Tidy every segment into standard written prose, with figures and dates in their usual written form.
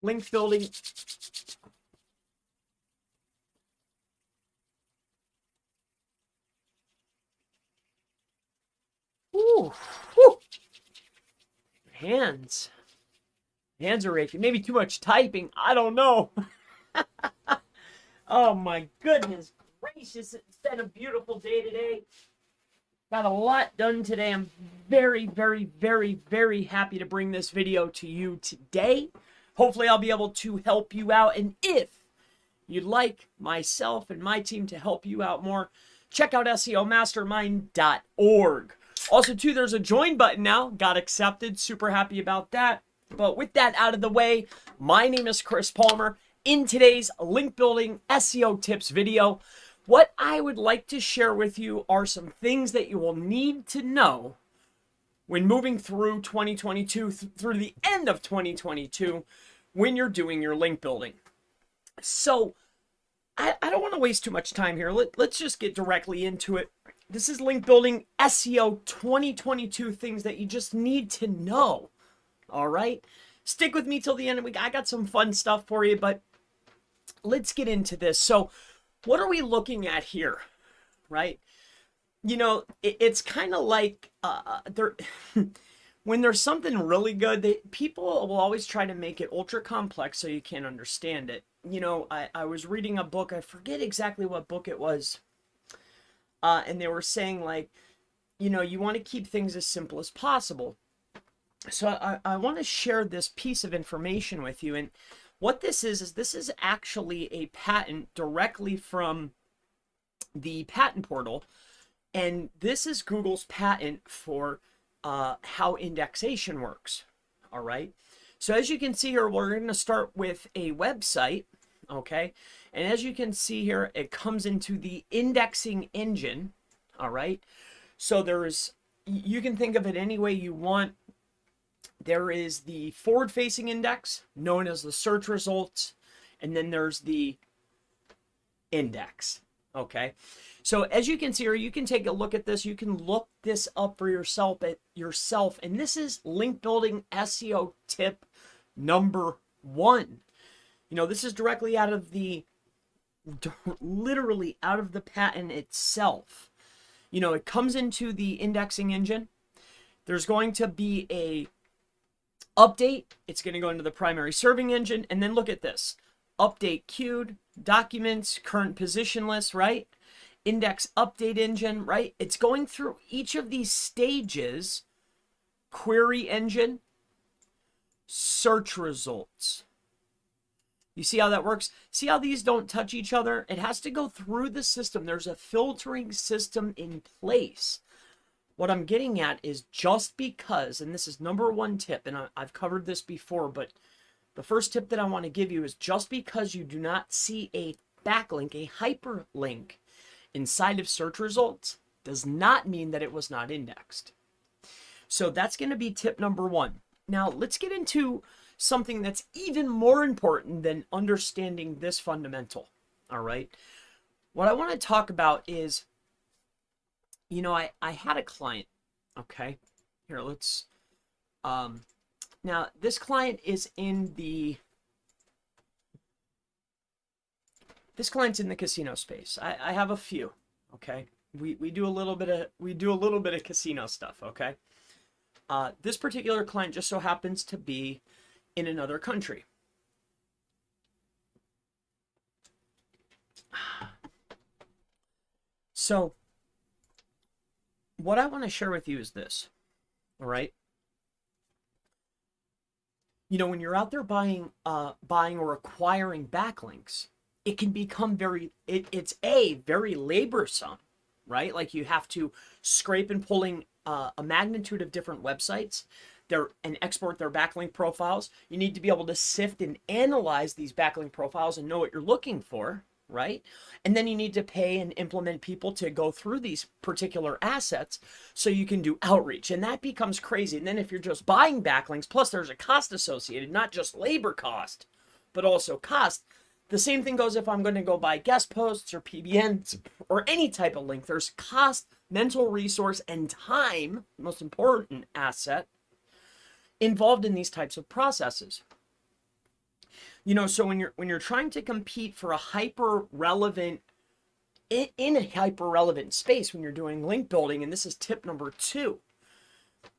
link building. Ooh, whew. Hands are aching. Maybe too much typing. I don't know. Oh my goodness gracious. It's been a beautiful day today. Got a lot done today. I'm very, very, very, very happy to bring this video to you today. Hopefully I'll be able to help you out. And if you'd like myself and my team to help you out more, check out SEOmastermind.org. Also, too, there's a join button now. Got accepted. Super happy about that. But with that out of the way, my name is Chris Palmer. In today's link building SEO tips video, what I would like to share with you are some things that you will need to know when moving through 2022, through the end of 2022, when you're doing your link building. So I don't want to waste too much time here. Let's just get directly into it. This is link building SEO 2022 things that you just need to know. All right, stick with me till the end. I got some fun stuff for you, but let's get into this. So what are we looking at here, right? You know, it's kind of like when there's something really good, people will always try to make it ultra complex so you can't understand it. You know, I was reading a book, I forget exactly what book it was, and they were saying, like, you know, you want to keep things as simple as possible. So I want to share this piece of information with you. And what this is actually a patent directly from the patent portal. And this is Google's patent for how indexation works. All right. So as you can see here, we're going to start with a website. Okay. And as you can see here, it comes into the indexing engine. All right. So you can think of it any way you want. There is the forward-facing index, known as the search results, and then there's the index, okay? So as you can see here, you can take a look at this. You can look this up for yourself, and this is link building SEO tip number 1. You know, this is directly out of literally out of the patent itself. You know, it comes into the indexing engine. There's going to be a update. It's going to go into the primary serving engine, and then look at this: update queued, documents, current position list, right? Index update engine, right? It's going through each of these stages: query engine, search results. You see how that works? See how these don't touch each other? It has to go through the system. There's a filtering system in place. What I'm getting at is, just because, and this is number 1 tip, and I've covered this before, but the first tip that I want to give you is, just because you do not see a backlink, a hyperlink inside of search results, does not mean that it was not indexed. So that's going to be tip number 1. Now let's get into something that's even more important than understanding this fundamental. All right. What I want to talk about is, you know, I had a client, okay, here, let's, now this client is this client's in the casino space. I have a few, okay, we do a little bit of casino stuff, okay. This particular client just so happens to be in another country. So what I want to share with you is this, all right? You know, when you're out there buying or acquiring backlinks, it can become it's very laborsome, right? Like, you have to scrape and pulling a magnitude of different websites and export their backlink profiles. You need to be able to sift and analyze these backlink profiles and know what you're looking for, right? And then you need to pay and implement people to go through these particular assets so you can do outreach, and that becomes crazy. And then if you're just buying backlinks, plus there's a cost associated, not just labor cost, but also cost. The same thing goes if I'm going to go buy guest posts or PBNs or any type of link. There's cost, mental resource, and time, most important asset, involved in these types of processes. So when you're trying to compete for a hyper relevant in a hyper relevant space when you're doing link building, and this is tip number 2.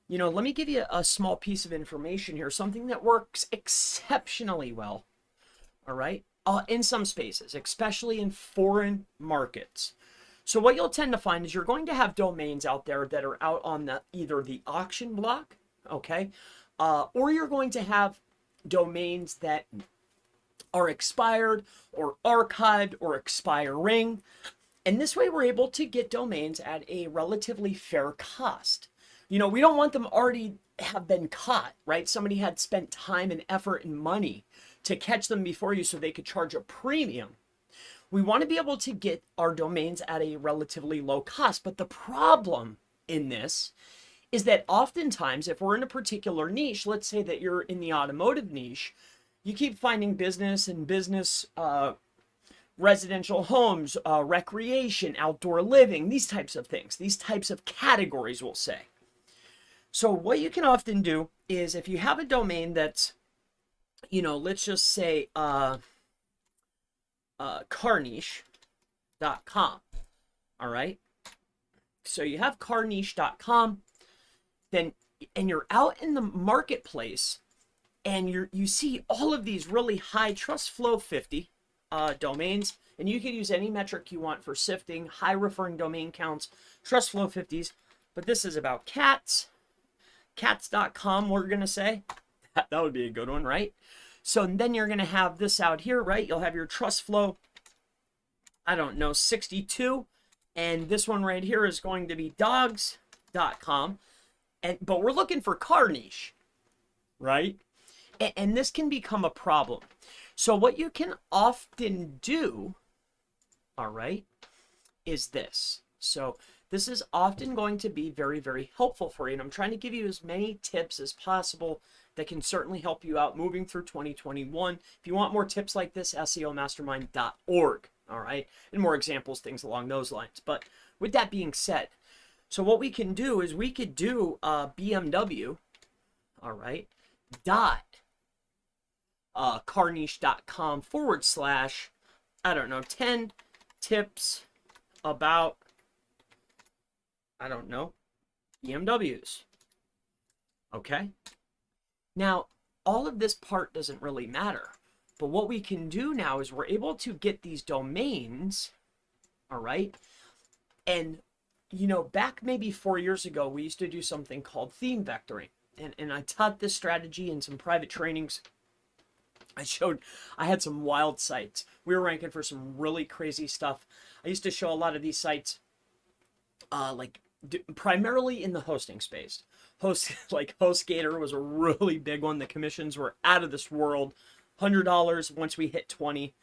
Let me give you a small piece of information here, something that works exceptionally well, all right, in some spaces, especially in foreign markets. So what you'll tend to find is you're going to have domains out there that are out on either the auction block, okay, or you're going to have domains that are expired or archived or expiring. And this way we're able to get domains at a relatively fair cost. We don't want them already have been caught, right? Somebody had spent time and effort and money to catch them before you so they could charge a premium. We want to be able to get our domains at a relatively low cost. But the problem in this is that oftentimes if we're in a particular niche, let's say that you're in the automotive niche, you keep finding business, residential homes, recreation, outdoor living, these types of things, these types of categories, we'll say. So what you can often do is if you have a domain that's, let's just say carniche.com, all right? So you have carniche.com, and you're out in the marketplace, and you see all of these really high trust flow 50 domains, and you can use any metric you want for sifting, high referring domain counts, trust flow 50s, but this is about cats.com, we're going to say. That would be a good one, right? So then you're going to have this out here, right? You'll have your trust flow, 62, and this one right here is going to be dogs.com, but we're looking for car niche, right? And this can become a problem. So what you can often do, all right, is this. So this is often going to be very, very helpful for you. And I'm trying to give you as many tips as possible that can certainly help you out moving through 2021. If you want more tips like this, SEOmastermind.org, all right, and more examples, things along those lines. But with that being said, so what we can do is we could do BMW, all right, carniche.com / 10 tips about, BMWs. Okay. Now, all of this part doesn't really matter, but what we can do now is we're able to get these domains, all right? And, back maybe 4 years ago, we used to do something called theme vectoring. And I taught this strategy in some private trainings. I had some wild sites. We were ranking for some really crazy stuff. I used to show a lot of these sites, primarily in the hosting space. HostGator was a really big one. The commissions were out of this world. $100 once we hit 20.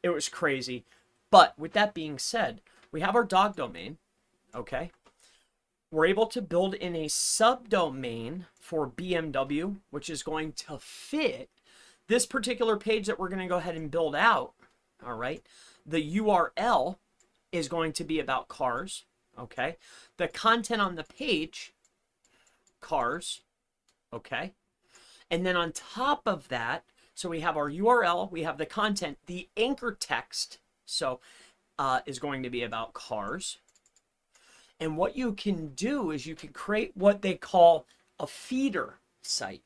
It was crazy. But with that being said, we have our dog domain, okay? We're able to build in a subdomain for BMW, which is going to fit this particular page that we're going to go ahead and build out, all right? The URL is going to be about cars, okay? The content on the page, cars, okay? And then on top of that, so we have our URL, we have the content, the anchor text, so is going to be about cars. And what you can do is you can create what they call a feeder site.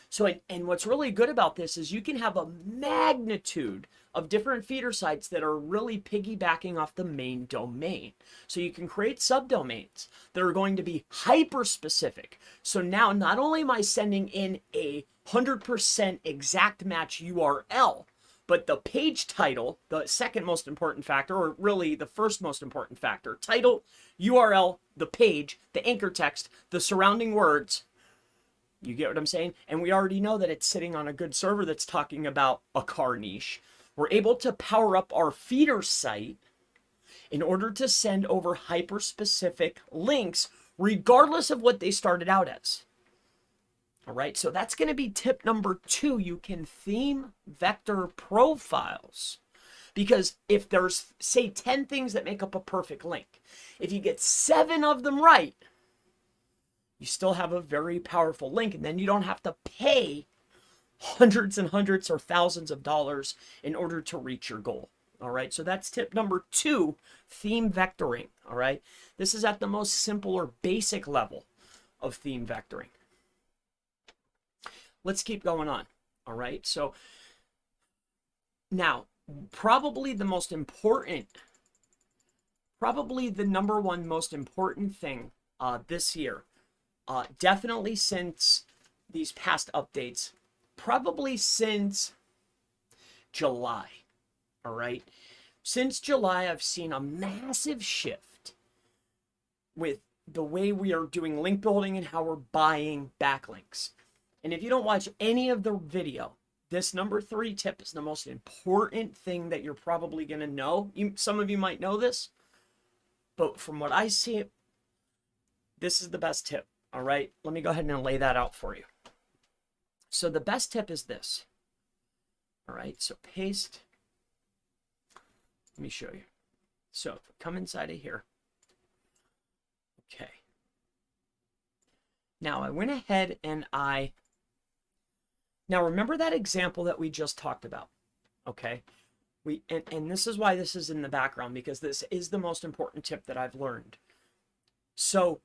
So, and what's really good about this is you can have a magnitude of different feeder sites that are really piggybacking off the main domain. So you can create subdomains that are going to be hyper specific. So now not only am I sending in a 100% exact match URL, but the page title, the second most important factor, or really the first most important factor, title, URL, the page, the anchor text, the surrounding words. You get what I'm saying? And we already know that it's sitting on a good server that's talking about a car niche. We're able to power up our feeder site in order to send over hyper-specific links, regardless of what they started out as. All right, so that's going to be tip number 2. You can theme vector profiles. Because if there's, say, 10 things that make up a perfect link, if you get 7 of them right, you still have a very powerful link, and then you don't have to pay hundreds and hundreds or thousands of dollars in order to reach your goal. All right, so that's tip number 2, theme vectoring. All right, this is at the most simple or basic level of theme vectoring. Let's keep going on. All right, so now probably the most important, probably the number one most important thing this year, definitely since these past updates, probably since July. All right, since July, I've seen a massive shift with the way we are doing link building and how we're buying backlinks. And if you don't watch any of the video, this number 3 tip is the most important thing that you're probably going to know. Some of you might know this, but from what I see, this is the best tip. All right, let me go ahead and lay that out for you. So the best tip is this. All right, so paste. Let me show you. So if we come inside of here. Okay. Now I went ahead and now remember that example that we just talked about. Okay. And this is why this is in the background, because this is the most important tip that I've learned. So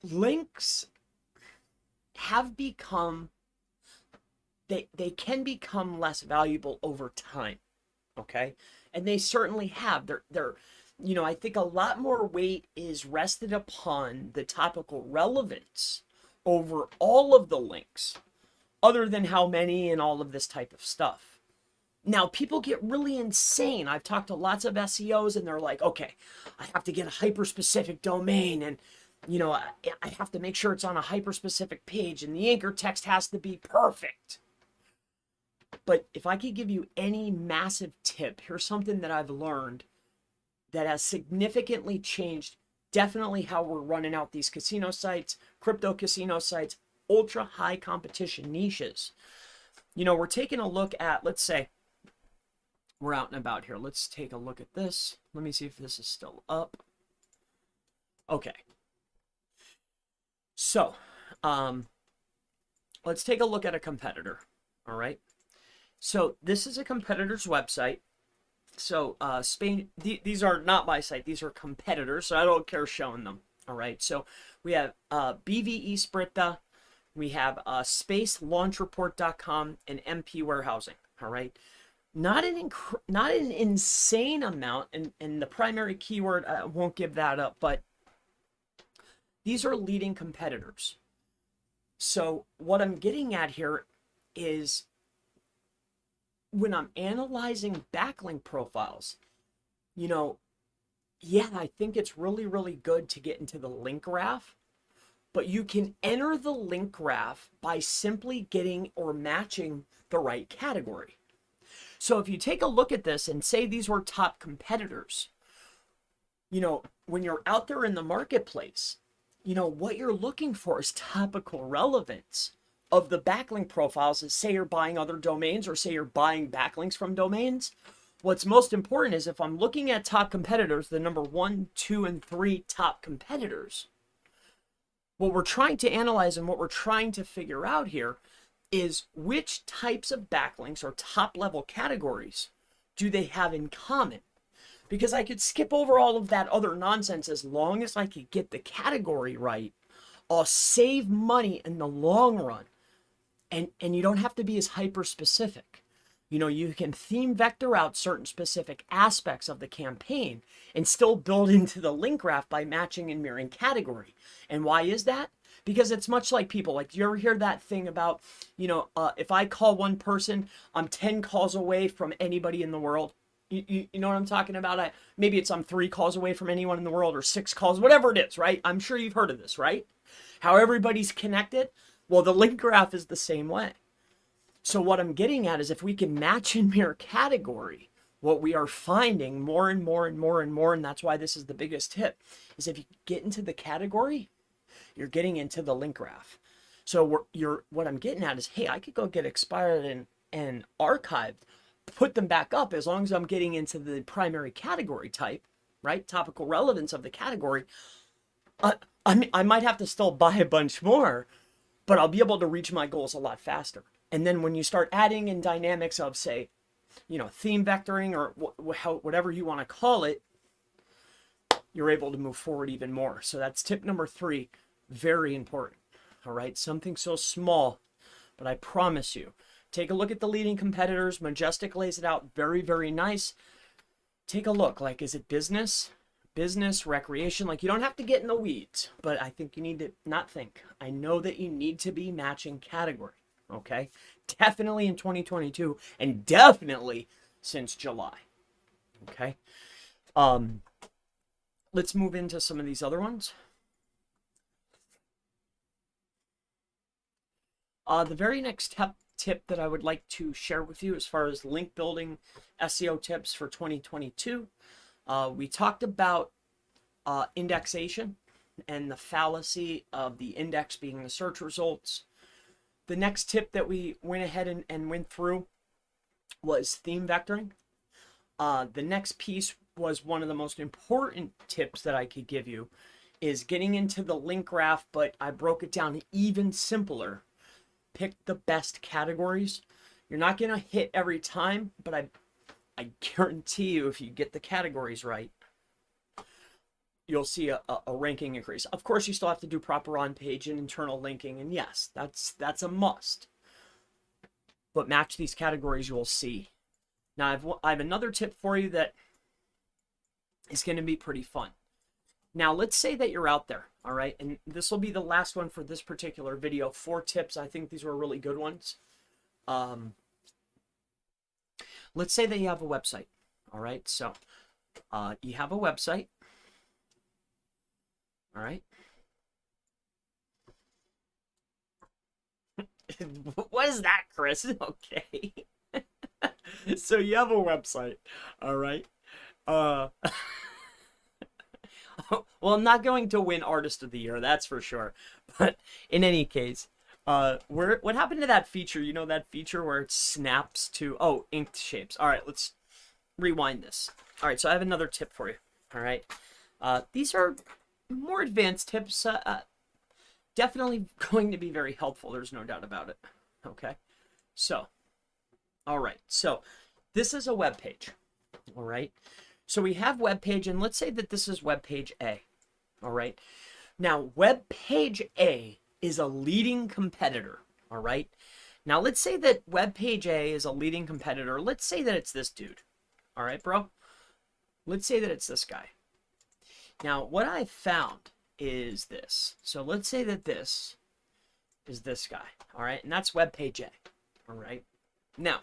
links have become, they can become less valuable over time. Okay, and they certainly have. They're I think a lot more weight is rested upon the topical relevance over all of the links, other than how many and all of this type of stuff. Now, people get really insane. I've talked to lots of SEOs and they're like, okay, I have to get a hyper-specific domain, and I have to make sure it's on a hyper-specific page, and the anchor text has to be perfect. But if I could give you any massive tip, here's something that I've learned that has significantly changed definitely how we're running out these casino sites, crypto casino sites, ultra high competition niches. We're taking a look at, let's say, we're out and about here. Let's take a look at this. Let me see if this is still up. Okay. So, let's take a look at a competitor. All right. So this is a competitor's website. So Spain, these are not my site. These are competitors, so I don't care showing them. All right. So we have BVE Sprita, we have SpaceLaunchReport.com, and MP Warehousing. All right. Not an insane amount, and the primary keyword, I won't give that up, but these are leading competitors. So what I'm getting at here is, when I'm analyzing backlink profiles, yeah, I think it's really, really good to get into the link graph, but you can enter the link graph by simply getting or matching the right category. So if you take a look at this and say these were top competitors, when you're out there in the marketplace, what you're looking for is topical relevance of the backlink profiles. Is, say you're buying other domains, or say you're buying backlinks from domains. What's most important is, if I'm looking at top competitors, the number 1, 2, and 3 top competitors, what we're trying to analyze and what we're trying to figure out here is which types of backlinks or top level categories do they have in common? Because I could skip over all of that other nonsense as long as I could get the category right. I'll save money in the long run. And you don't have to be as hyper specific. You can theme vector out certain specific aspects of the campaign and still build into the link graph by matching and mirroring category. And why is that? Because it's much like people. Like, do you ever hear that thing about, if I call one person, I'm 10 calls away from anybody in the world? You know what I'm talking about? Maybe I'm 3 calls away from anyone in the world, or 6 calls, whatever it is, right? I'm sure you've heard of this, right? How everybody's connected. Well, the link graph is the same way. So what I'm getting at is, if we can match and mirror category, what we are finding more and more and more and more, and that's why this is the biggest tip, is if you get into the category, you're getting into the link graph. So what I'm getting at is, hey, I could go get expired and archived, put them back up, as long as I'm getting into the primary category type, right? Topical relevance of the category. I might have to still buy a bunch more, but I'll be able to reach my goals a lot faster. And then when you start adding in dynamics of, say, theme vectoring or whatever you want to call it, you're able to move forward even more. So that's tip number 3, very important. All right, something so small, but I promise you, take a look at the leading competitors. Majestic lays it out very, very nice. Take a look, like, is it business, recreation? Like, you don't have to get in the weeds, but I think you need to not think. I know that you need to be matching category, okay? Definitely in 2022 and definitely since July, okay? Let's move into some of these other ones. The very next tip that I would like to share with you as far as link building SEO tips for 2022, we talked about indexation and the fallacy of the index being the search results. The next tip that we went ahead and went through was theme vectoring. The next piece was one of the most important tips that I could give you, is getting into the link graph, but I broke it down even simpler. Pick the best categories. You're not going to hit every time, but I guarantee you, if you get the categories right, you'll see a ranking increase. Of course, you still have to do proper on-page and internal linking, and yes, that's a must. But match these categories, you will see. Now, I have another tip for you that is going to be pretty fun. Now, let's say that you're out there, all right? And this will be the last one for this particular video. 4 tips. I think these were really good ones. Let's say that you have a website, all right? So you have a website, all right? What is that, Chris? Okay. So you have a website, all right? Well, I'm not going to win Artist of the Year, that's for sure. But in any case, what happened to that feature? You know that feature where it snaps to, inked shapes. All right, let's rewind this. All right, so I have another tip for you. All right, these are more advanced tips. Definitely going to be very helpful. There's no doubt about it. Okay, so, all right, so this is a web page. All right. So we have web page, and let's say that this is web page A. All right. Now, web page A is a leading competitor. All right. Now, let's say that web page A is a leading competitor. Let's say that it's this dude. All right, bro. Let's say that it's this guy. Now, what I found is this. So let's say that this is this guy. All right. And that's web page A. All right. Now,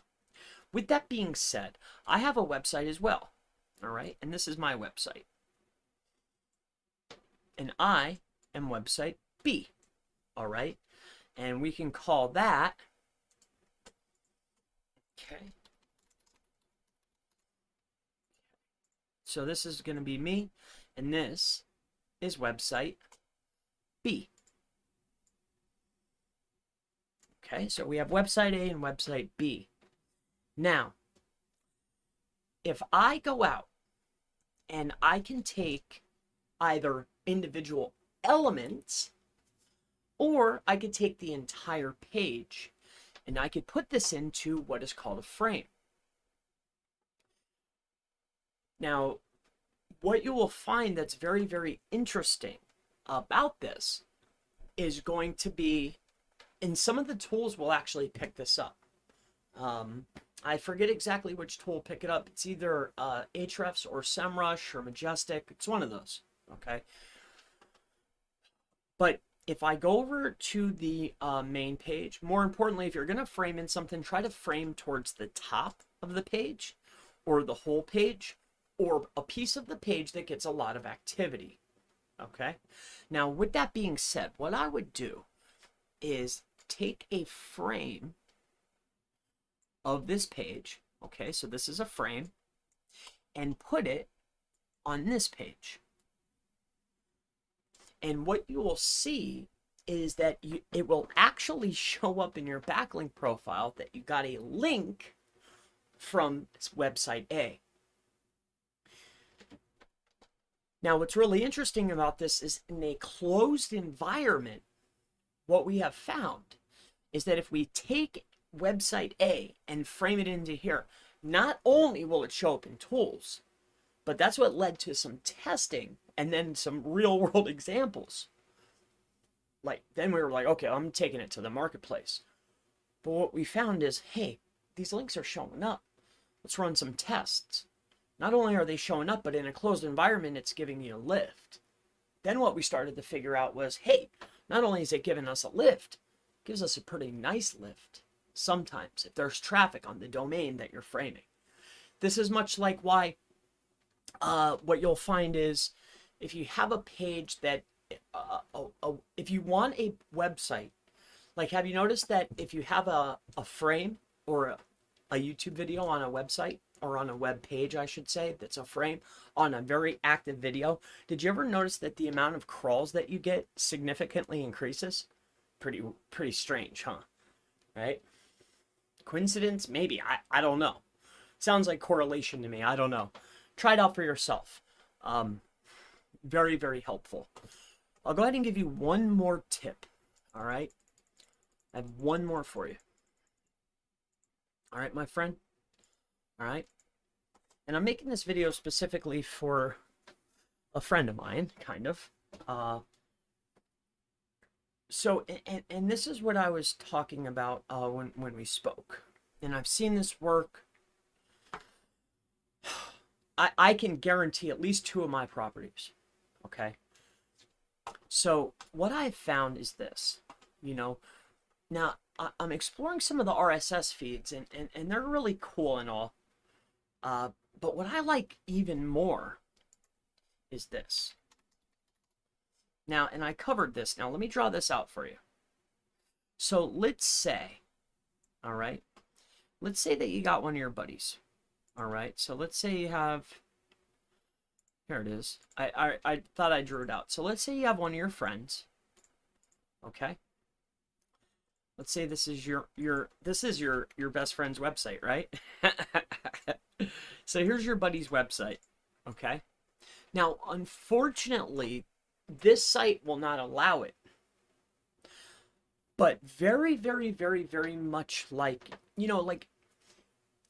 with that being said, I have a website as well. All right, and this is my website. And I am website B. All right, and we can call that, okay. So this is going to be me, and this is website B. Okay, so we have website A and website B. Now, if I go out and I can take either individual elements, or I could take the entire page and I could put this into what is called a frame. Now, what you will find that's very, very interesting about this is going to be, and some of the tools will actually pick this up. I forget exactly which tool will pick it up. It's either Ahrefs or SEMrush or Majestic. It's one of those, okay? But if I go over to the main page, more importantly, if you're going to frame in something, try to frame towards the top of the page or the whole page or a piece of the page that gets a lot of activity, okay? Now, with that being said, what I would do is take a frame of this page, okay, so this is a frame, and put it on this page. And what you will see is that it will actually show up in your backlink profile that you got a link from website A. Now, what's really interesting about this is in a closed environment, what we have found is that if we take website A and frame it into here, not only will it show up in tools, but that's what led to some testing and then some real world examples. Like, then we were like, okay, I'm taking it to the marketplace. But what we found is, hey, these links are showing up. Let's run some tests. Not only are they showing up, but in a closed environment, it's giving you a lift. Then what we started to figure out was, hey, not only is it giving us a lift, it gives us a pretty nice lift sometimes if there's traffic on the domain that you're framing. This is much like why what you'll find is if you have a page that, if you want a website, like, have you noticed that if you have a frame or a YouTube video on a website, or on a web page, I should say, that's a frame on a very active video, did you ever notice that the amount of crawls that you get significantly increases? Pretty strange, huh? Right? Coincidence? Maybe. I don't know. Sounds like correlation to me. I don't know. Try it out for yourself. Very, very helpful. I'll go ahead and give you one more tip. All right? I have one more for you. All right, my friend? All right? And I'm making this video specifically for a friend of mine, kind of. So, and this is what I was talking about when we spoke. And I've seen this work. I can guarantee at least 2 of my properties. Okay? So, what I've found is this. You know, now, I'm exploring some of the RSS feeds, and they're really cool and all. But what I like even more is this. Now, and I covered this. Now, let me draw this out for you. So let's say, all right, let's say that you got one of your buddies. All right, so let's say you have, here it is. I thought I drew it out. So let's say you have one of your friends. Okay. Let's say this is your best friend's website, right? So here's your buddy's website, okay? Now, unfortunately, this site will not allow it. But very, very, very, very much like, you know, like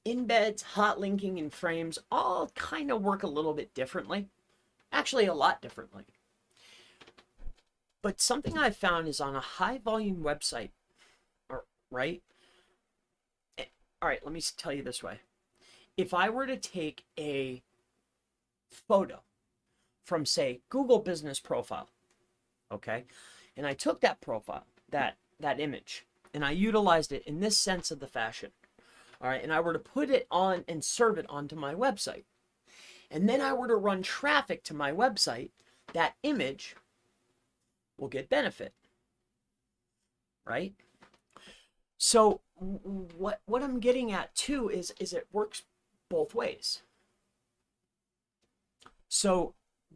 embeds, hot linking, and frames all kind of work a little bit differently. Actually, a lot differently. But something I've found is on a high volume website, right? All right, let me tell you this way. If I were to take a photo from, say, Google Business Profile, okay, and I took that profile, that image, and I utilized it in this sense of the fashion, all right, and I were to put it on and serve it onto my website, and then I were to run traffic to my website, that image will get benefit, right? So what I'm getting at too is it works both ways. So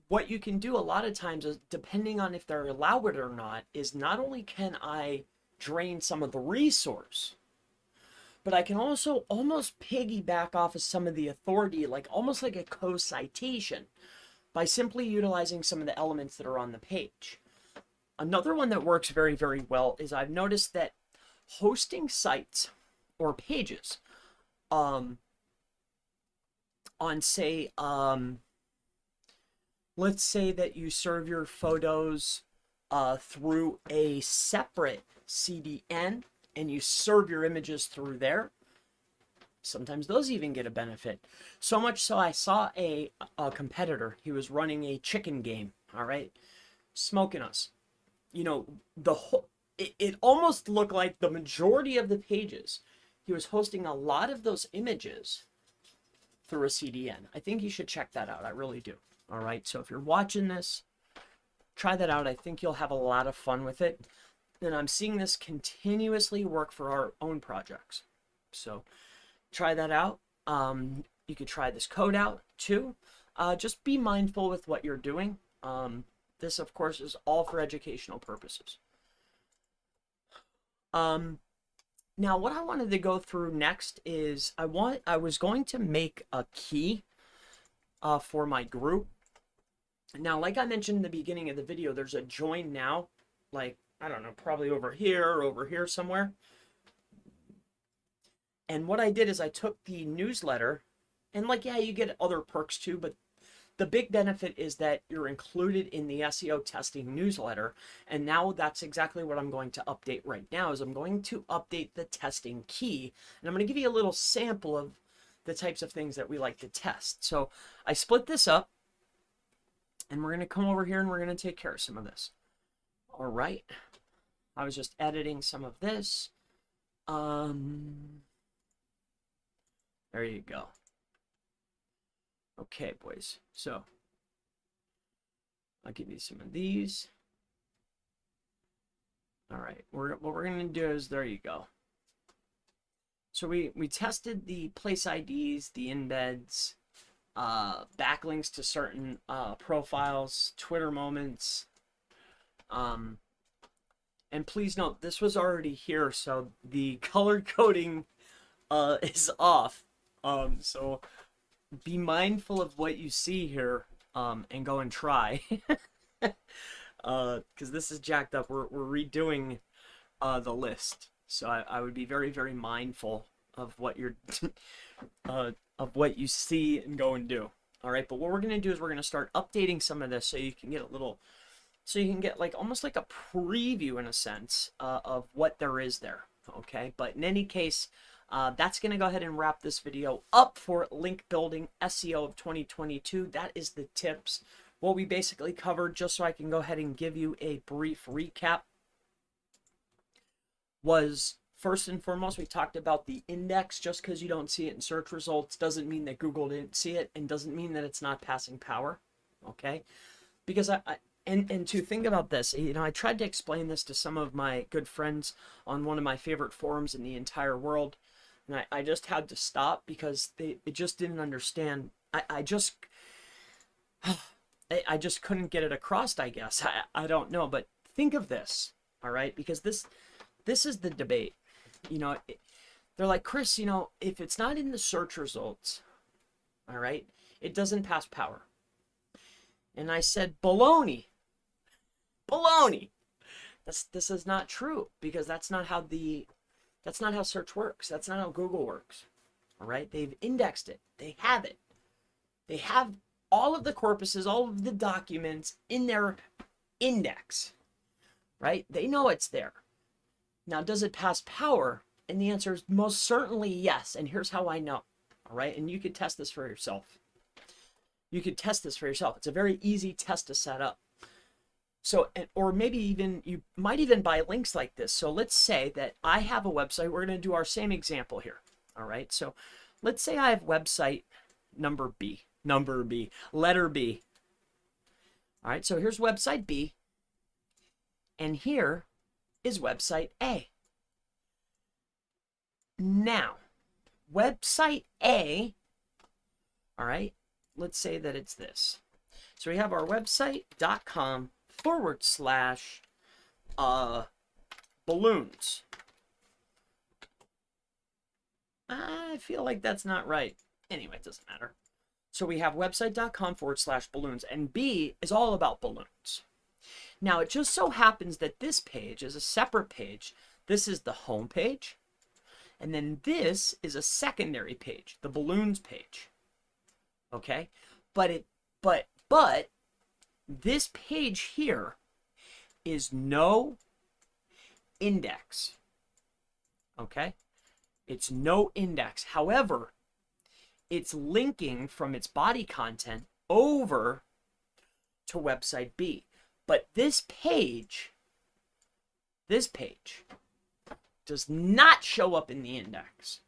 what you can do a lot of times is, depending on if they're allowed it or not, is not only can I drain some of the resource, but I can also almost piggyback off of some of the authority, like almost like a co-citation, by simply utilizing some of the elements that are on the page. Another one that works very, very well is I've noticed that hosting sites or pages on, say, let's say that you serve your photos through a separate CDN and you serve your images through there. Sometimes those even get a benefit. So much so I saw a competitor. He was running a chicken game, all right, smoking us. You know, the whole, it almost looked like the majority of the pages, he was hosting a lot of those images through a CDN. I think you should check that out. I really do. All right. So if you're watching this, try that out. I think you'll have a lot of fun with it. And I'm seeing this continuously work for our own projects. So try that out. You could try this code out too. Just be mindful with what you're doing. This, of course, is all for educational purposes. Now, what I wanted to go through next is I was going to make a key for my group. Now, like I mentioned in the beginning of the video, there's a join now, like I don't know, probably over here or over here somewhere. And what I did is I took the newsletter, and like, yeah, you get other perks too, but the big benefit is that you're included in the SEO testing newsletter. And now that's exactly what I'm going to update right now, is I'm going to update the testing key. And I'm going to give you a little sample of the types of things that we like to test. So I split this up, and we're going to come over here and we're going to take care of some of this. All right. I was just editing some of this. There you go. Okay, boys. So I'll give you some of these. All right. What we're going to do is, there you go. So we tested the place IDs, the embeds, backlinks to certain profiles, Twitter moments. And please note, this was already here, so the color coding is off. So be mindful of what you see here, and go and try. Because this is jacked up. We're redoing the list. So I would be very, very mindful of what you're of what you see and go and do. All right, but what we're gonna do is we're gonna start updating some of this so you can get a little, so you can get like almost like a preview in a sense of what there is there. Okay, but in any case, that's gonna go ahead and wrap this video up for link building SEO of 2022. That is the tips. What we basically covered, just so I can go ahead and give you a brief recap, was first and foremost, we talked about the index. Just because you don't see it in search results doesn't mean that Google didn't see it, and doesn't mean that it's not passing power. Okay, because and to think about this, you know, I tried to explain this to some of my good friends on one of my favorite forums in the entire world, and I just had to stop because they just didn't understand. I just couldn't get it across, I guess. I don't know, but think of this, all right? Because this is the debate. You know, they're like, Chris, you know, if it's not in the search results, all right, it doesn't pass power. And I said, baloney. Baloney. This is not true, because that's not how search works. That's not how Google works. All right? They've indexed it. They have it. They have all of the corpuses, all of the documents in their index. Right? They know it's there. Now, does it pass power? And the answer is most certainly yes. And here's how I know. All right? And you could test this for yourself. You could test this for yourself. It's a very easy test to set up. So, or maybe even, you might even buy links like this. So let's say that I have a website. We're going to do our same example here. All right? So let's say I have website letter B. All right? So here's website B. And here is website A. Now, website A, all right, let's say that it's this. So we have our website.com / balloons. I feel like that's not right. Anyway, it doesn't matter. So we have website.com / balloons, and B is all about balloons. Now, it just so happens that this page is a separate page. This is the home page. And then this is a secondary page, the balloons page. Okay? But this page here is no index. Okay? It's no index. However, it's linking from its body content over to website B. But this page does not show up in the index.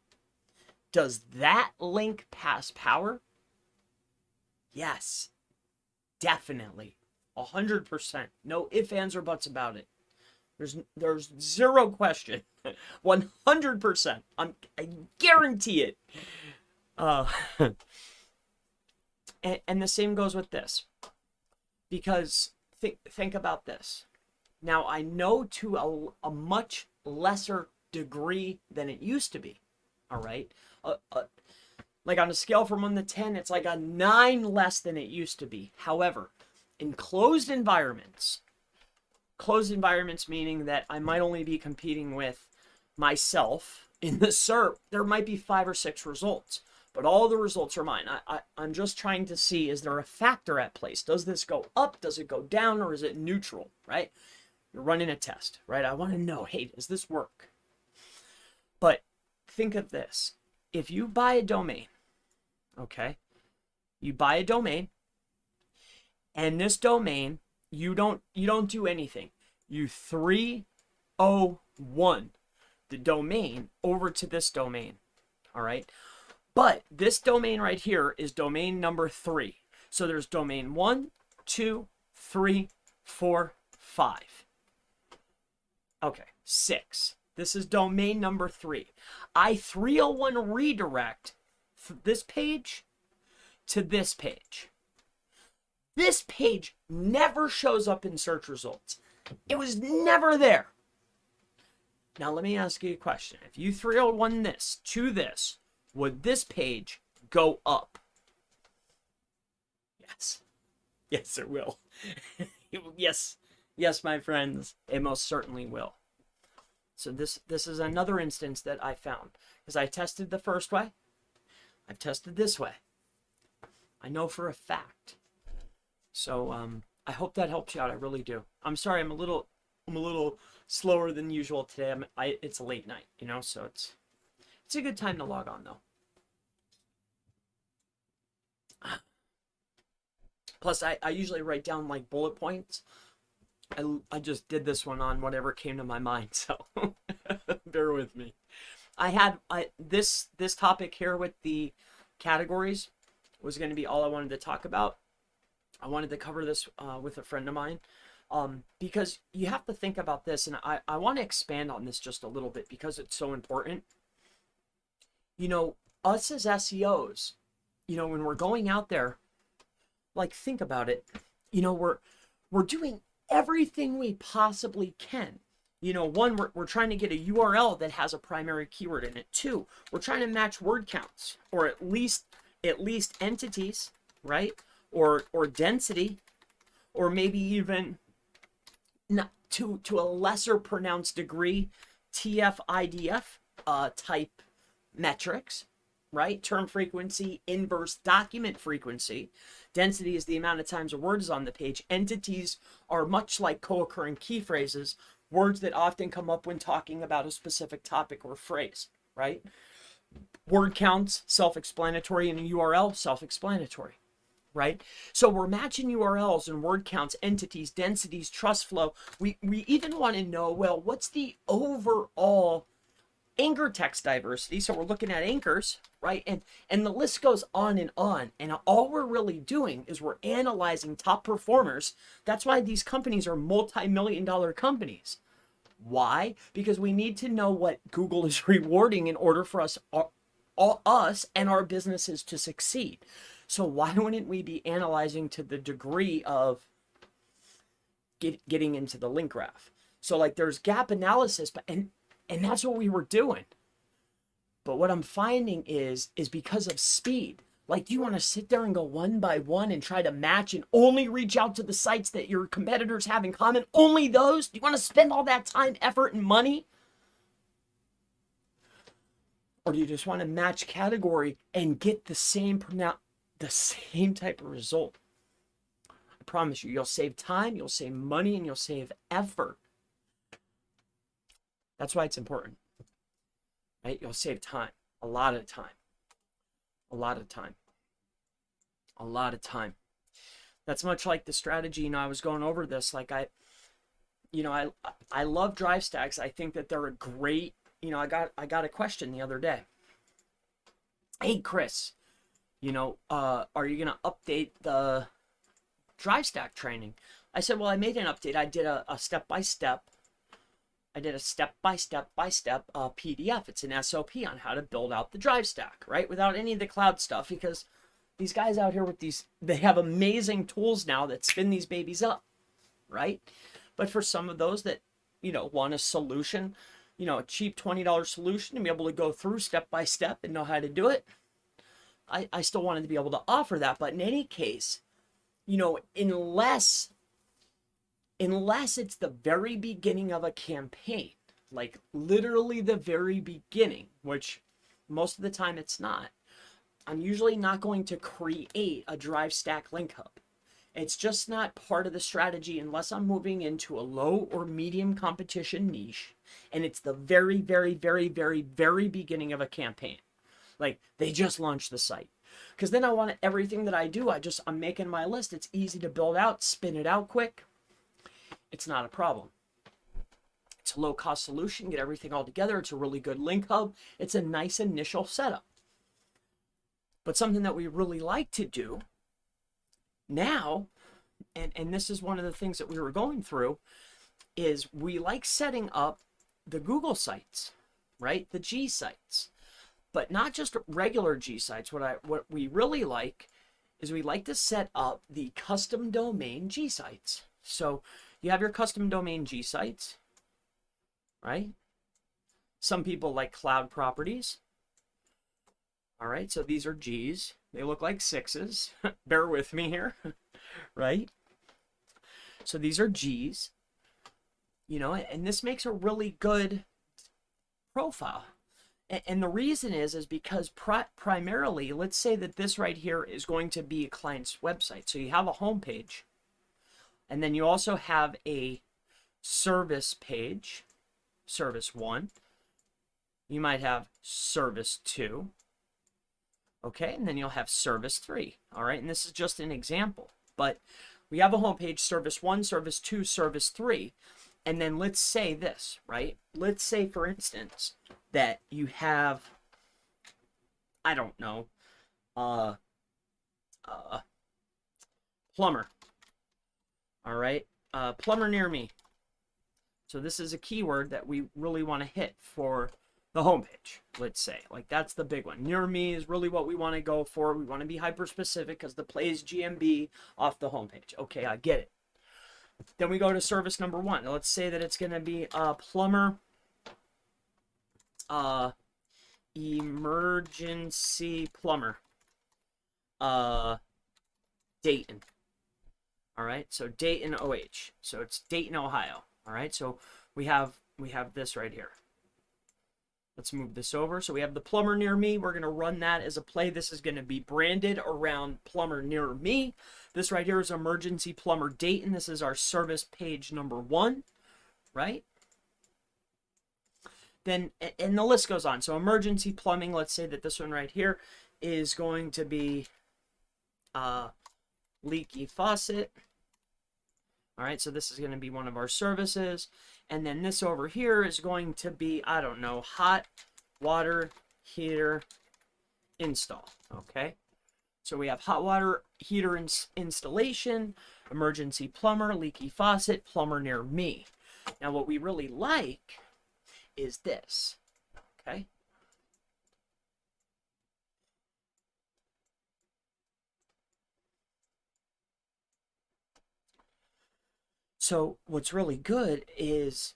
Does that link pass power? Yes, definitely, 100%. No ifs, ands, or buts about it. There's zero question. 100%. I guarantee it. And the same goes with this, because think about this. Now, I know to a much lesser degree than it used to be. All right, like on a scale from 1 to 10, it's like a 9 less than it used to be. However, in closed environments, closed environments, meaning that I might only be competing with myself in the SERP. There might be 5 or 6 results, but all the results are mine. I'm just trying to see, is there a factor at place? Does this go up? Does it go down? Or is it neutral, right? You're running a test, right? I want to know, hey, does this work? But think of this. If you buy a domain, okay, you buy a domain, and this domain, you don't do anything. You 301 the domain over to this domain, all right? But this domain right here is domain number 3. So there's domain 1, 2, 3, 4, 5. Okay, 6. This is domain number 3. I 301 redirect this page to this page. This page never shows up in search results. It was never there. Now let me ask you a question. If you 301 this to this, would this page go up? Yes. Yes, it will. Yes. Yes, my friends, it most certainly will. So this is another instance that I found, because I tested the first way. I've tested this way. I know for a fact. So I hope that helps you out. I really do. I'm sorry, I'm a little slower than usual today. It's a late night, you know, so it's a good time to log on though. Plus, I usually write down like bullet points. I just did this one on whatever came to my mind, so bear with me. This topic here with the categories was going to be all I wanted to talk about. I wanted to cover this with a friend of mine because you have to think about this, and I want to expand on this just a little bit because it's so important. You know, us as SEOs, you know, when we're going out there, like, think about it. You know, we're doing everything we possibly can. You know, 1, we're trying to get a URL that has a primary keyword in it. 2, we're trying to match word counts, or at least entities, right? Or density, or maybe even not to a lesser pronounced degree, TF-IDF type metrics, right? Term frequency, inverse document frequency. Density is the amount of times a word is on the page. Entities are much like co-occurring key phrases, words that often come up when talking about a specific topic or phrase, right? Word counts, self-explanatory, and a URL, self-explanatory, right? So we're matching URLs and word counts, entities, densities, trust flow. We even want to know, well, what's the overall anchor text diversity? So we're looking at anchors, right? And the list goes on, and all we're really doing is we're analyzing top performers. That's why these companies are multi-million-dollar companies. Why? Because we need to know what Google is rewarding in order for us and our businesses to succeed. So why wouldn't we be analyzing to the degree of getting into the link graph? So like there's gap analysis, and that's what we were doing. But what I'm finding is because of speed. Like, you want to sit there and go one by one and try to match and only reach out to the sites that your competitors have in common? Only those? Do you want to spend all that time, effort, and money? Or do you just want to match category and get the same type of result? I promise you, you'll save time, you'll save money, and you'll save effort. That's why it's important, right? You'll save time, a lot of time. That's much like the strategy. You know, I was going over this. Like I love drive stacks. I think that they're a great. You know, I got a question the other day. Hey Chris, you know, are you gonna update the drive stack training? I said, well, I made an update. I did a step-by-step PDF. It's an SOP on how to build out the drive stack, right? Without any of the cloud stuff, because these guys out here with they have amazing tools now that spin these babies up, right? But for some of those that, you know, want a solution, you know, a cheap $20 solution and be able to go through step by step and know how to do it, I still wanted to be able to offer that. But in any case, you know, unless unless it's the very beginning of a campaign, like literally the very beginning, which most of the time it's not. I'm usually not going to create a drive stack link hub. It's just not part of the strategy unless I'm moving into a low or medium competition niche and it's the very, very, very, very, very beginning of a campaign. Like they just launched the site. Because then I want everything that I do, I'm making my list. It's easy to build out, spin it out quick. It's not a problem. It's a low cost solution, get everything all together. It's a really good link hub. It's a nice initial setup. But something that we really like to do now, and this is one of the things that we were going through, is we like setting up the Google sites, right? The G sites, but not just regular G sites. What we really like is we like to set up the custom domain G sites. So you have your custom domain G sites, right? Some people like cloud properties. All right, so these are G's. They look like 6s. Bear with me here, right? So these are G's, you know, and this makes a really good profile. And the reason is because primarily, let's say that this right here is going to be a client's website. So you have a home page, and then you also have a service page, service 1. You might have service 2. Okay, and then you'll have service 3. All right, and this is just an example, but we have a homepage, service 1, service 2, service 3, and then let's say this, right? Let's say, for instance, that you have, I don't know, plumber. All right, plumber near me. So this is a keyword that we really want to hit for the homepage, let's say. Like that's the big one. Near me is really what we want to go for. We want to be hyper specific because the play is GMB off the homepage. Okay, I get it. Then we go to service number 1. Now, let's say that it's going to be plumber, emergency plumber, Dayton. All right, so Dayton, OH. So it's Dayton, Ohio. All right, so we have this right here. Let's move this over. So we have the plumber near me. We're going to run that as a play. This is going to be branded around plumber near me. This right here is emergency plumber Dayton. This is our service page number 1, right? Then, and the list goes on. So emergency plumbing, let's say that this one right here is going to be leaky faucet. All right, so this is going to be one of our services. And then this over here is going to be, I don't know, hot water heater install. Okay, so we have hot water heater installation, emergency plumber, leaky faucet, plumber near me. Now what we really like is this. Okay, so what's really good is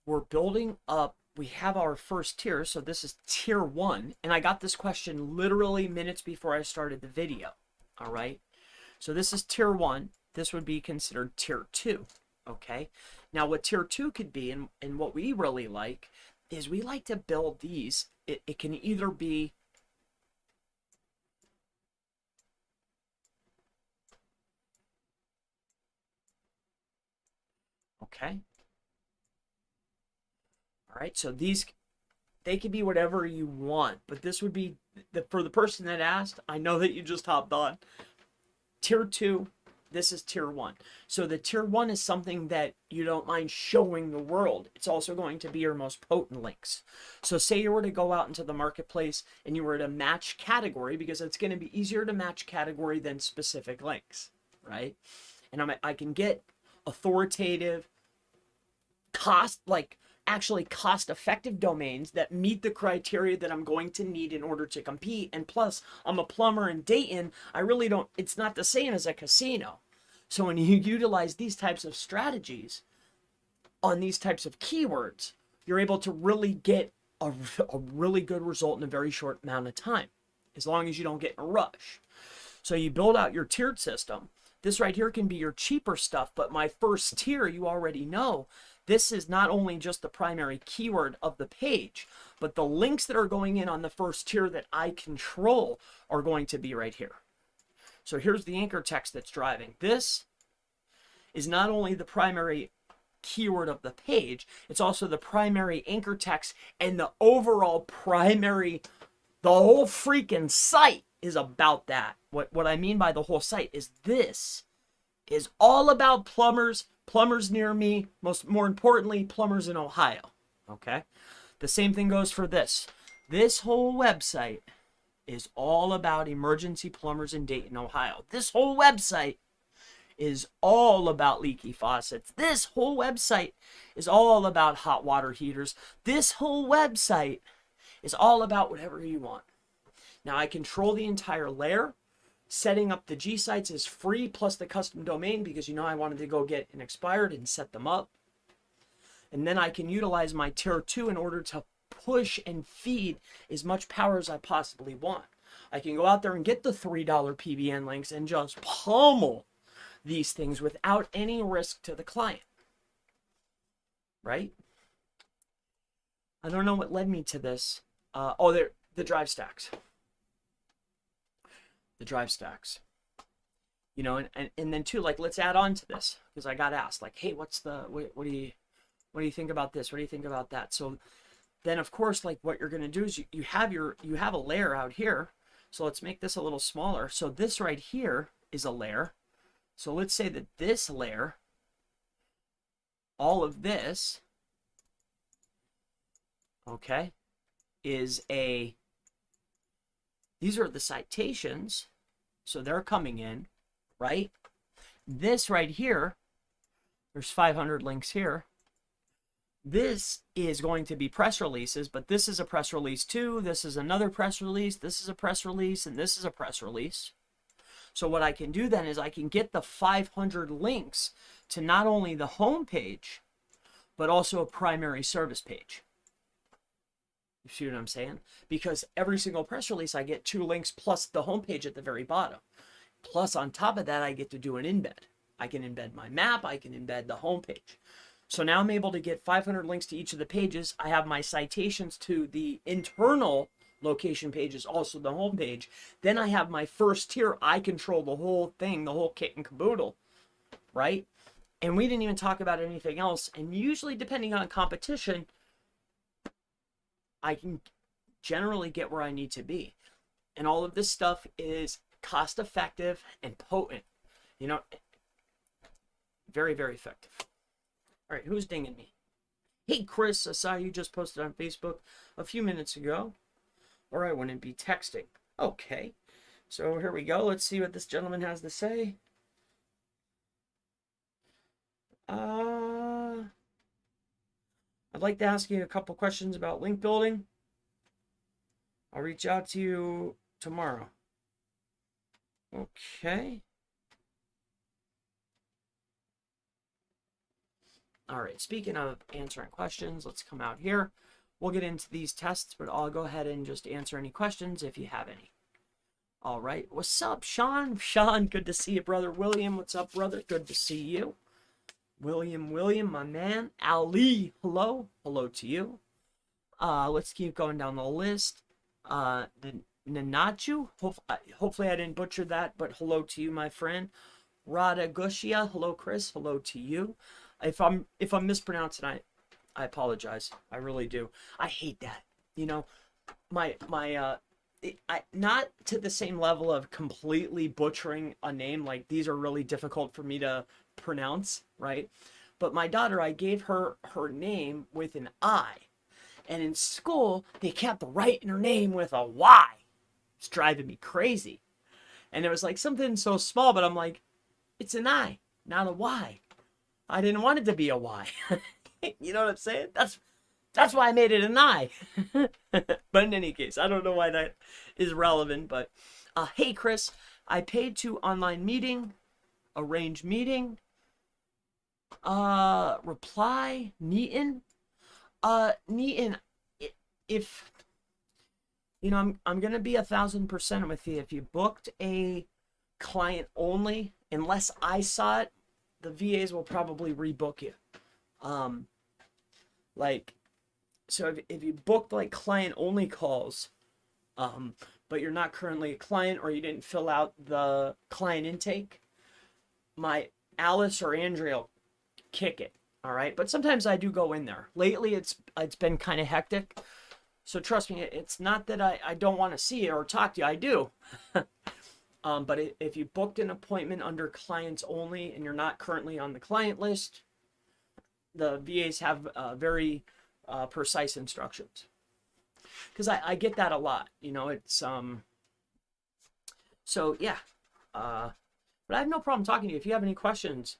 we're building up, we have our first tier. So this is tier 1. And I got this question literally minutes before I started the video. All right. So this is tier 1. This would be considered tier 2. Okay. Now what tier 2 could be, and what we really like, is we like to build these. It can either be okay. All right, so these, they could be whatever you want, but this would be, for the person that asked, I know that you just hopped on. Tier 2, this is tier 1. So the tier 1 is something that you don't mind showing the world. It's also going to be your most potent links. So say you were to go out into the marketplace and you were to match category, because it's going to be easier to match category than specific links, right? And I can get authoritative, actually cost-effective domains that meet the criteria that I'm going to need in order to compete. And plus, I'm a plumber in Dayton. I really don't, it's not the same as a casino. So when you utilize these types of strategies on these types of keywords, you're able to really get a really good result in a very short amount of time, as long as you don't get in a rush. So you build out your tiered system. This right here can be your cheaper stuff, but my first tier, you already know, this is not only just the primary keyword of the page, but the links that are going in on the first tier that I control are going to be right here. So here's the anchor text that's driving. This is not only the primary keyword of the page, it's also the primary anchor text, and the overall primary, the whole freaking site is about that. What I mean by the whole site is this is all about plumbers, plumbers near me, more importantly, plumbers in Ohio. Okay? The same thing goes for this. This whole website is all about emergency plumbers in Dayton, Ohio. This whole website is all about leaky faucets. This whole website is all about hot water heaters. This whole website is all about whatever you want. Now I control the entire layer. Setting up the G sites is free, plus the custom domain, because you know I wanted to go get an expired and set them up. And then I can utilize my tier 2 in order to push and feed as much power as I possibly want. I can go out there and get the $3 PBN links and just pummel these things without any risk to the client. Right? I don't know what led me to this. The drive stacks. The drive stacks. You know, and then too, like, let's add on to this, because I got asked, like, hey, what do you think about this? What do you think about that? So then, of course, like, what you're going to do is you have a layer out here. So let's make this a little smaller. So this right here is a layer. So let's say that this layer, all of this, okay, these are the citations. So they're coming in, right? This right here, there's 500 links here. This is going to be press releases, but this is a press release too. This is another press release. This is a press release, and this is a press release. So what I can do then is I can get the 500 links to not only the home page, but also a primary service page. You see what I'm saying? Because every single press release, I get 2 links plus the home page at the very bottom. Plus, on top of that, I get to do an embed. I can embed my map. I can embed the home page. So now I'm able to get 500 links to each of the pages. I have my citations to the internal location pages, also the home page. Then I have my first tier. I control the whole thing, the whole kit and caboodle, right? And we didn't even talk about anything else. And usually, depending on competition, I can generally get where I need to be. And all of this stuff is cost effective and potent. You know, very, very effective. All right, who's dinging me? Hey, Chris, I saw you just posted on Facebook a few minutes ago, or I wouldn't be texting. Okay, so here we go. Let's see what this gentleman has to say. I'd like to ask you a couple questions about link building. I'll reach out to you tomorrow. Okay. All right, speaking of answering questions, let's come out here. We'll get into these tests, but I'll go ahead and just answer any questions if you have any. All right, what's up, Sean? Sean, good to see you, brother. William, what's up, brother? Good to see you. William, my man. Ali, hello. Hello to you. Let's keep going down the list. Nanachu, hopefully I didn't butcher that, but hello to you, my friend. Radha Gushia, hello, Chris. Hello to you. If I'm mispronouncing, I apologize. I really do. I hate that. You know, not to the same level of completely butchering a name. Like, these are really difficult for me to pronounce, right? But my daughter, I gave her name with an I, and in school they kept writing her name with a Y. It's driving me crazy. And it was like something so small, but I'm like, it's an I, not a Y. I didn't want it to be a Y. You know what I'm saying? That's why I made it an I. But in any case, I don't know why that is relevant. But hey, Chris, I paid to online meeting, arrange meeting, reply, Neaton. Neaton, if you know, I'm gonna be 1,000% with you. If you booked a client only unless I saw it, the VAs will probably rebook you. Like, so if you booked like client only calls, but you're not currently a client or you didn't fill out the client intake, my Alice or Andrea will kick it. All right. But sometimes I do go in there. Lately, it's been kind of hectic. So trust me, it's not that I don't want to see you or talk to you. I do. But if you booked an appointment under clients only and you're not currently on the client list, the VAs have very precise instructions. Because I get that a lot. You know, it's so yeah. But I have no problem talking to you. If you have any questions,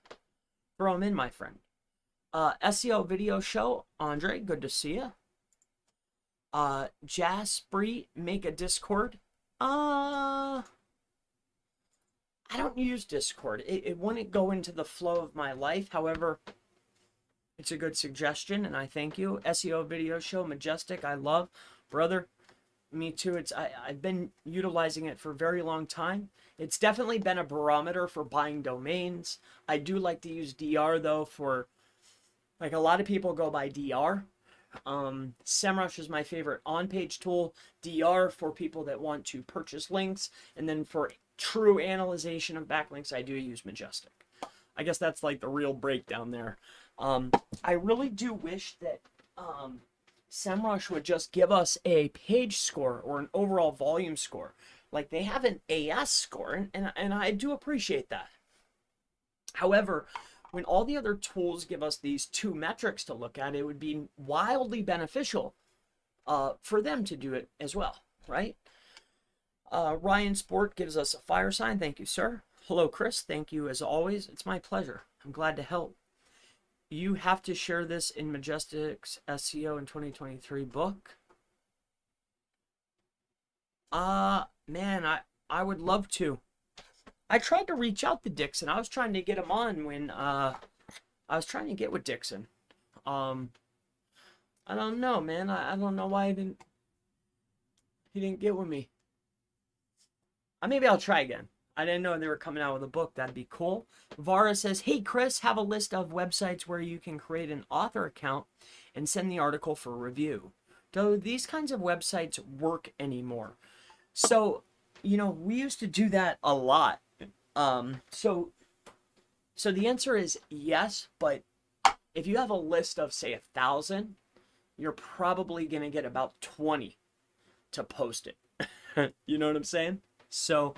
throw them in, my friend. SEO video show, Andre, good to see you. Jaspree, make a Discord. I don't use Discord. It wouldn't go into the flow of my life. However, it's a good suggestion, and I thank you. SEO video show, Majestic, I love. Brother, me too. I've been utilizing it for a very long time. It's definitely been a barometer for buying domains. I do like to use DR, though, for, like, a lot of people go by DR. SEMrush is my favorite on-page tool. DR for people that want to purchase links, and then for true analyzation of backlinks, I do use Majestic. I guess that's like the real breakdown there. I really do wish that SEMrush would just give us a page score or an overall volume score. Like they have an AS score, and I do appreciate that. However, when all the other tools give us these two metrics to look at, it would be wildly beneficial for them to do it as well, right? Ryan Sport gives us a fire sign. Thank you, sir. Hello, Chris. Thank you as always. It's my pleasure. I'm glad to help. You have to share this in Majestic's SEO in 2023 book. Man, I would love to. I tried to reach out to Dixon. I was trying to get him on when I was trying to get with Dixon. I don't know, man. I don't know why he didn't get with me. Maybe I'll try again. I didn't know they were coming out with a book. That'd be cool. Vara says, hey, Chris, have a list of websites where you can create an author account and send the article for review. Do these kinds of websites work anymore? So, you know, we used to do that a lot. So the answer is yes, but if you have a list of, say, 1,000, you're probably going to get about 20 to post it. You know what I'm saying? So,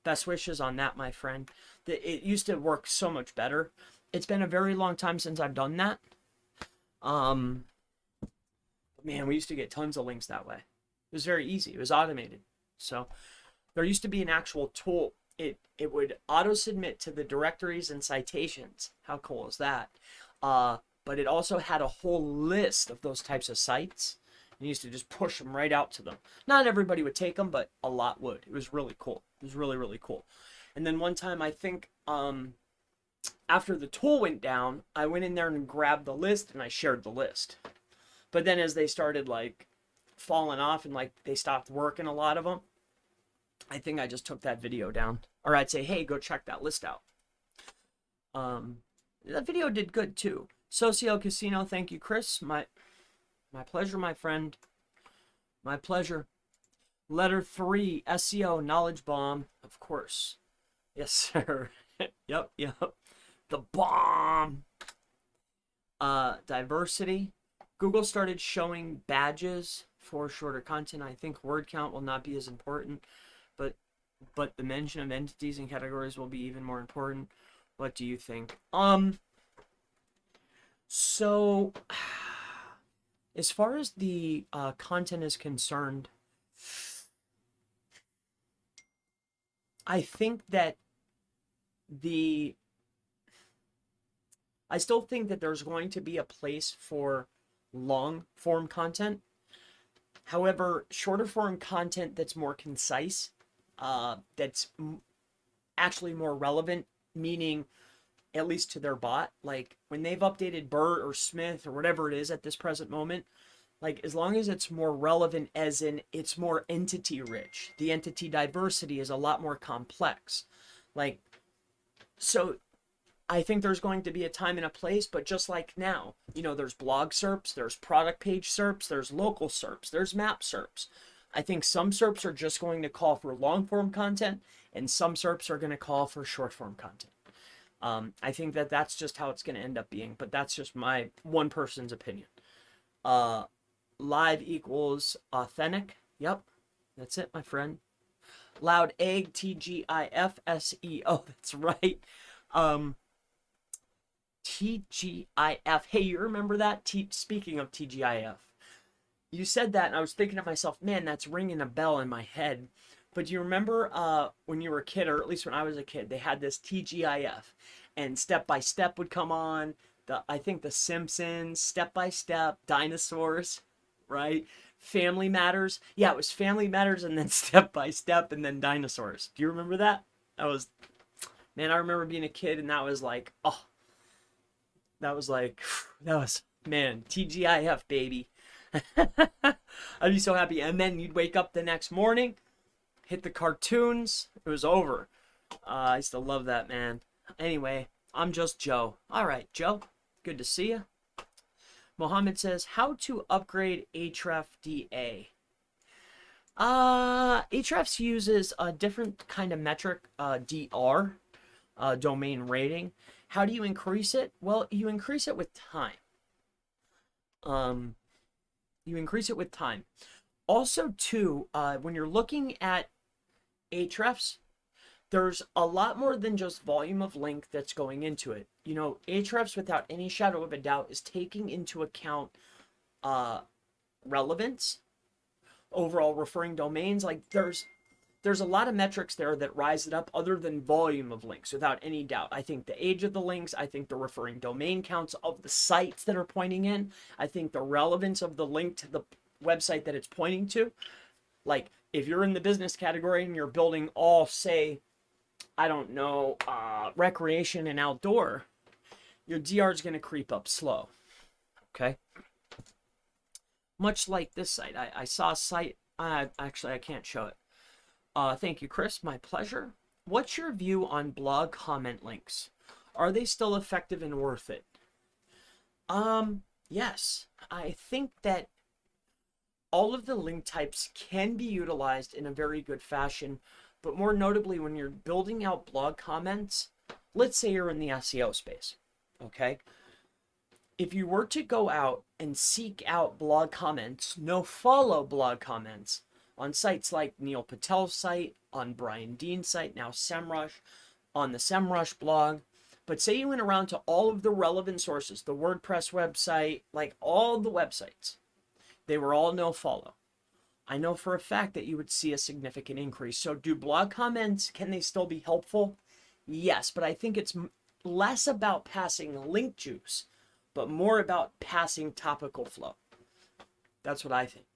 best wishes on that, my friend. It used to work so much better. It's been a very long time since I've done that. Man, we used to get tons of links that way. It was very easy. It was automated. So there used to be an actual tool. It would auto-submit to the directories and citations. How cool is that? But it also had a whole list of those types of sites. You used to just push them right out to them. Not everybody would take them, but a lot would. It was really cool. It was really, really cool. And then one time, I think, after the tool went down, I went in there and grabbed the list, and I shared the list. But then as they started, like, falling off and, like, they stopped working, a lot of them, I think I just took that video down. Or I'd say, hey, go check that list out. That video did good, too. Socio Casino, thank you, Chris. My pleasure, my friend. My pleasure. Letter 3, SEO knowledge bomb, of course. Yes, sir. Yep. The bomb. Diversity. Google started showing badges for shorter content. I think word count will not be as important, but the mention of entities and categories will be even more important. What do you think? So as far as the content is concerned, I think that I still think that there's going to be a place for long form content. However, shorter form content that's more concise, that's actually more relevant, meaning at least to their bot, like when they've updated Burt or Smith or whatever it is at this present moment, like as long as it's more relevant, as in it's more entity rich, the entity diversity is a lot more complex. Like, so I think there's going to be a time and a place, but just like now, you know, there's blog SERPs, there's product page SERPs, there's local SERPs, there's map SERPs. I think some SERPs are just going to call for long form content, and some SERPs are going to call for short form content. I think that that's just how it's going to end up being, but that's just my one person's opinion. Live equals authentic. Yep, that's it, my friend. Loud egg, TGIF SEO. That's right. TGIF. Hey, you remember that? Speaking of TGIF, you said that, and I was thinking to myself, man, that's ringing a bell in my head. But do you remember when you were a kid, or at least when I was a kid, they had this TGIF, and Step by Step would come on. I think The Simpsons, Step by Step, Dinosaurs, right? Family Matters. Yeah, it was Family Matters, and then Step by Step, and then Dinosaurs. Do you remember that? Man, I remember being a kid, and that was like, man, TGIF, baby. I'd be so happy. And then you'd wake up the next morning, hit the cartoons. It was over. I used to love that, man. Anyway, I'm just Joe. All right, Joe. Good to see you. Mohammed says, how to upgrade hrefs.da. Ahrefs uses a different kind of metric, DR, domain rating. How do you increase it? Well, you increase it with time. Also, too, when you're looking at Ahrefs, there's a lot more than just volume of link that's going into it. You know, Ahrefs, without any shadow of a doubt, is taking into account relevance, overall referring domains. Like, there's a lot of metrics there that rise it up other than volume of links, without any doubt. I think the age of the links, I think the referring domain counts of the sites that are pointing in, I think the relevance of the link to the website that it's pointing to. Like, if you're in the business category and you're building all, say, I don't know, recreation and outdoor, your DR is going to creep up slow. Okay? Much like this site. I saw a site, actually I can't show it. Thank you, Chris. My pleasure. What's your view on blog comment links? Are they still effective and worth it? Yes. I think that all of the link types can be utilized in a very good fashion, but more notably when you're building out blog comments, let's say you're in the SEO space, okay? If you were to go out and seek out blog comments, no follow blog comments, on sites like Neil Patel's site, on Brian Dean's site, now SEMrush, on the SEMrush blog. But say you went around to all of the relevant sources, the WordPress website, like all the websites, they were all no follow. I know for a fact that you would see a significant increase. So do blog comments, can they still be helpful? Yes, but I think it's less about passing link juice, but more about passing topical flow. That's what I think.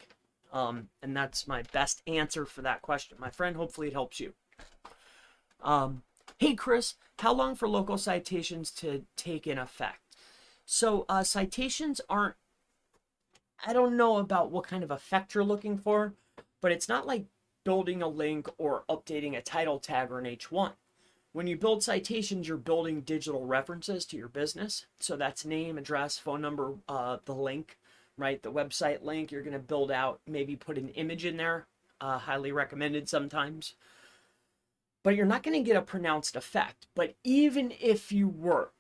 And that's my best answer for that question, my friend. Hopefully it helps you. Hey, Chris, how long for local citations to take in effect? So citations aren't, I don't know about what kind of effect you're looking for, but it's not like building a link or updating a title tag or an H1. When you build citations, you're building digital references to your business. So that's name, address, phone number, the link, right? The website link. You're going to build out, maybe put an image in there, highly recommended sometimes. But you're not going to get a pronounced effect. But even if you were,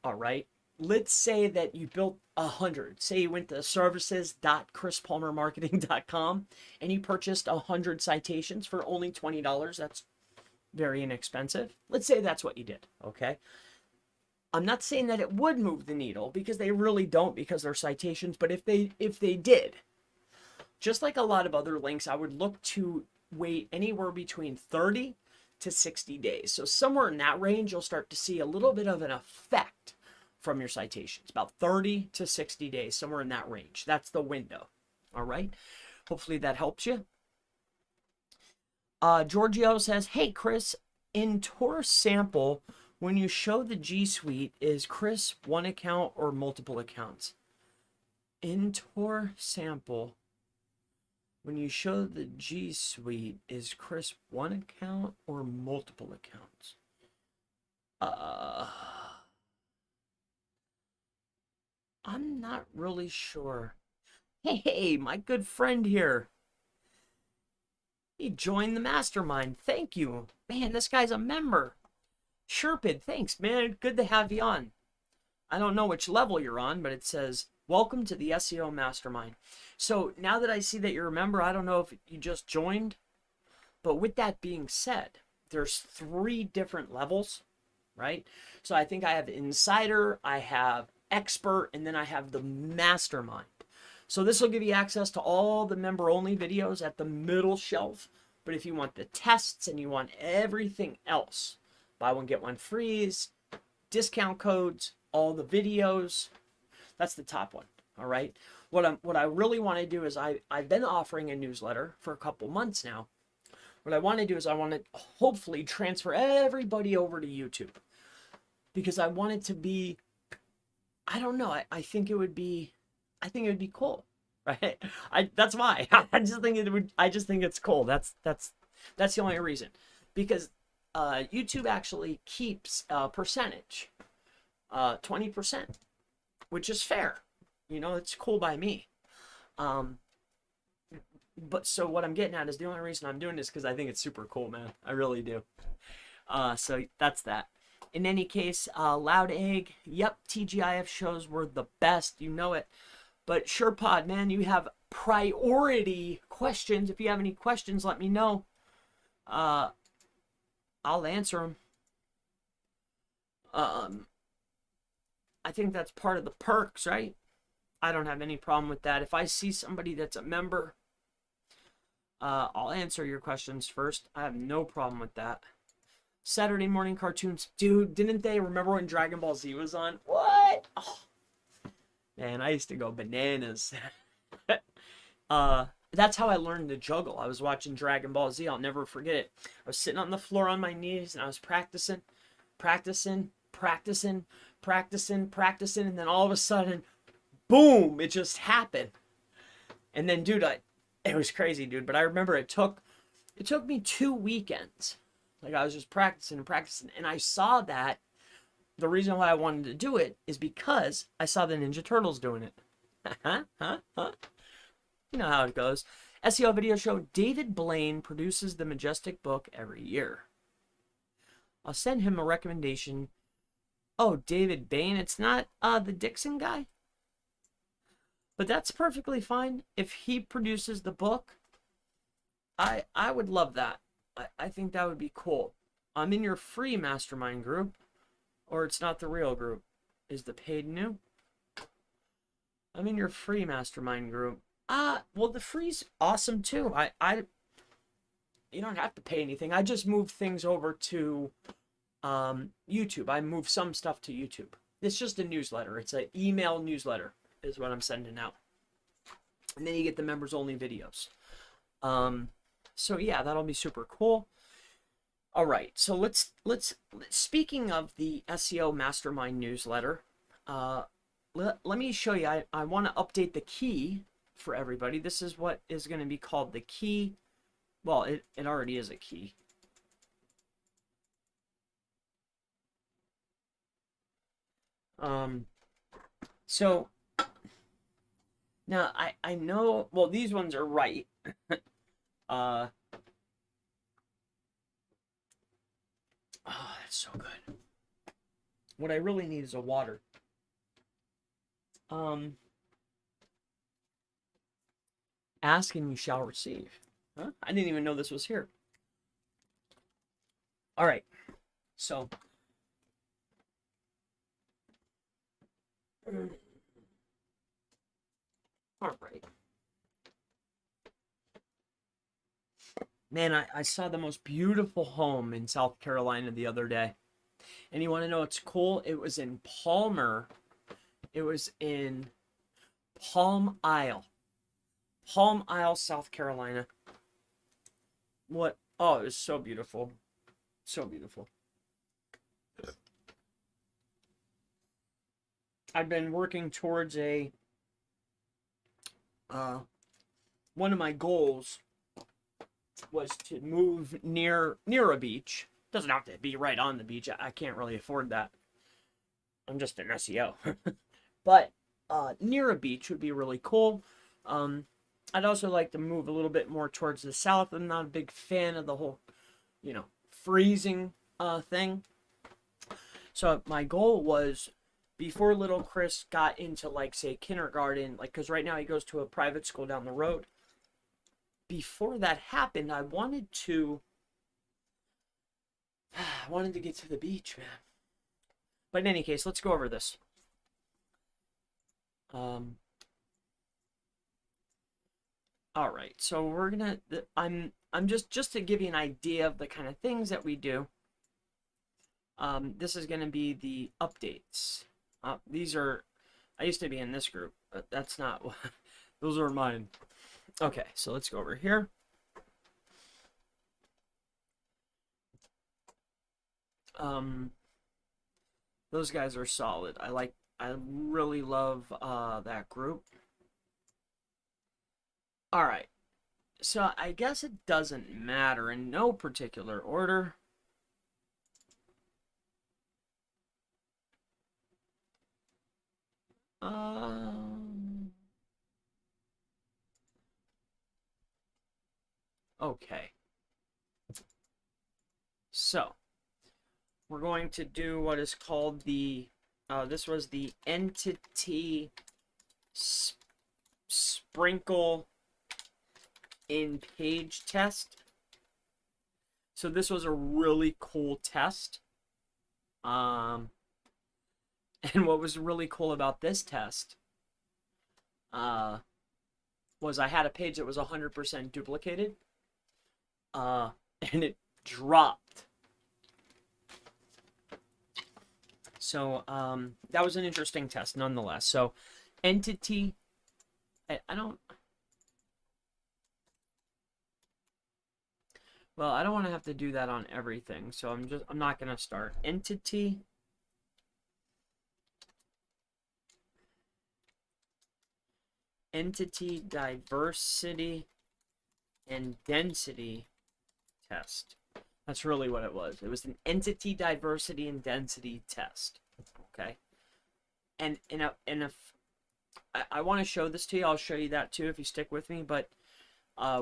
all right, let's say that you built 100. Say you went to services.chrispalmermarketing.com and you purchased 100 citations for only $20. That's very inexpensive. Let's say that's what you did, okay? I'm not saying that it would move the needle, because they really don't, because they're citations. But if they did, just like a lot of other links, I would look to wait anywhere between 30 to 60 days. So somewhere in that range, you'll start to see a little bit of an effect from your citations. About 30 to 60 days, somewhere in that range. That's the window. All right. Hopefully that helps you. Giorgio says, hey, Chris, in Tour sample, when you show the G Suite, is Chris one account or multiple accounts? In Tour sample, when you show the G Suite, is Chris one account or multiple accounts? Uh, I'm not really sure. Hey, my good friend here. He joined the mastermind. Thank you. Man, this guy's a member. Sherpid, thanks, man. Good to have you on. I don't know which level you're on, but it says, welcome to the SEO Mastermind. So now that I see that you're a member, I don't know if you just joined, but with that being said, there's 3 different levels, right? So I think I have Insider, I have Expert, and then I have the Mastermind. So this will give you access to all the member-only videos at the middle shelf. But if you want the tests and you want everything else, buy one, get one frees, discount codes, all the videos, that's the top one, all right? What I really want to do is I've been offering a newsletter for a couple months now. What I want to do is I want to hopefully transfer everybody over to YouTube. Because I want it to be, I don't know, I think it would be cool, right? That's why. I just think it's cool. That's the only reason. Because YouTube actually keeps a percentage, 20%, which is fair. You know, it's cool by me. But so what I'm getting at is the only reason I'm doing this because I think it's super cool, man. I really do. So that's that. In any case, Loud Egg, yep, TGIF shows were the best, you know it. But SurePod, man, you have priority questions. If you have any questions, let me know. I'll answer them. I think that's part of the perks, right? I don't have any problem with that. If I see somebody that's a member, I'll answer your questions first. I have no problem with that. Saturday morning cartoons. Dude, didn't they remember when Dragon Ball Z was on? What? Oh, man, I used to go bananas. That's how I learned to juggle. I was watching Dragon Ball Z. I'll never forget it. I was sitting on the floor on my knees and I was practicing. And then all of a sudden, boom, it just happened. And then, dude, it was crazy, dude. But I remember it took me 2 weekends. Like I was just practicing, and I saw that the reason why I wanted to do it is because I saw the Ninja Turtles doing it. You know how it goes. SEO video show, David Blaine produces the Majestic book every year. I'll send him a recommendation. Oh, David Bain, it's not the Dixon guy? But that's perfectly fine. If he produces the book, I would love that. I think that would be cool. I'm in your free mastermind group, or it's not the real group. Is the paid new? I'm in your free mastermind group. Well, the free's awesome too. You don't have to pay anything. I just moved things over to YouTube. I moved some stuff to YouTube. It's just a newsletter. It's an email newsletter is what I'm sending out. And then you get the members only videos. So yeah, that'll be super cool. All right, so let's speaking of the SEO Mastermind newsletter, let me show you. I want to update the key for everybody. This is what is going to be called the key. Well, it already is a key. So now I know, well, these ones are right. Oh, that's so good. What I really need is a water. Ask and you shall receive. Huh? I didn't even know this was here. All right. So all right. Man, I saw the most beautiful home in South Carolina the other day. And you want to know what's cool? It was in Palmer. It was in Palm Isle. Palm Isle, South Carolina. What? Oh, it was so beautiful. So beautiful. I've been working towards a one of my goals was to move near a beach, Doesn't have to be right on the beach. I can't really afford that. I'm just an SEO. But near a beach would be really cool. I'd also like to move a little bit more towards the south. I'm not a big fan of the whole, freezing thing. So my goal was, before little Chris got into, like, say, kindergarten, like, because right now he goes to a private school down the road. Before that happened, I wanted to get to the beach, man. But in any case, let's go over this. All right, so we're gonna. I'm just to give you an idea of the kind of things that we do. This is gonna be the updates. These are. I used to be in this group, but that's not. Those are mine. Okay, so let's go over here. Those guys are solid. I really love that group. All right. So I guess it doesn't matter in no particular order. Okay. So we're going to do what is called the this was the entity sprinkle in page test. So this was a really cool test. And what was really cool about this test was I had a page that was 100% duplicated, and it dropped. So that was an interesting test nonetheless. So entity, I don't want to have to do that on everything, so I'm not going to start. Entity diversity and density test. That's really what it was. It was an entity diversity and density test. Okay. And if I want to show this to you, I'll show you that too if you stick with me. But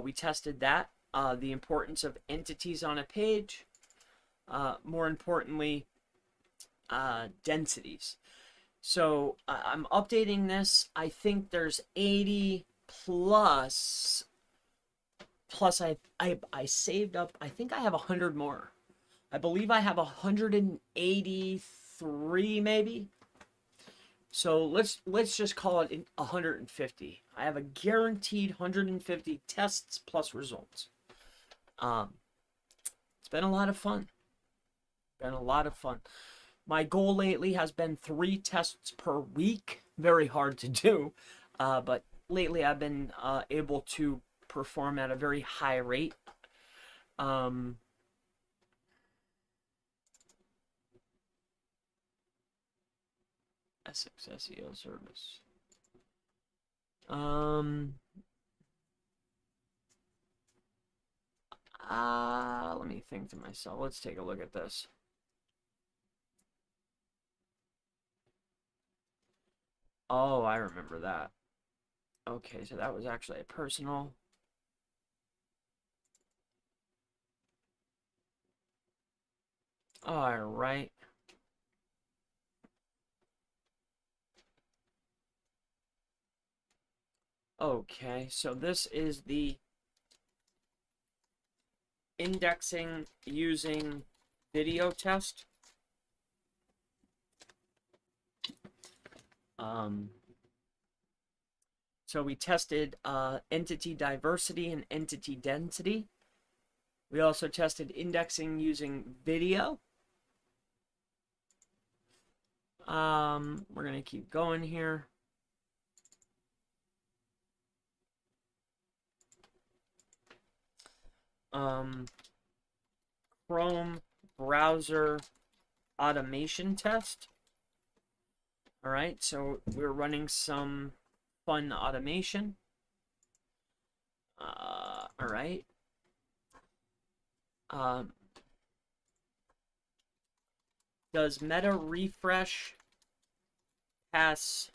we tested that. The importance of entities on a page. More importantly, densities. So I'm updating this. I think there's 80 plus I saved up. I think I have 100 more. I believe I have 183 maybe. So let's just call it 150. I have a guaranteed 150 tests plus results. It's been a lot of fun. My goal lately has been 3 tests per week. Very hard to do, but lately I've been able to perform at a very high rate. Essex SEO service. Let me think to myself. Let's take a look at this. Oh, I remember that. Okay, so that was actually a personal. All right. Okay, so this is the indexing using video test. So we tested entity diversity and entity density. We also tested indexing using video. We're going to keep going here. Chrome browser automation test. All right, so we're running some fun automation. All right. Does meta refresh pass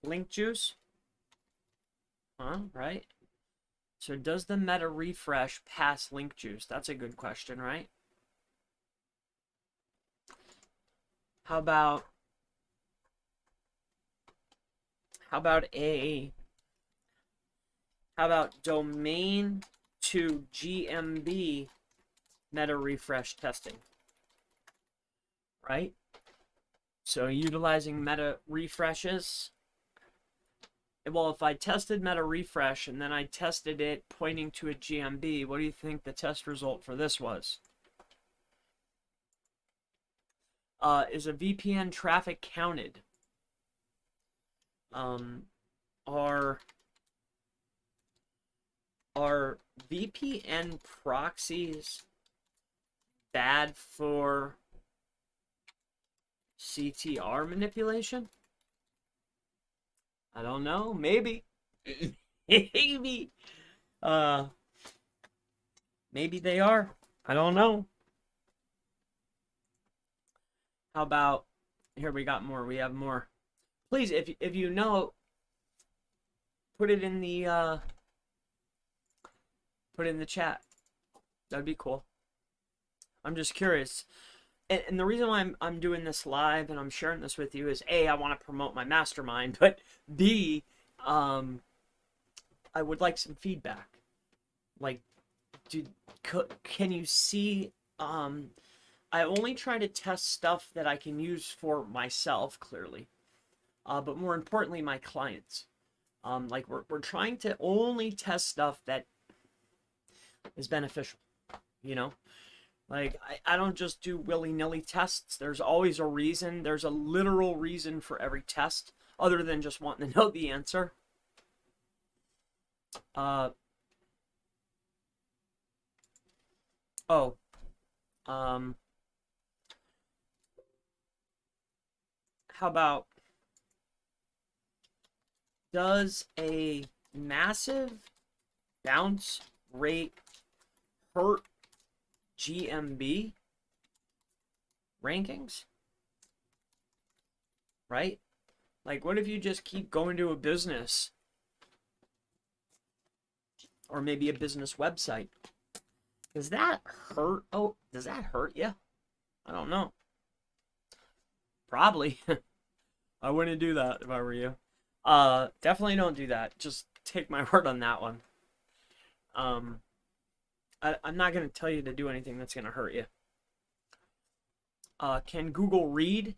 link juice? Huh, right? So does the meta refresh pass link juice? That's a good question, right? How about domain to GMB meta refresh testing, right? So utilizing meta refreshes. Well, if I tested meta refresh and then I tested it pointing to a GMB, what do you think the test result for this was? Is a VPN traffic counted? Are VPN proxies bad for CTR manipulation? I don't know. Maybe. Maybe. Maybe they are. I don't know. How about here? We got more. We have more. Please, if you know, put it in the chat. That'd be cool. I'm just curious. And the reason why I'm doing this live and I'm sharing this with you is A, I want to promote my mastermind, but B, I would like some feedback. Like, can you see? I only try to test stuff that I can use for myself, clearly, but more importantly, my clients. Like we're trying to only test stuff that is beneficial, you know. Like, I don't just do willy-nilly tests. There's always a reason. There's a literal reason for every test, other than just wanting to know the answer. How about, does a massive bounce rate hurt GMB rankings? Right? Like, what if you just keep going to a business or maybe a business website? Does that hurt? Oh, does that hurt you? I don't know. Probably. I wouldn't do that if I were you. Definitely don't do that. Just take my word on that one. I'm not going to tell you to do anything that's going to hurt you. Can Google read?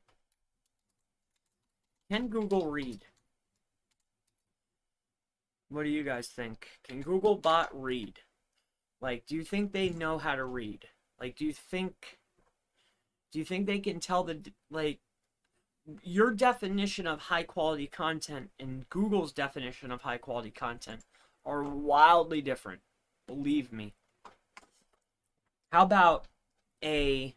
Can Google read? What do you guys think? Can Googlebot read? Like, do you think they know how to read? Like, do you think they can tell like, your definition of high quality content and Google's definition of high quality content are wildly different. Believe me. How about a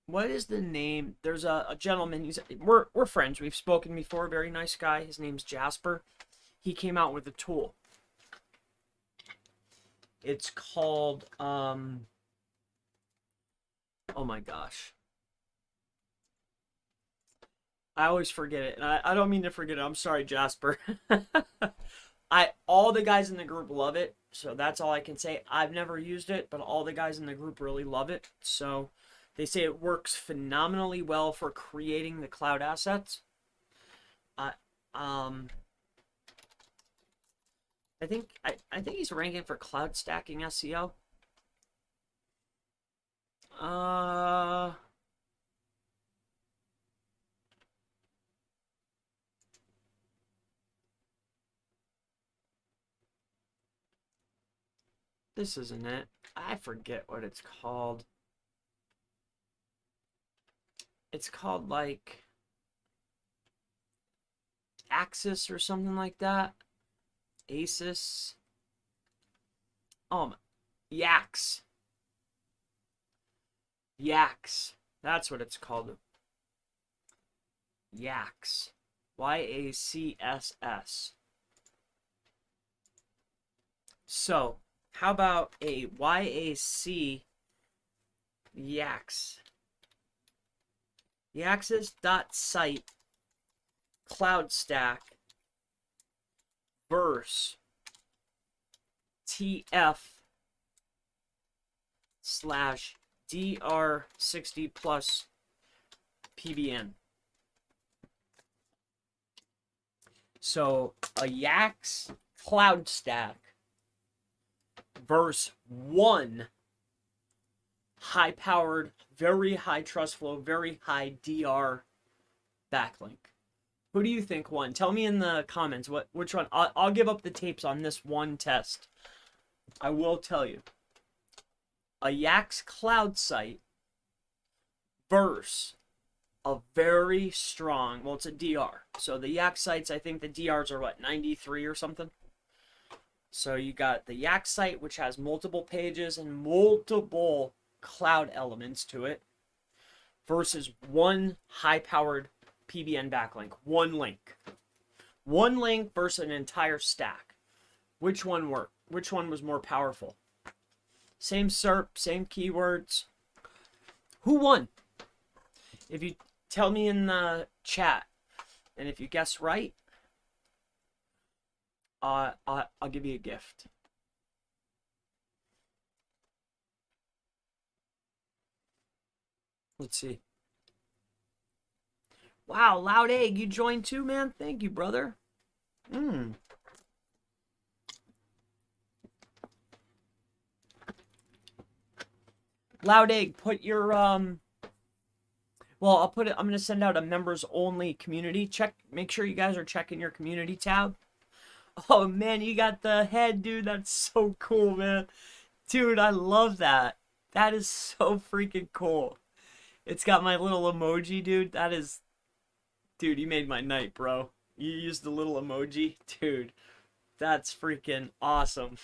what is the name? There's a gentleman. We're friends. We've spoken before. Very nice guy. His name's Jasper. He came out with a tool. It's called oh my gosh. I always forget it. And I don't mean to forget it. I'm sorry, Jasper. All the guys in the group love it, so that's all I can say. I've never used it, but all the guys in the group really love it. So they say it works phenomenally well for creating the cloud assets. I think he's ranking for cloud stacking SEO. This isn't it. I forget what it's called. It's called like Axis or something like that. Asus. Yaks. Yaks. That's what it's called. Yaks. YACSS. So, how about a YAC Yax? Yaxis.site cloud stack verse TF/DR60 plus PBN. So a Yax cloud stack versus one high-powered, very high trust flow, very high DR backlink. Who do you think won? Tell me in the comments which one. I'll give up the tapes on this one test. I will tell you. A Yax cloud site versus a very strong, well, it's a DR. So the Yax sites, I think the DRs are what, 93 or something? So you got the Yax site, which has multiple pages and multiple cloud elements to it, versus one high-powered PBN backlink. One link. One link versus an entire stack. Which one worked? Which one was more powerful? Same SERP, same keywords. Who won? If you tell me in the chat, and if you guess right, I'll give you a gift. Let's see. Wow, Loud Egg, you joined too, man? Thank you, brother. Loud Egg, put your well, I'll put it, I'm gonna send out a members only community. Make sure you guys are checking your community tab. Oh man, you got the head, dude. That's so cool, man. Dude, I love that. That is so freaking cool. It's got my little emoji, dude. That is, dude, you made my night, bro. You used the little emoji, dude. That's freaking awesome.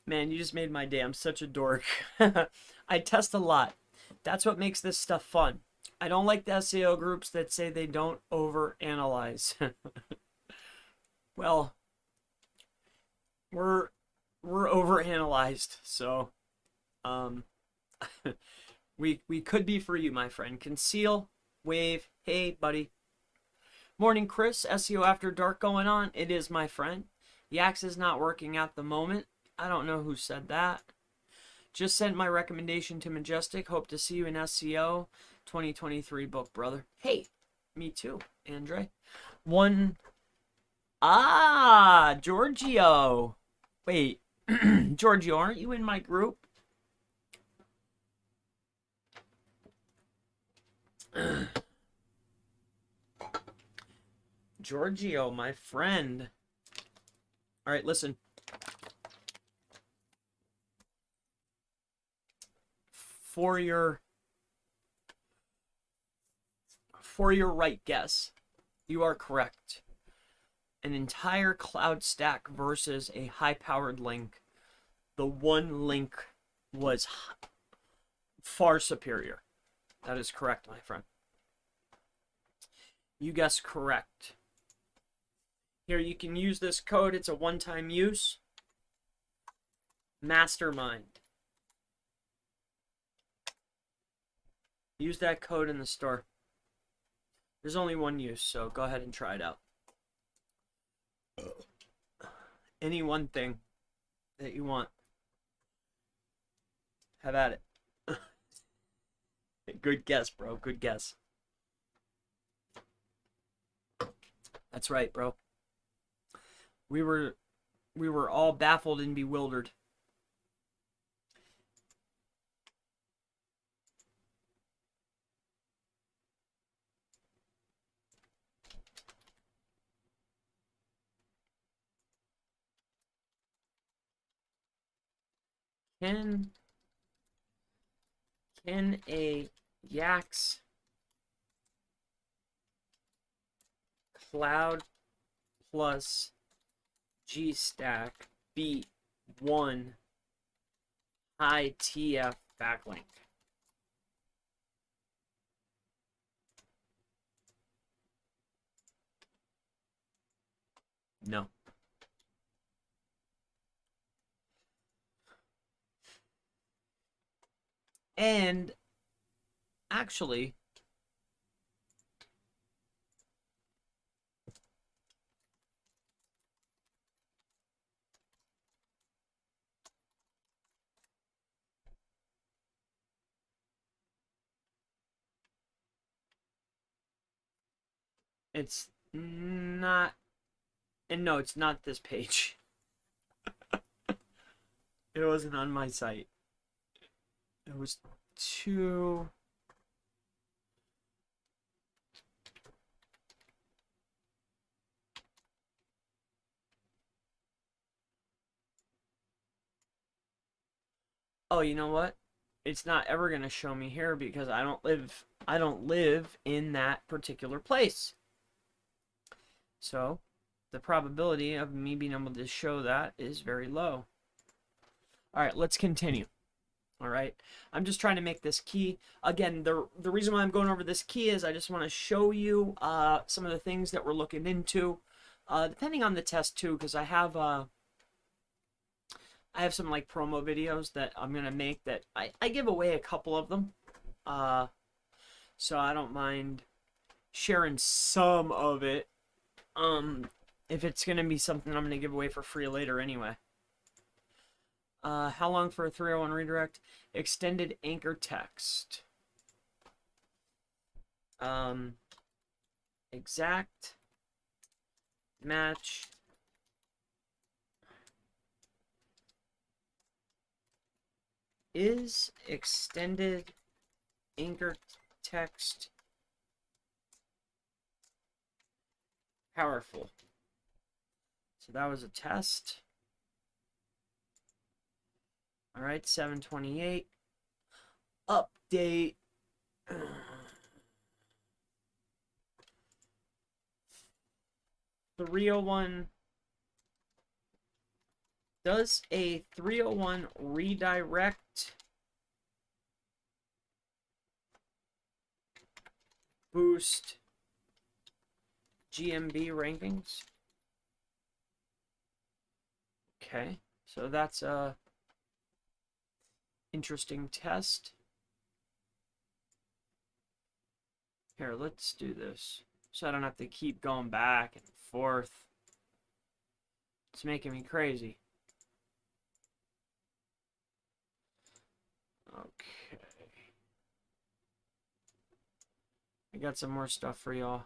Man, you just made my day. I'm such a dork. I test a lot. That's what makes this stuff fun. I don't like the SEO groups that say they don't overanalyze. Well, we're overanalyzed, so we could be for you, my friend. Conceal, wave, hey buddy. Morning, Chris. SEO After Dark going on. It is, my friend. Yax is not working at the moment. I don't know who said that. Just sent my recommendation to Majestic. Hope to see you in SEO 2023 book, brother. Hey, me too, Andre. Giorgio. Wait, Giorgio, aren't you in my group? Giorgio, my friend. All right, listen. For your right guess, you are correct. An entire cloud stack versus a high-powered link. The one link was far superior. That is correct, my friend. You guessed correct. Here, you can use this code. It's a one-time use. Mastermind. Use that code in the store. There's only one use, so go ahead and try it out. Any one thing that you want. Have at it. Good guess, bro. Good guess. That's right, bro. We were all baffled and bewildered. Can a Yax cloud plus G stack beat one high TF backlink? No. And actually, it's not, and no, it's not this page. It wasn't on my site. It was too... Oh, you know what? It's not ever going to show me here because I don't live in that particular place. So, the probability of me being able to show that is very low. All right, let's continue. All right, I'm just trying to make this key. Again, the reason why I'm going over this key is I just want to show you some of the things that we're looking into, depending on the test too, because I have some like promo videos that I'm gonna make that I give away a couple of them, so I don't mind sharing some of it, if it's gonna be something I'm gonna give away for free later anyway. How long for a 301 redirect? Extended anchor text. Exact match is extended anchor text powerful? So that was a test. All right, 728. Update. 301. Does a 301 redirect boost GMB rankings? Okay, so that's a interesting test. Here, let's do this so I don't have to keep going back and forth. It's making me crazy. Okay. I got some more stuff for y'all.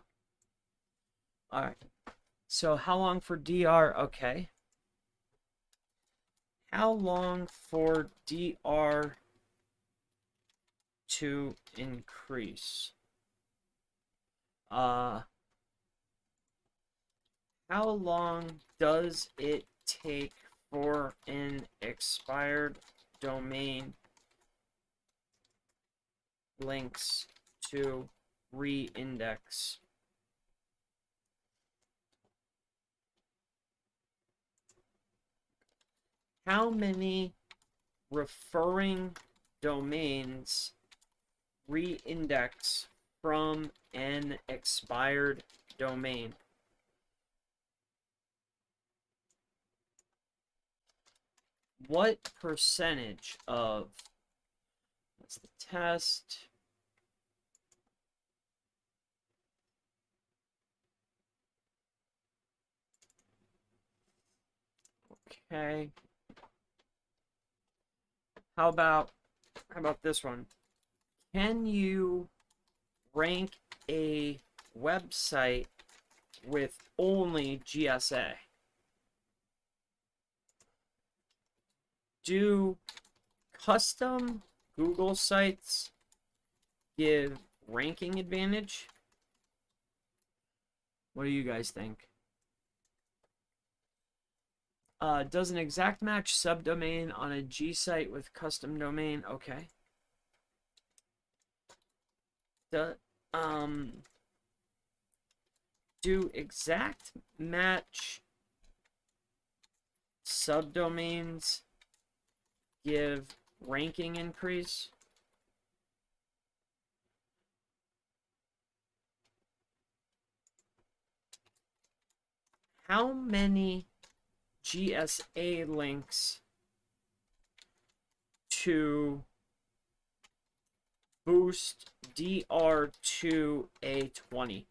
Alright. So how long for DR? Okay. How long for DR to increase? How long does it take for an expired domain links to re-index? How many referring domains re-index from an expired domain? What percentage of... That's the test. Okay. How about this one? Can you rank a website with only GSA? Do custom Google sites give ranking advantage? What do you guys think? Does an exact match subdomain on a G site with custom domain? Okay. Do exact match subdomains give ranking increase? How many GSA links to boost DR to a 20.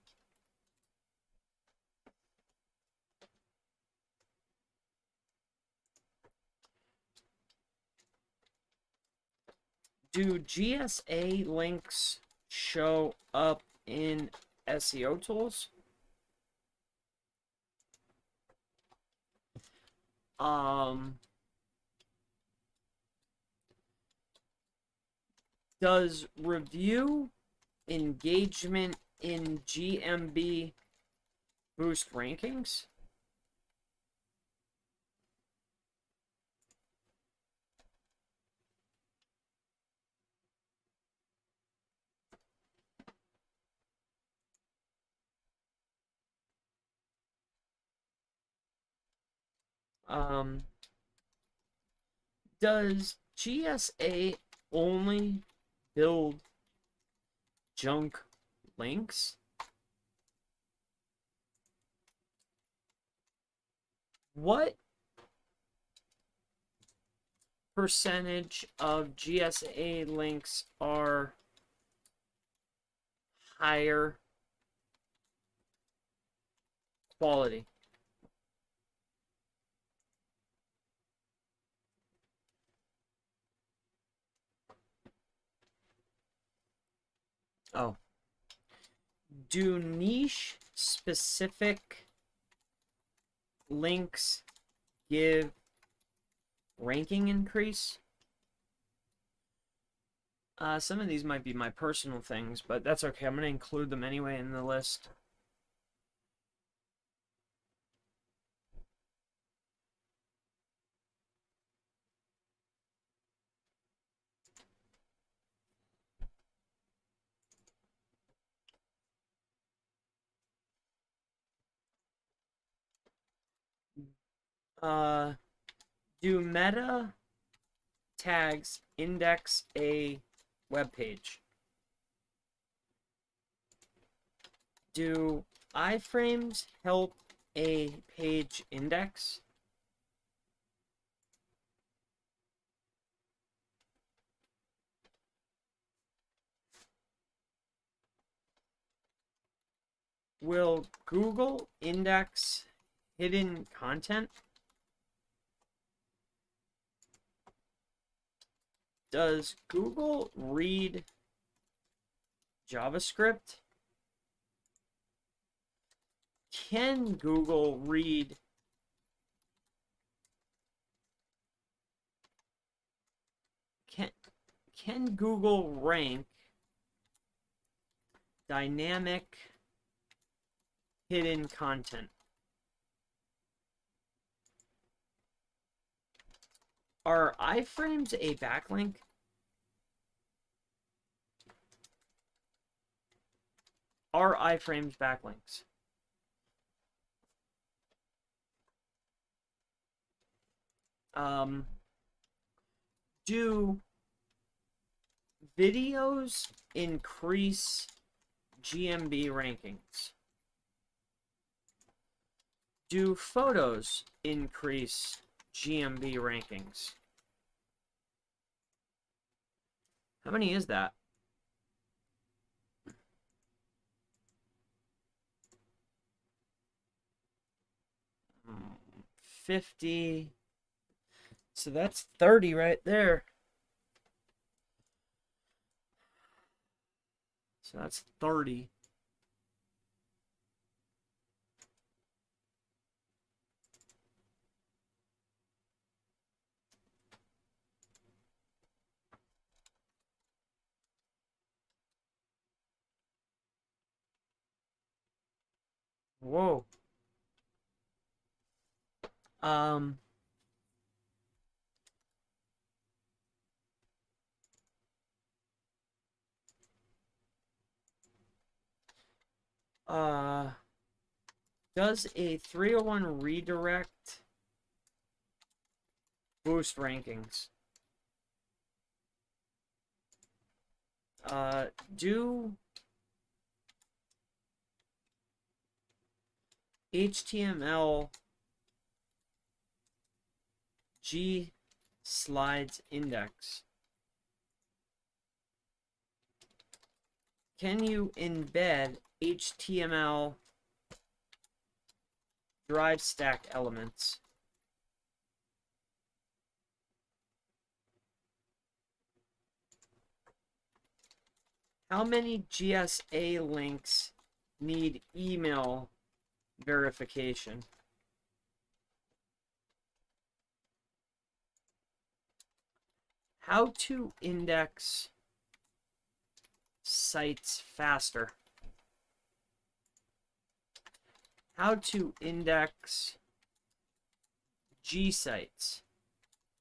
Do GSA links show up in SEO tools? Does review engagement in GMB boost rankings? Does GSA only build junk links? What percentage of GSA links are higher quality? Oh. Do niche specific links give ranking increase? Some of these might be my personal things, but that's okay. I'm going to include them anyway in the list. Do meta tags index a web page? Do iframes help a page index? Will Google index hidden content? Does Google read JavaScript? Can Google read can Google rank dynamic hidden content? Are iframes a backlink? Are iframes backlinks? Do videos increase GMB rankings? Do photos increase GMB rankings? How many is that? Hmm, 50. So that's 30 right there. So that's 30. Whoa. Um, does a 301 redirect boost rankings? Do HTML G slides index? can you embed HTML drive stack elements? How many GSA links need email verification? How to index sites faster. How to index G sites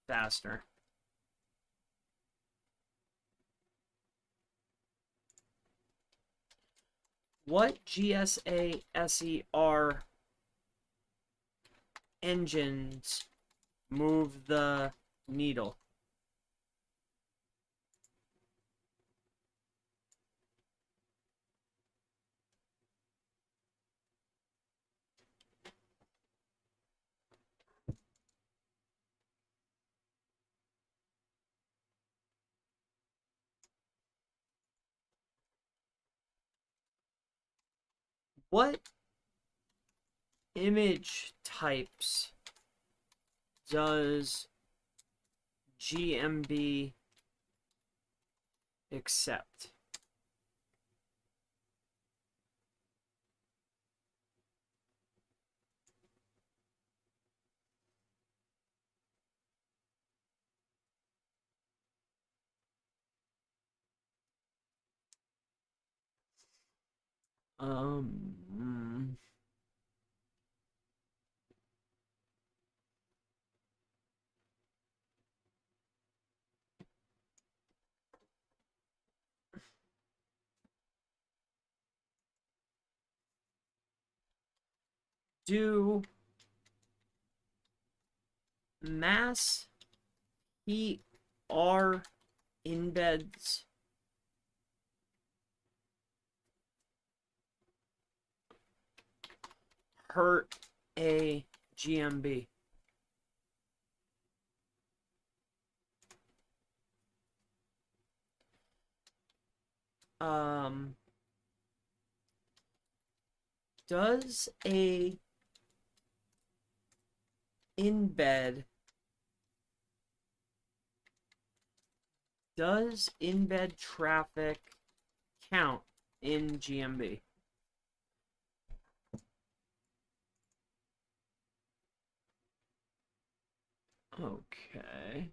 faster. What GSA SER engines move the needle? What image types does GMB accept? Um, do mass PR embeds hurt a GMB? Does a embed traffic count in GMB? Okay.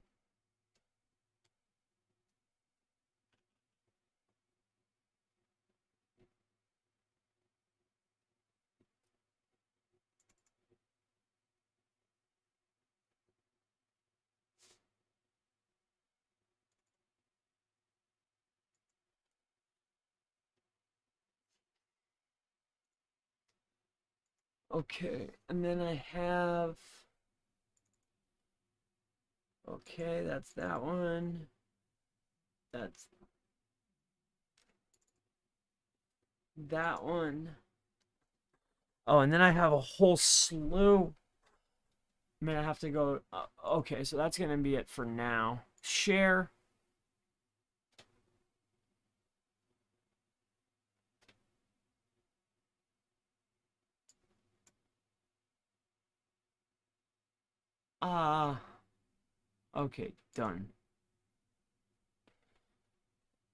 Okay, and then I have, okay, that's that one. That's that one. Oh, and then I have a whole slew. I'm gonna have to go. Okay, so that's gonna be it for now. Share. Okay, done.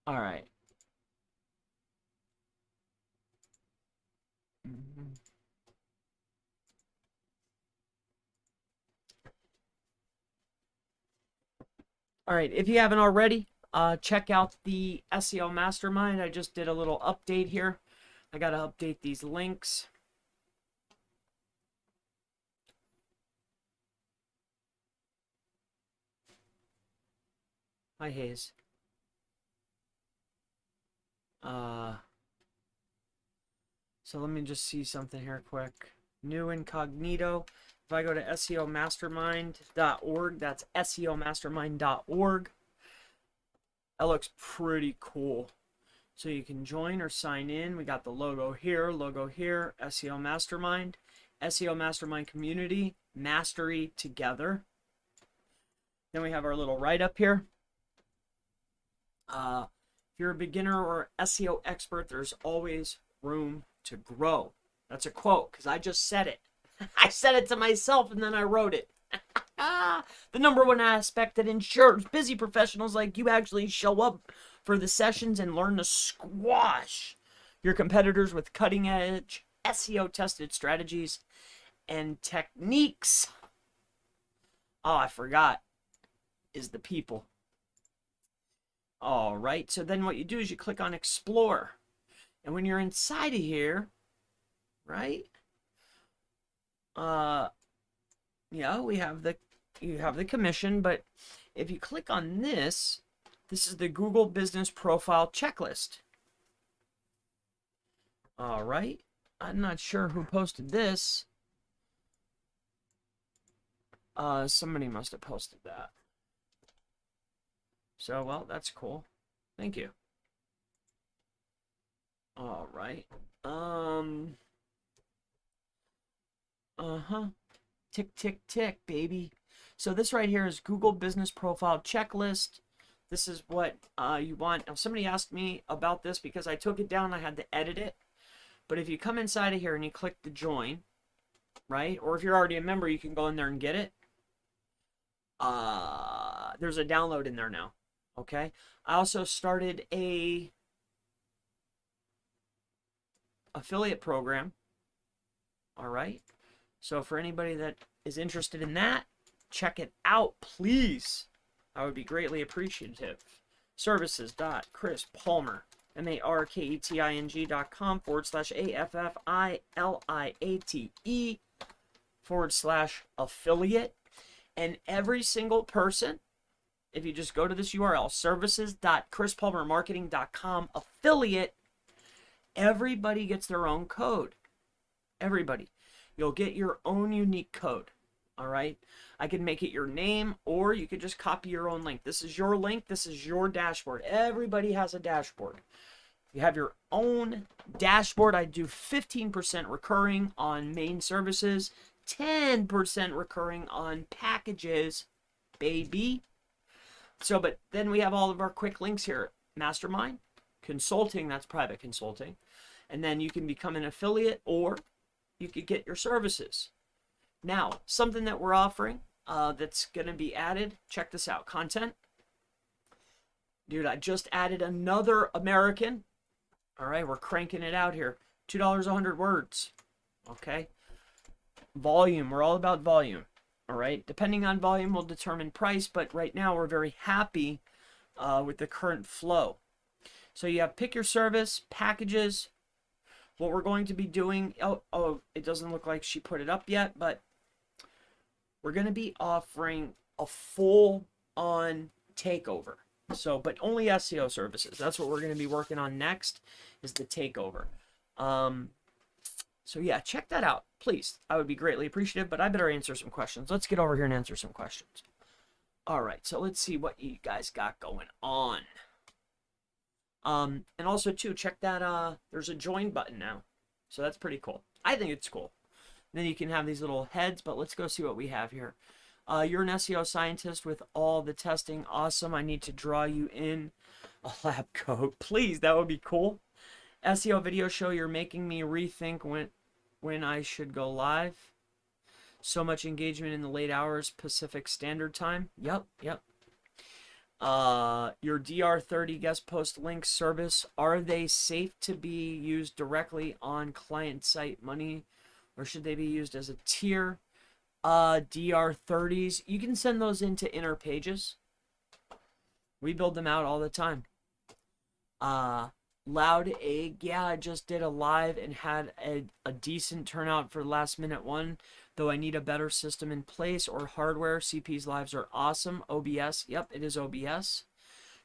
All right. All right, if you haven't already, check out the SEO Mastermind. I just did a little update here. I got to update these links. Hi, Hayes. So let me just see something here quick. New incognito. If I go to SEOmastermind.org, that's SEOmastermind.org. That looks pretty cool. So you can join or sign in. We got the logo here, SEO Mastermind, SEO Mastermind community, mastery together. Then we have our little write-up here. If you're a beginner or SEO expert, there's always room to grow. That's a quote because I just said it. I said it to myself and then I wrote it. The number one aspect that ensures busy professionals like you actually show up for the sessions and learn to squash your competitors with cutting edge SEO tested strategies and techniques. Oh, I forgot, is the people. All right, so then what you do is you click on explore. And when you're inside of here, right? Yeah, you have the commission, but if you click on this, this is the Google Business Profile Checklist. All right. I'm not sure who posted this. Somebody must have posted that. So, well, that's cool. Thank you. All right. Tick, tick, tick, baby. So this right here is Google Business Profile Checklist. This is what you want. Now, somebody asked me about this because I took it down. I had to edit it. But if you come inside of here and you click the join, right? Or if you're already a member, you can go in there and get it. There's a download in there now. Okay. I also started a affiliate program. All right. So for anybody that is interested in that, check it out, please. I would be greatly appreciative. Services.chrispalmer, marketing.affiliate. And every single person, if you just go to this URL, services.chrispalmermarketing.com affiliate, everybody gets their own code. Everybody. You'll get your own unique code. All right. I can make it your name, or you could just copy your own link. This is your link. This is your dashboard. Everybody has a dashboard. You have your own dashboard. I do 15% recurring on main services, 10% recurring on packages, baby. So, but then we have all of our quick links here. Mastermind, consulting, that's private consulting. And then you can become an affiliate, or you could get your services. Now, something that we're offering that's going to be added, check this out, content. Dude, I just added another American. All right, we're cranking it out here. $2 a 100 words. Okay. Volume, we're all about volume. All right, depending on volume will determine price, but right now we're very happy with the current flow. So you have pick your service, packages. What we're going to be doing, oh, it doesn't look like she put it up yet, but we're going to be offering a full-on takeover. So, but only SEO services. That's what we're going to be working on next, is the takeover. So yeah, check that out, please. I would be greatly appreciative, but I better answer some questions. Let's get over here and answer some questions. All right, so let's see what you guys got going on. And also too, check that there's a join button now. So that's pretty cool. I think it's cool. And then you can have these little heads, but let's go see what we have here. You're an SEO scientist with all the testing. Awesome. I need to draw you in a lab coat. Please, that would be cool. SEO video show, you're making me rethink when I should go live. So much engagement in the late hours, Pacific Standard Time. Yep. Your DR30 guest post link service, are they safe to be used directly on client site money, or should they be used as a tier? DR30s, you can send those into inner pages. We build them out all the time. Loud Egg, yeah, I just did a live and had a decent turnout for last minute one, though I need a better system in place or hardware. CP's lives are awesome. OBS, yep, it is OBS.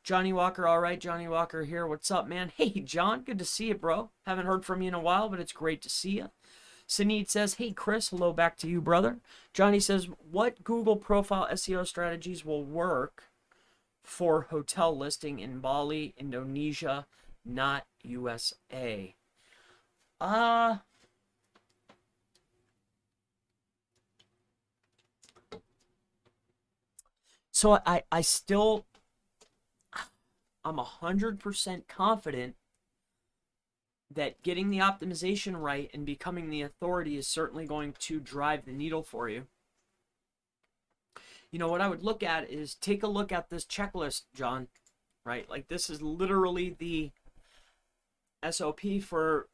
Johnny Walker, all right, Johnny Walker here. What's up, man? Hey, John, good to see you, bro. Haven't heard from you in a while, but it's great to see you. Saneed says, hey, Chris, hello back to you, brother. Johnny says, what Google profile SEO strategies will work for hotel listing in Bali, Indonesia, not USA? So I still, I'm 100% confident that getting the optimization right and becoming the authority is certainly going to drive the needle for you. You know, what I would look at is take a look at this checklist, John, right? Like, this is literally the SOP for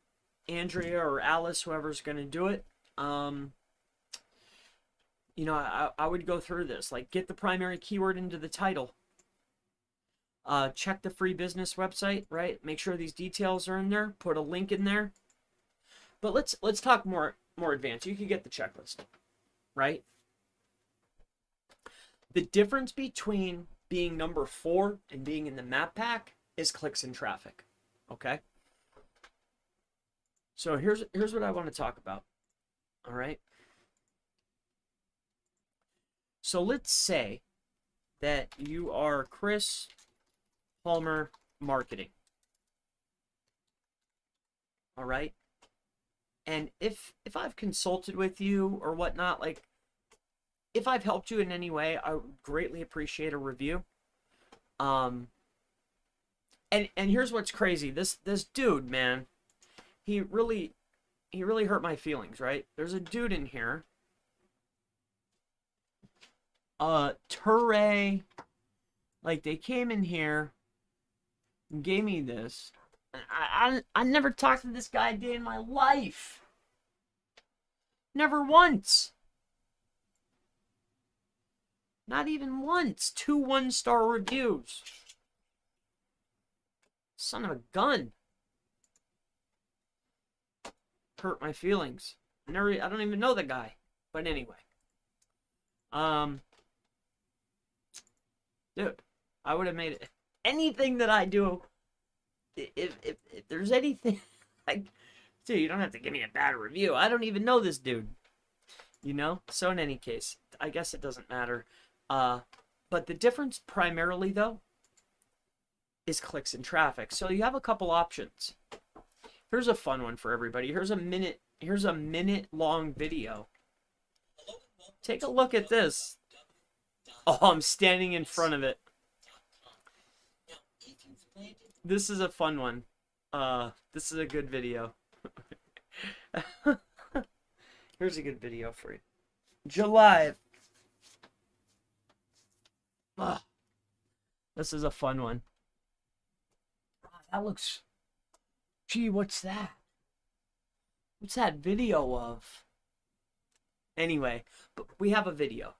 Andrea or Alice, whoever's going to do it. You know, I would go through this. Like, get the primary keyword into the title. Check the free business website, right? Make sure these details are in there. Put a link in there. But let's talk more advanced. You can get the checklist, right? The difference between being number 4 and being in the map pack is clicks and traffic. Okay? So here's what I want to talk about. All right? So let's say that you are Chris Palmer Marketing. All right? And if I've consulted with you or whatnot, like, if I've helped you in any way, I would greatly appreciate a review. And here's what's crazy. This dude, man, he really hurt my feelings, right? There's a dude in here. Turay, like, they came in here and gave me this. I never talked to this guy a day in my life. Never once. Not even once. 2 1-star reviews. Son of a gun. Hurt my feelings. I don't even know the guy. But anyway. Dude, I would have made it. Anything that I do, if there's anything, like, dude, you don't have to give me a bad review. I don't even know this dude. You know? So in any case, I guess it doesn't matter. But the difference primarily, though, is clicks and traffic. So you have a couple options. Here's a fun one for everybody. Here's a minute long video. Take a look at this. Oh, I'm standing in front of it. This is a fun one. This is a good video. Here's a good video for you. July. This is a fun one. That looks... Gee, what's that? What's that video of? Anyway, but we have a video.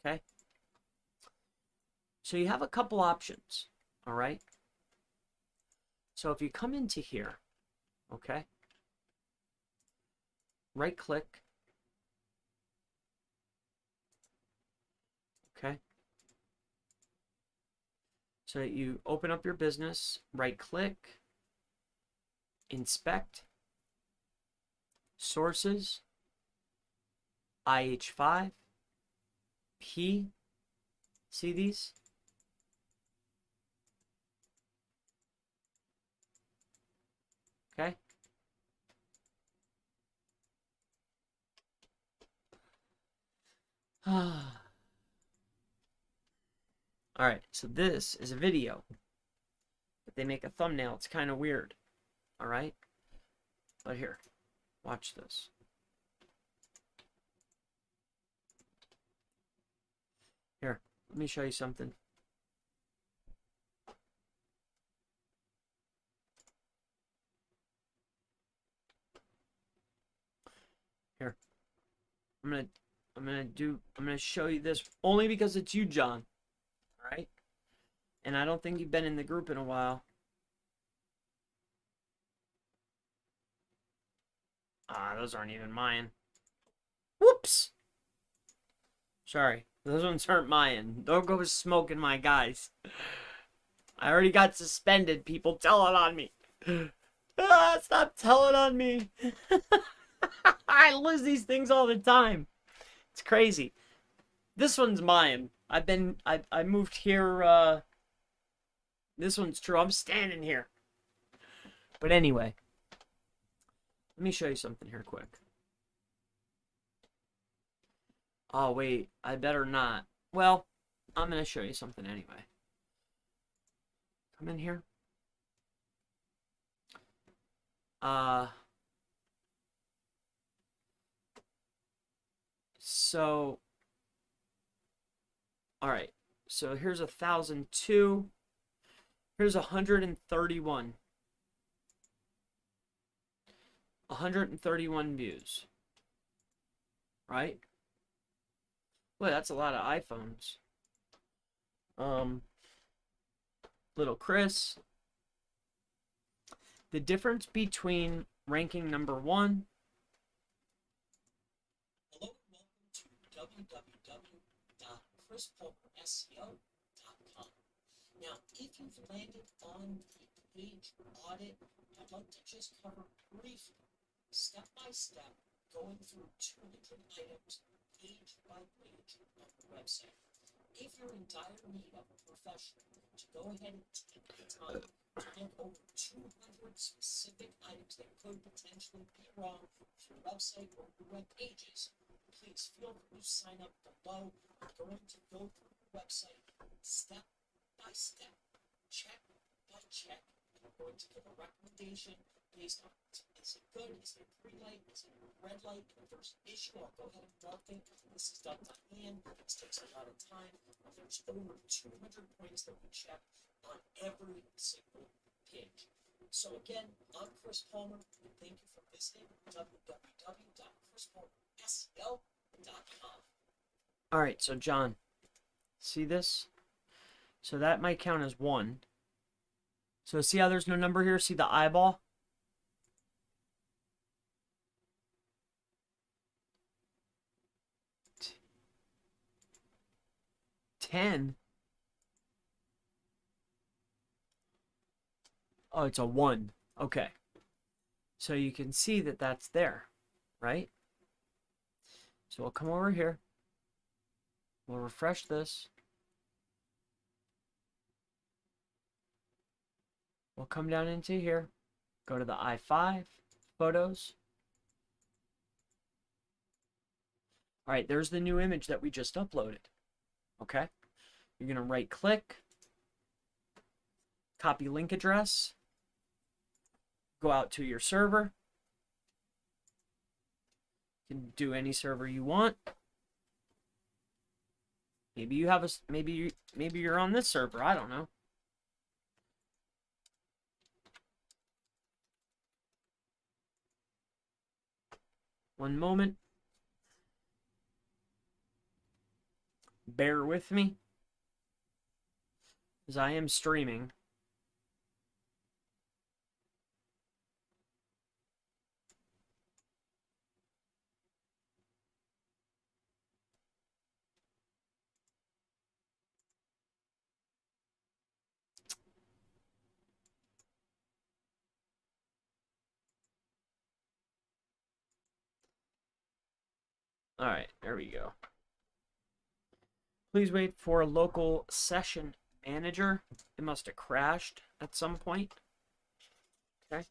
Okay? So you have a couple options. Alright? So if you come into here, okay? Right click. Okay? So you open up your business, right click, inspect, sources, IH5, P, see these? Okay. Alright, so this is a video, but they make a thumbnail. It's kind of weird. Alright? But here, watch this. Here, let me show you something. Here. I'm gonna show you this only because it's you, John. Alright? And I don't think you've been in the group in a while. Those aren't even mine. Whoops! Sorry. Those ones aren't mine. Don't go smoking my guys. I already got suspended. People telling on me. Stop telling on me. I lose these things all the time. It's crazy. This one's mine. I moved here, this one's true. I'm standing here. But anyway. Let me show you something here quick. Oh, wait. I better not. Well, I'm going to show you something anyway. come in here. So, all right. So here's 1,002. Here's 131. 131 views. Right? Well, that's a lot of iPhones. Little Chris. The difference between ranking number 1. Hello and welcome to www.chrispulverseo.com. Now, if you've landed on the page audit, I'd like to just cover briefly, step by step, going through 200 items, page by page on the website. If you're in dire need of a professional to go ahead and take the time to look over 200 specific items that could potentially be wrong with your website or your web pages, please feel free to sign up below. I'm going to go through your website step by step, check by check, and I'm going to give a recommendation based on is it good, is it a green light, is it a red light, if there's an issue, I'll go ahead and mark it. This is done by hand, this takes a lot of time. There's over 200 points that we check on every single page. So again, I'm Chris Palmer, and thank you for visiting www.chrispulverseo.com. All right, so John, see this? So that might count as 1. So see how there's no number here? See the eyeball? $10. Oh, it's a 1. Okay. So you can see that that's there, right? So we'll come over here. We'll refresh this. We'll come down into here. Go to the i5 photos. All right, there's the new image that we just uploaded. Okay. You're going to right click, copy link address, go out to your server. You can do any server you want. Maybe you have maybe you're on this server, I don't know. One moment. Bear with me, as I am streaming. All right, there we go. Please wait for a local session manager. It must have crashed at some point. Okay.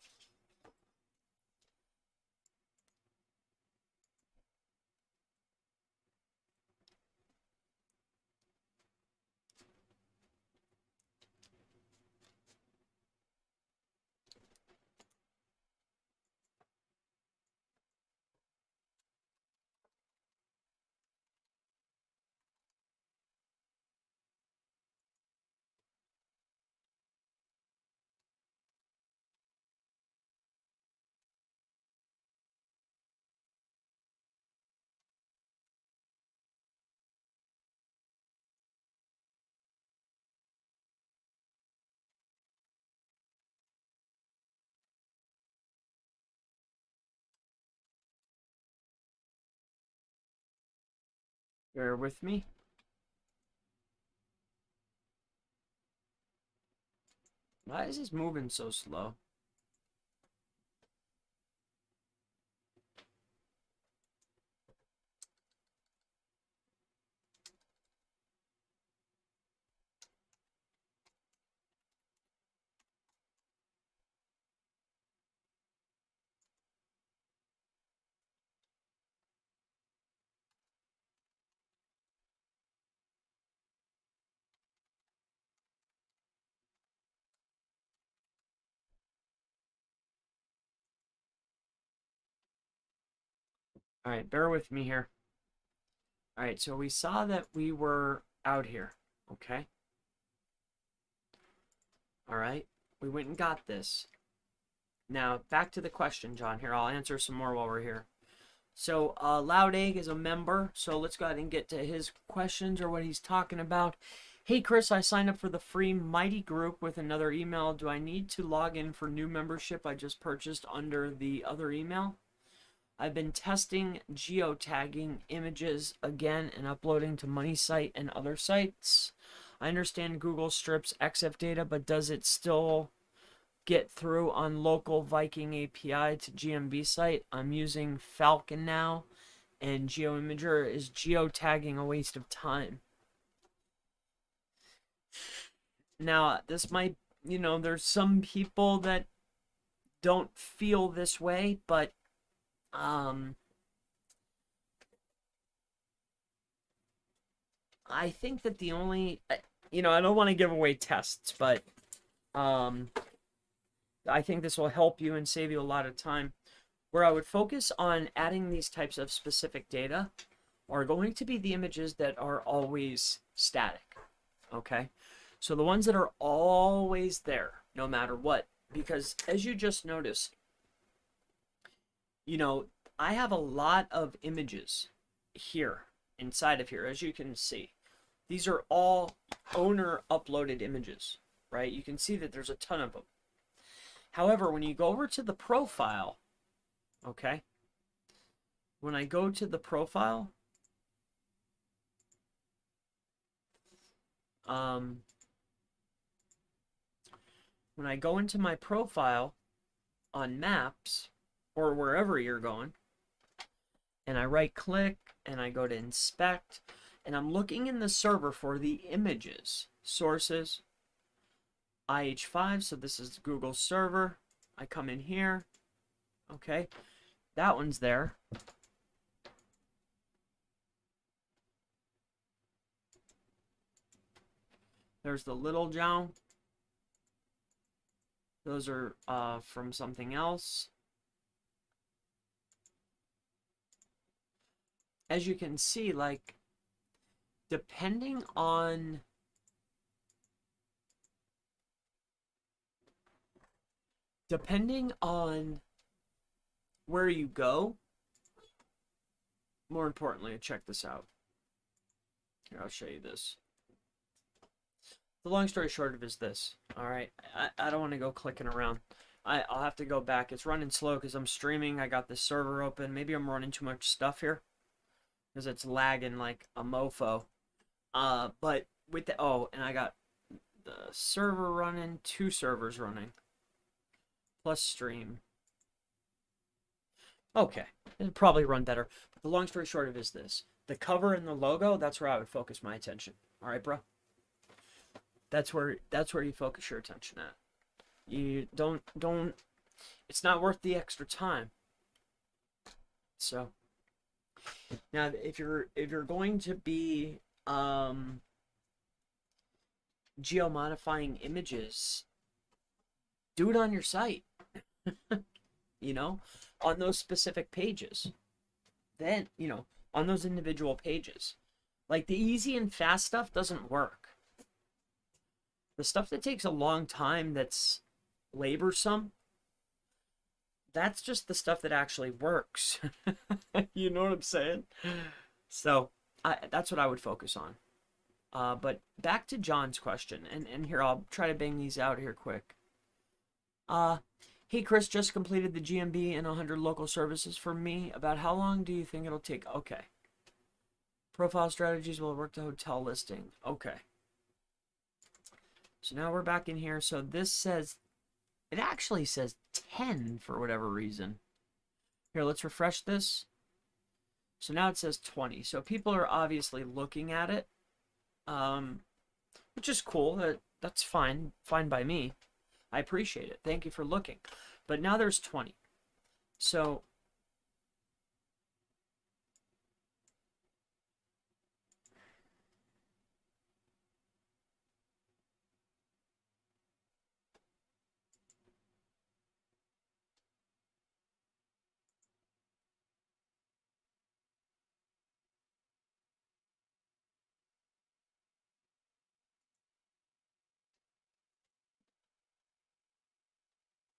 Bear with me. Why is this moving so slow? All right, bear with me here. All right, so we saw that we were out here, okay? All right, we went and got this. Now, back to the question, John. Here, I'll answer some more while we're here. So, Loud Egg is a member, so let's go ahead and get to his questions or what he's talking about. Hey, Chris, I signed up for the free Mighty group with another email. Do I need to log in for new membership I just purchased under the other email? I've been testing geotagging images again and uploading to Money Site and other sites. I understand Google strips EXIF data, but does it still get through on local Viking API to GMB site? I'm using Falcon now, and GeoImager. Is geotagging a waste of time? Now, this might, there's some people that don't feel this way, but I think that the only, I don't want to give away tests, but I think this will help you and save you a lot of time. Where I would focus on adding these types of specific data are going to be the images that are always static, okay? So the ones that are always there, no matter what, because as you just noticed, I have a lot of images here, inside of here, as you can see. These are all owner uploaded images, right? You can see that there's a ton of them. However, when you go over to the profile, okay, when I go to the profile, when I go into my profile on maps or wherever you're going, and I right click and I go to inspect, and I'm looking in the server for the images, sources, IH5, so this is Google server. I come in here, okay, that one's there. There's the little Jow. Those are from something else. As you can see, like, depending on where you go, more importantly, check this out. Here, I'll show you this. The long story short of it is this. All right, I don't want to go clicking around. I'll have to go back. It's running slow because I'm streaming. I got this server open. Maybe I'm running too much stuff here because it's lagging like a mofo. But with the and I got the server running, 2 servers running, plus stream. Okay, it'll probably run better. But the long story short of it is this: the cover and the logo. That's where I would focus my attention. All right, bro. That's where you focus your attention at. You don't. It's not worth the extra time. So now, if you're going to be geo-modifying images, do it on your site. On those specific pages. Then, on those individual pages. Like, the easy and fast stuff doesn't work. The stuff that takes a long time, that's laborsome, that's just the stuff that actually works. You know what I'm saying? So, that's what I would focus on. But back to John's question, and here, I'll try to bang these out here quick. Hey, Chris, just completed the GMB and 100 local services for me. About how long do you think it'll take? Okay. Profile strategies will work to hotel listing. Okay. So now we're back in here. So this says, it actually says 10 for whatever reason. Here, let's refresh this. So now it says 20. So people are obviously looking at it, which is cool. That's fine. Fine by me. I appreciate it. Thank you for looking. But now there's 20. So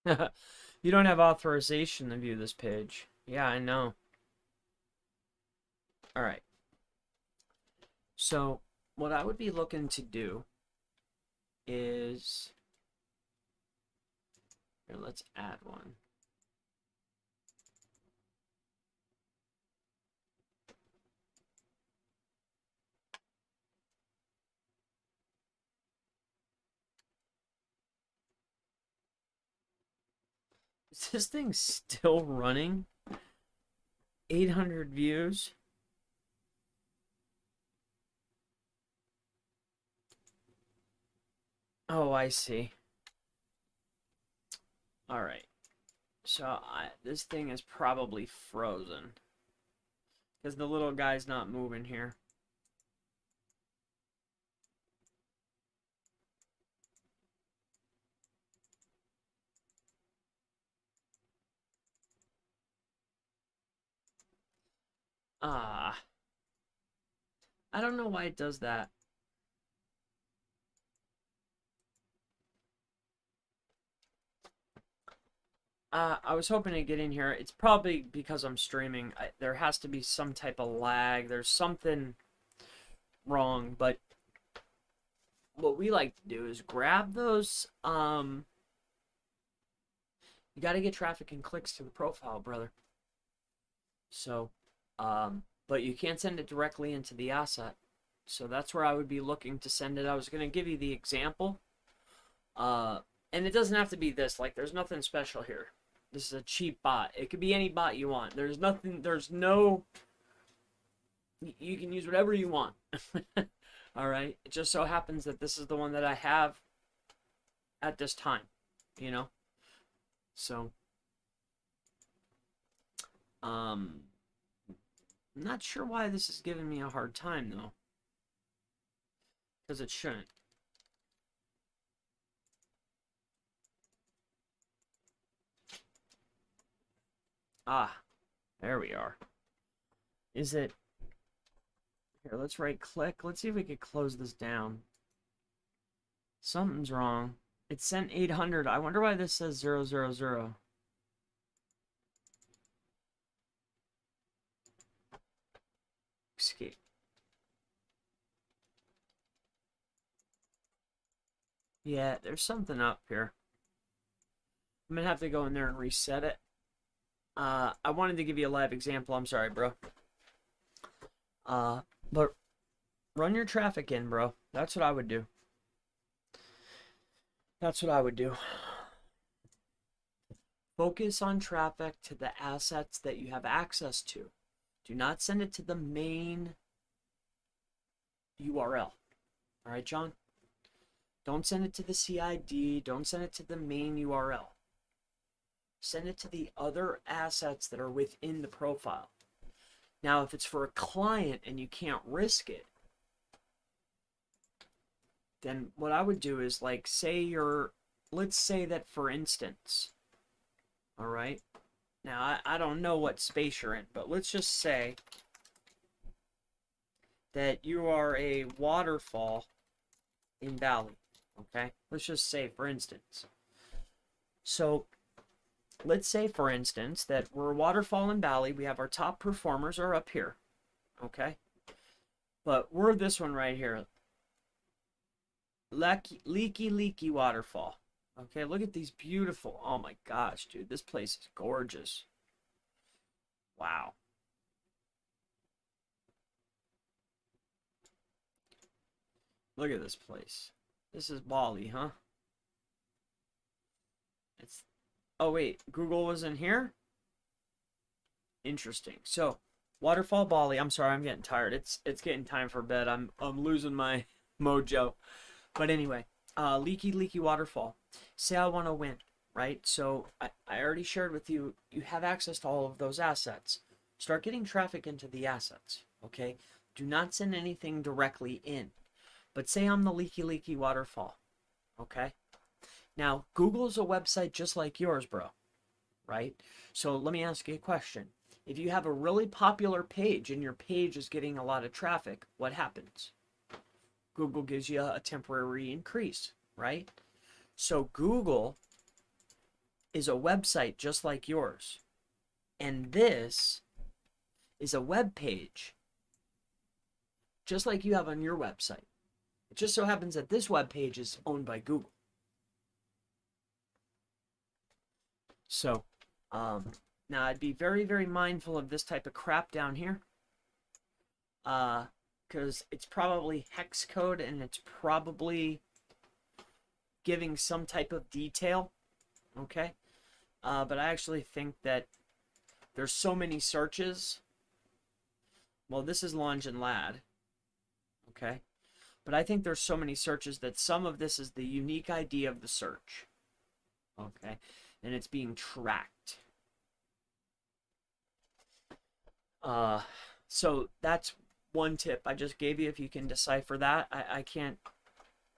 You don't have authorization to view this page. Yeah, I know. All right. So what I would be looking to do is, here, let's add one. Is this thing still running? 800 views? Oh, I see. All right. So this thing is probably frozen because the little guy's not moving here. Ah, I don't know why it does that. I was hoping to get in here. It's probably because I'm streaming. There has to be some type of lag. There's something wrong, but what we like to do is grab those. You got to get traffic and clicks to the profile, brother. So, but you can't send it directly into the asset. So that's where I would be looking to send it. I was going to give you the example. And it doesn't have to be this. Like, there's nothing special here. This is a cheap bot. It could be any bot you want. There's nothing, there's no, you can use whatever you want. All right. It just so happens that this is the one that I have at this time, you know? So, I'm not sure why this is giving me a hard time though. Because it shouldn't. Ah, there we are. Is it? Here, let's right click. Let's see if we could close this down. Something's wrong. It sent 800. I wonder why this says 000. Escape. Yeah, there's something up here. I'm gonna have to go in there and reset it. I wanted to give you a live example. I'm sorry, bro. But run your traffic in, bro. That's what I would do. That's what I would do. Focus on traffic to the assets that you have access to. Do not send it to the main URL. All right, John? Don't send it to the CID. Don't send it to the main URL. Send it to the other assets that are within the profile. Now, if it's for a client and you can't risk it, then what I would do is, like, let's say that, for instance, all right? Now, I don't know what space you're in, but let's just say that you are a waterfall in Valley, okay? Let's just say, for instance. So, let's say, for instance, that we're a waterfall in Valley. We have our top performers are up here, okay? But we're this one right here. Leaky waterfall. Okay, look at these beautiful. Oh my gosh, dude, this place is gorgeous. Wow. Look at this place. This is Bali, huh? It's. Oh wait, Google was in here? Interesting. So, waterfall Bali. I'm sorry, I'm getting tired. It's getting time for bed. I'm losing my mojo. But anyway, leaky waterfall. Say I want to win, right? So I already shared with you, you have access to all of those assets. Start getting traffic into the assets, okay? Do not send anything directly in. But say I'm the leaky waterfall, okay? Now, Google is a website just like yours, bro, right? So let me ask you a question. If you have a really popular page and your page is getting a lot of traffic, what happens? Google gives you a temporary increase, right? So Google is a website just like yours. And this is a web page just like you have on your website. It just so happens that this web page is owned by Google. So, now I'd be very, very mindful of this type of crap down here. Because it's probably hex code and it's probably giving some type of detail. Okay? But I actually think that there's so many searches. Well, this is Longe and Lad. Okay? But I think there's so many searches that some of this is the unique ID of the search. Okay? And it's being tracked. So that's one tip I just gave you. If you can decipher that, I can't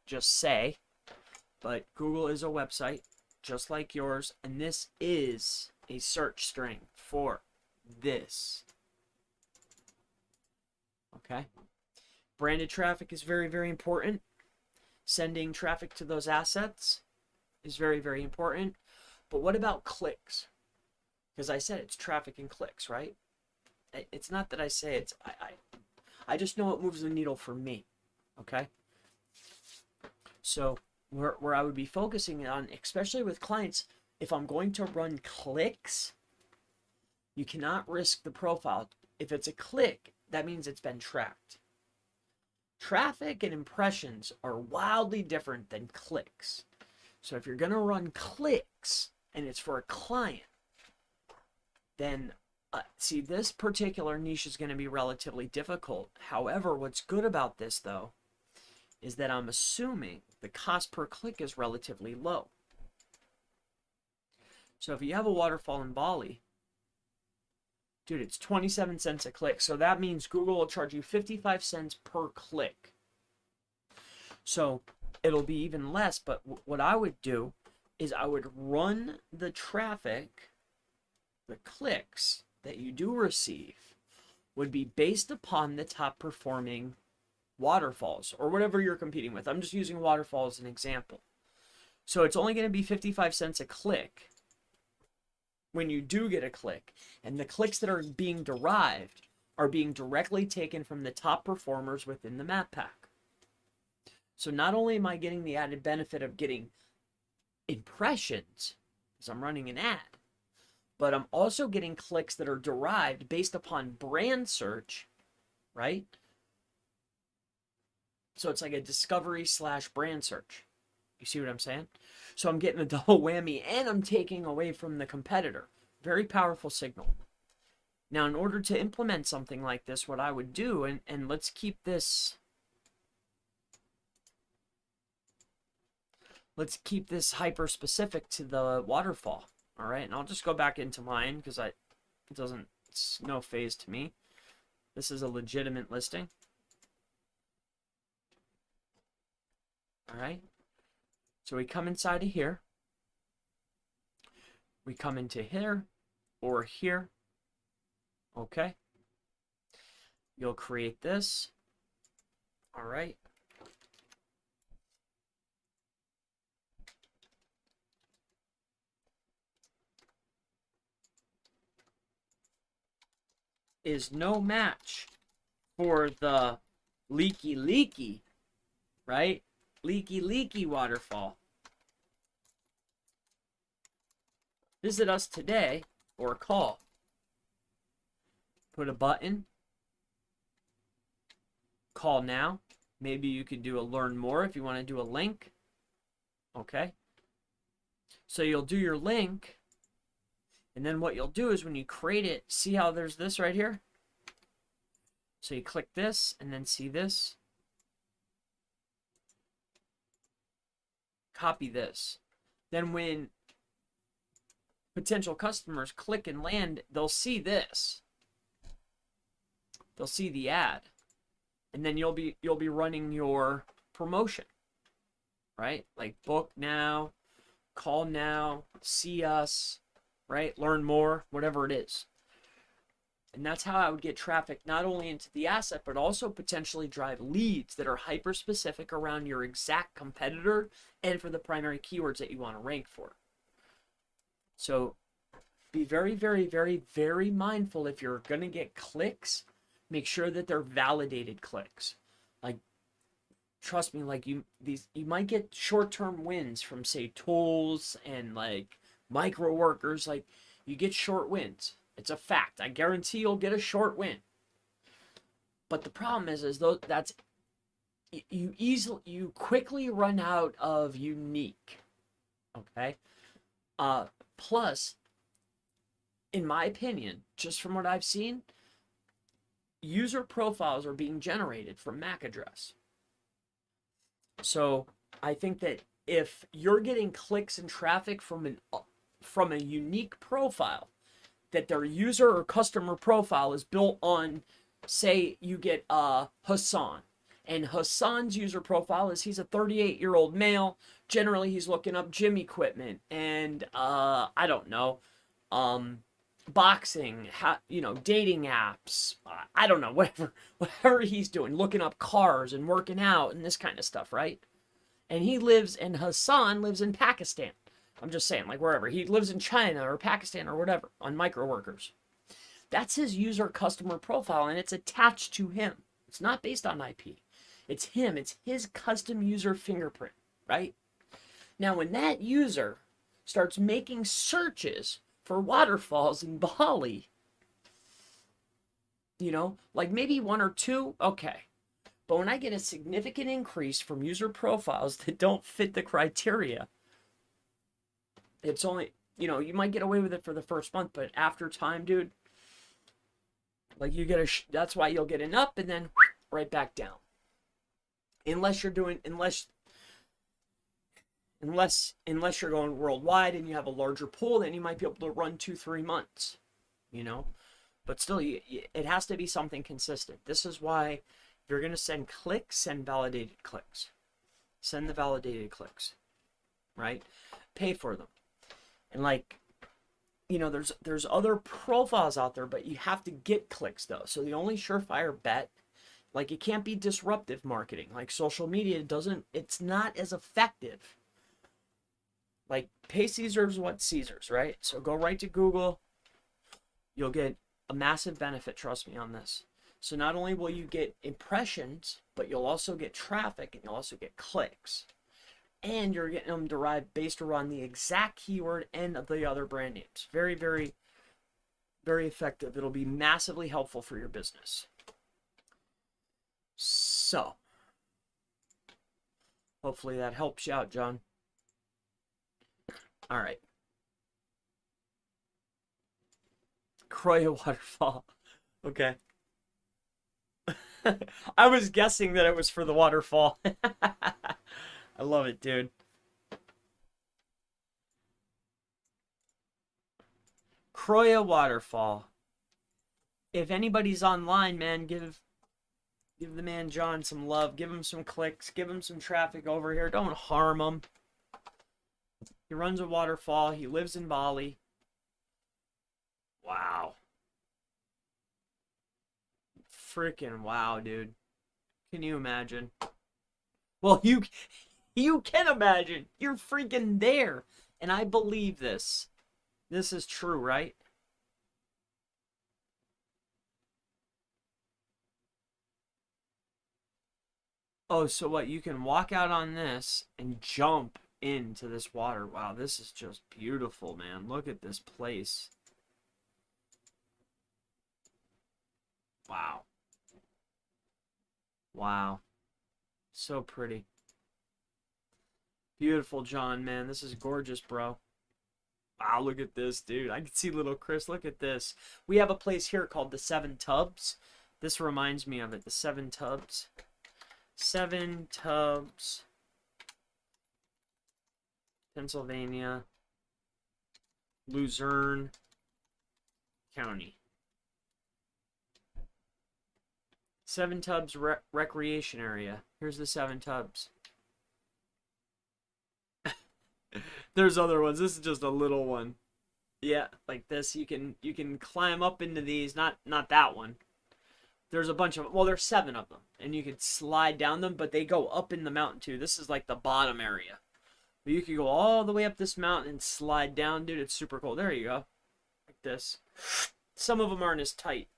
just say, but Google is a website just like yours, and this is a search string for this. Okay? Branded traffic is very, very important. Sending traffic to those assets is very, very important. But what about clicks? Because I said it's traffic and clicks, right? It's not that I say it's... I just know it moves the needle for me. Okay? So where I would be focusing on, especially with clients, if I'm going to run clicks, you cannot risk the profile. If it's a click, that means it's been tracked. Traffic and impressions are wildly different than clicks. So if you're going to run clicks and it's for a client, then see, this particular niche is going to be relatively difficult. However, what's good about this, though, is that I'm assuming the cost per click is relatively low. So if you have a waterfall in Bali, dude, it's 27 cents a click. So that means Google will charge you 55 cents per click. So it'll be even less, but what I would do is I would run the traffic, the clicks that you do receive would be based upon the top performing waterfalls or whatever you're competing with. I'm just using waterfall as an example. So it's only going to be 55 cents a click when you do get a click. And the clicks that are being derived are being directly taken from the top performers within the map pack. So not only am I getting the added benefit of getting impressions, because I'm running an ad, but I'm also getting clicks that are derived based upon brand search, right? So it's like a discovery / brand search. You see what I'm saying? So I'm getting a double whammy and I'm taking away from the competitor. Very powerful signal. Now, in order to implement something like this, what I would do, and let's keep this hyper specific to the waterfall. All right, and I'll just go back into mine because it's no phase to me. This is a legitimate listing. All right, so we come inside of here. We come into here or here. Okay. You'll create this. All right. Is no match for the leaky, right? Leaky waterfall. Visit us today or call. Put a button. Call now. Maybe you could do a learn more if you want to do a link. Okay. So you'll do your link. And then what you'll do is when you create it, see how there's this right here? So you click this and then see this. Copy this. Then when potential customers click and land, they'll see this. They'll see the ad. And then you'll be running your promotion. Right? Like book now, call now, see us, right? Learn more, whatever it is. And that's how I would get traffic not only into the asset, but also potentially drive leads that are hyper-specific around your exact competitor and for the primary keywords that you want to rank for. So be very, very, very, very mindful if you're going to get clicks, make sure that they're validated clicks. Like, trust me, like you might get short-term wins from, say, tools and like micro workers. Like, you get short wins. It's a fact. I guarantee you'll get a short win. But the problem is though that's you quickly run out of unique. Okay. Plus, in my opinion, just from what I've seen, user profiles are being generated from MAC address. So I think that if you're getting clicks and traffic from a unique profile, that their user or customer profile is built on, say you get Hassan, and Hassan's user profile is he's a 38-year-old male. Generally, he's looking up gym equipment and I don't know, boxing, dating apps. I don't know, whatever he's doing, looking up cars and working out and this kind of stuff, right? And Hassan lives in Pakistan. I'm just saying, like wherever. He lives in China or Pakistan or whatever on micro workers. That's his user customer profile, and it's attached to him. It's not based on IP. It's him. It's his custom user fingerprint, right? Now, when that user starts making searches for waterfalls in Bali, like maybe one or two, okay. But when I get a significant increase from user profiles that don't fit the criteria, it's only, you might get away with it for the first month, but after time, dude, like you get that's why you'll get an up and then right back down. Unless you're going worldwide and you have a larger pool, then you might be able to run 2-3 months, but still it has to be something consistent. This is why if you're going to send clicks, send validated clicks. Send the validated clicks, right? Pay for them. And like, there's other profiles out there, but you have to get clicks though. So the only surefire bet, like it can't be disruptive marketing. Like social media it's not as effective. Like pay Caesar's what Caesar's, right? So go right to Google. You'll get a massive benefit, trust me on this. So not only will you get impressions, but you'll also get traffic and you'll also get clicks. And you're getting them derived based around the exact keyword and of the other brand names. Very, very, very effective. It'll be massively helpful for your business. So, hopefully that helps you out, John. All right. Croya waterfall. Okay. I was guessing that it was for the waterfall. I love it, dude. Croya waterfall. If anybody's online, man, give the man John some love. Give him some clicks. Give him some traffic over here. Don't harm him. He runs a waterfall. He lives in Bali. Wow. Freaking wow, dude. Can you imagine? Well, you can imagine. You're freaking there. And I believe this. This is true, right? Oh, so what? You can walk out on this and jump into this water. Wow, this is just beautiful, man. Look at this place. Wow. Wow. So pretty. Beautiful, John, man. This is gorgeous, bro. Wow, look at this, dude. I can see little Chris. Look at this. We have a place here called the Seven Tubs. This reminds me of it. The Seven Tubs. Seven Tubs. Pennsylvania. Luzerne County. Seven Tubs recreation area. Here's the Seven Tubs. There's other ones. This is just a little one. Yeah, like this. You can climb up into these. Not that one. There's a bunch of, well, there's 7 of them, and you could slide down them, but they go up in the mountain too. This is like the bottom area. But you can go all the way up this mountain and slide down, dude. It's super cool. There you go. Like this. Some of them aren't as tight.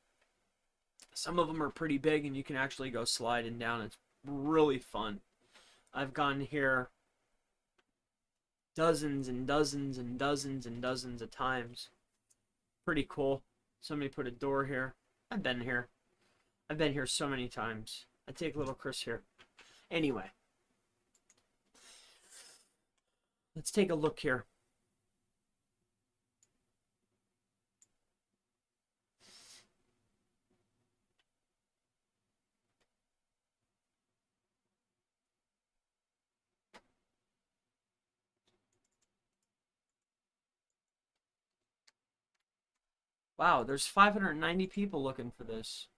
Some of them are pretty big, and you can actually go sliding down. It's really fun. I've gone here dozens and dozens and dozens and dozens of times. Pretty cool. Somebody put a door here. I've been here. I've been here so many times. I take little Chris here. Anyway. Let's take a look here. Wow, there's 590 people looking for this.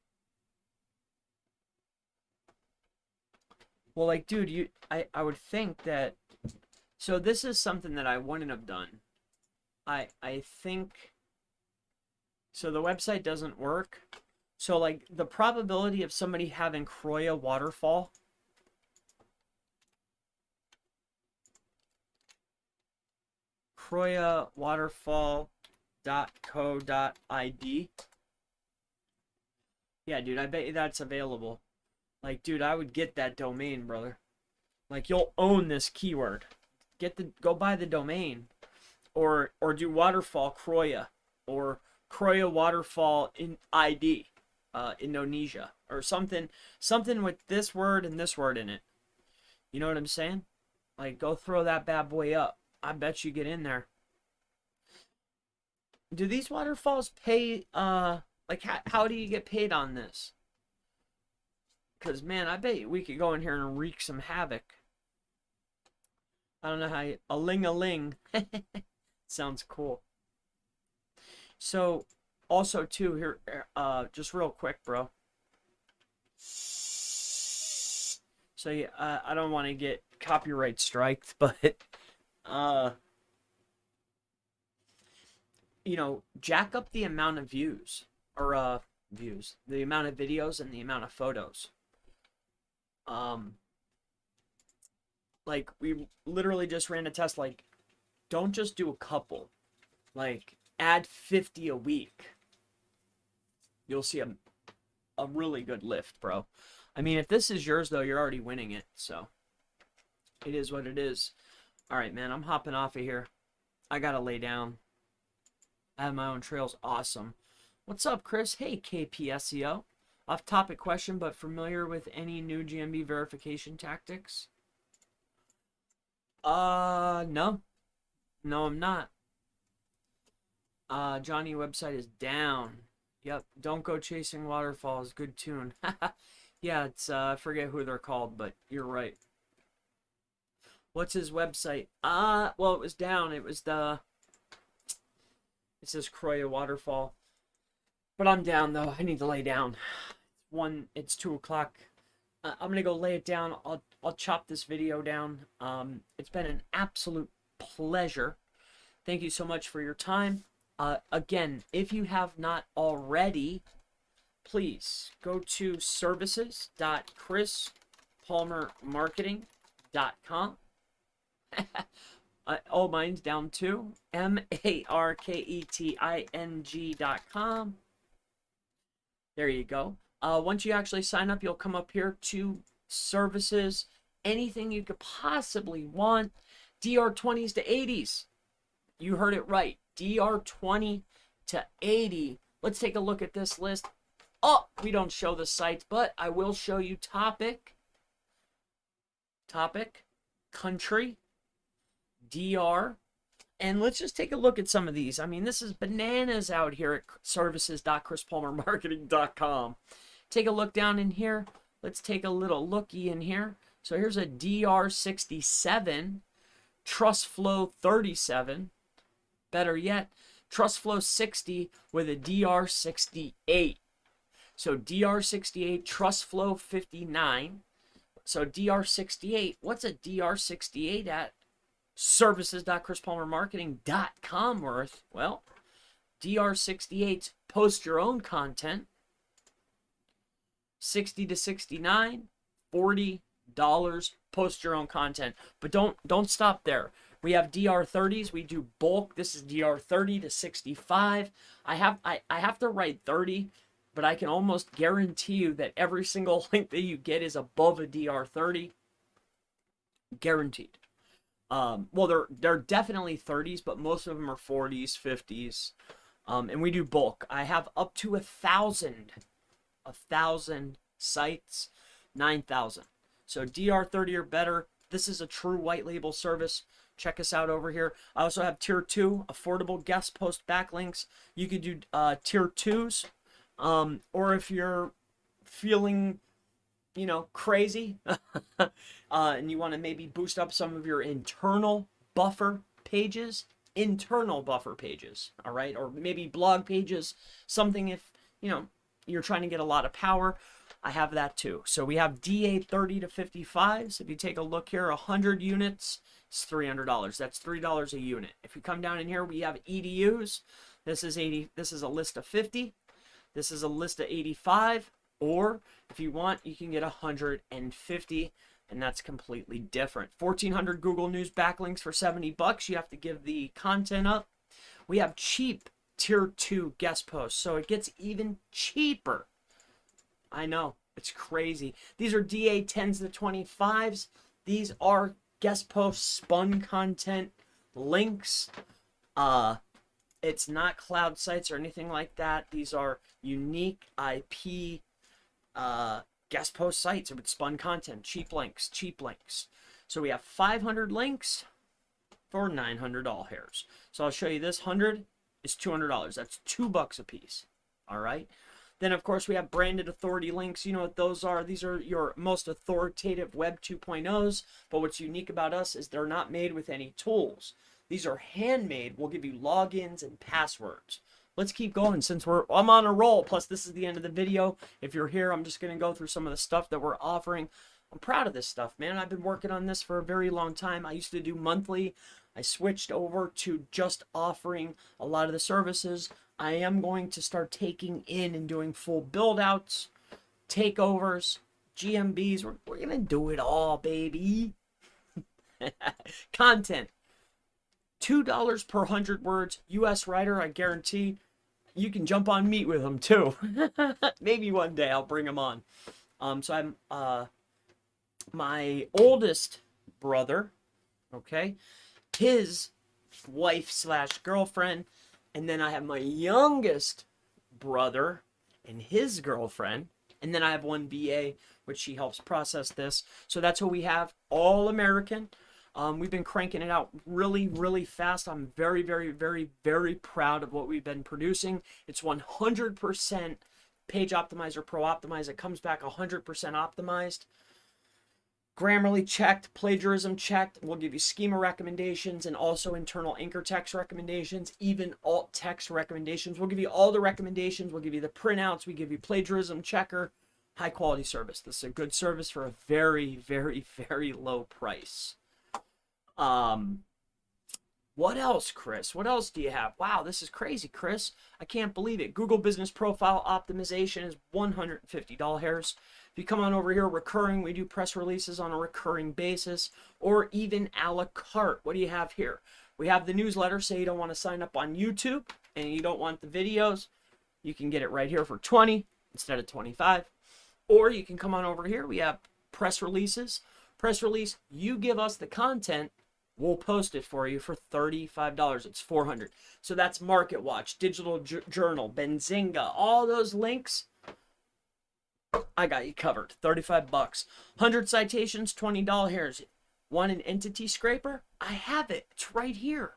Well, like, dude, I would think that... So this is something that I wouldn't have done. I think... So the website doesn't work. So, like, the probability of somebody having Croya waterfall... Croya waterfall.co.id. Yeah, dude, I bet you that's available. Like, dude, I would get that domain, brother. Like, you'll own this keyword. Go buy the domain. Or do waterfall Croya. Or Croya waterfall in ID. Indonesia. Or something with this word and this word in it. You know what I'm saying? Like, go throw that bad boy up. I bet you get in there. Do these waterfalls pay, like, how do you get paid on this? Because, man, I bet we could go in here and wreak some havoc. I don't know how you... A-ling-a-ling. Sounds cool. So, also, too, here, just real quick, bro. So, yeah, I don't want to get copyright striked, but, you know, jack up the amount of views. Or, the amount of videos and the amount of photos. Like, we literally just ran a test. Like, don't just do a couple. Like, add 50 a week. You'll see a really good lift, bro. I mean, if this is yours, though, you're already winning it. So, it is what it is. All right, man, I'm hopping off of here. I gotta lay down. I have my own trails. Awesome. What's up, Chris? Hey, KPSEO. Off-topic question, but familiar with any new GMB verification tactics? No. No, I'm not. Johnny website is down. Yep, don't go chasing waterfalls. Good tune. Yeah, it's, I forget who they're called, but you're right. What's his website? Well, it was down. It was it says Croya Waterfall. But I'm down, though. I need to lay down. It's 2 o'clock. I'm gonna go lay it down. I'll chop this video down. It's been an absolute pleasure. Thank you so much for your time. Again, if you have not already, please go to services.chrispalmermarketing.com. Oh, mine's down too. marketing.com. There you go. Once you actually sign up, you'll come up here to services. Anything you could possibly want. DR20s to 80s. You heard it right. DR20 to 80. Let's take a look at this list. Oh, we don't show the sites, but I will show you topic, country, DR. And let's just take a look at some of these. I mean, this is bananas out here at services.chrispalmermarketing.com. Take a look down in here. Let's take a little looky in here. So here's a DR67, Trust Flow 37. Better yet, Trust Flow 60 with a DR68. So DR68, Trust Flow 59. So DR68, what's a DR68 at? Services.chrispalmermarketing.com worth. Well, DR68's post your own content. 60 to 69, 40 Post your own content, but don't stop there. We have DR30s. We do bulk. This is DR30 to 65. I have to write 30, but I can almost guarantee you that every single link that you get is above a DR30. Guaranteed. Well, they're definitely 30s, but most of them are 40s, 50s. And we do bulk. I have up to 1,000 sites, 9,000. So DR30 or better. This is a true white label service. Check us out over here. I also have tier 2, affordable guest post backlinks. You could do tier 2s, or if you're feeling, crazy, and you want to maybe boost up some of your internal buffer pages, all right, or maybe blog pages, something if, you're trying to get a lot of power. I have that too. So we have DA 30 to 55. So if you take a look here, 100 units, it's $300. That's $3 a unit. If you come down in here, we have EDUs. This is a list of 50. This is a list of 85. Or if you want, you can get 150, and that's completely different. 1,400 Google News backlinks for $70. You have to give the content up. We have cheap tier 2 guest posts, so it gets even cheaper. I know, it's crazy. These are DA 10s to 25s. These are guest posts, spun content, links. It's not cloud sites or anything like that. These are unique IP guest post sites with spun content, cheap links. So we have 500 links for $900. So I'll show you this. 100 is $200. That's $2 a piece. All right. Then, of course, we have branded authority links. You know what those are. These are your most authoritative Web 2.0s. But what's unique about us is they're not made with any tools. These are handmade. We'll give you logins and passwords. Let's keep going since I'm on a roll. Plus, this is the end of the video. If you're here, I'm just going to go through some of the stuff that we're offering. I'm proud of this stuff, man. I've been working on this for a very long time. I used to do monthly. I switched over to just offering a lot of the services. I am going to start taking in and doing full build outs, takeovers, GMBs. We're going to do it all, baby. Content. $2 per 100 words. US writer, I guarantee. You can jump on Meet with them too. Maybe one day I'll bring them on. So I'm my oldest brother, okay, his wife / girlfriend, and then I have my youngest brother and his girlfriend, and then I have one VA, which she helps process this. So that's what we have, all American. We've been cranking it out really, really fast. I'm very, very, very, very proud of what we've been producing. It's 100% Page Optimizer Pro optimized. It comes back 100% optimized. Grammarly checked, plagiarism checked. We'll give you schema recommendations and also internal anchor text recommendations, even alt text recommendations. We'll give you all the recommendations. We'll give you the printouts. We give you plagiarism checker. High quality service. This is a good service for a very, very, very low price. What else, Chris? What else do you have? Wow, this is crazy, Chris. I can't believe it. Google Business Profile Optimization is $150. If you come on over here, recurring, we do press releases on a recurring basis, or even a la carte. What do you have here? We have the newsletter. Say you don't want to sign up on YouTube and you don't want the videos. You can get it right here for 20 instead of 25. Or you can come on over here. We have press releases. Press release, you give us the content, we'll post it for you for $35. It's $400. So that's MarketWatch, Digital Journal, Benzinga, all those links. I got you covered. $35. 100 citations, $20. Want an entity scraper? I have it. It's right here.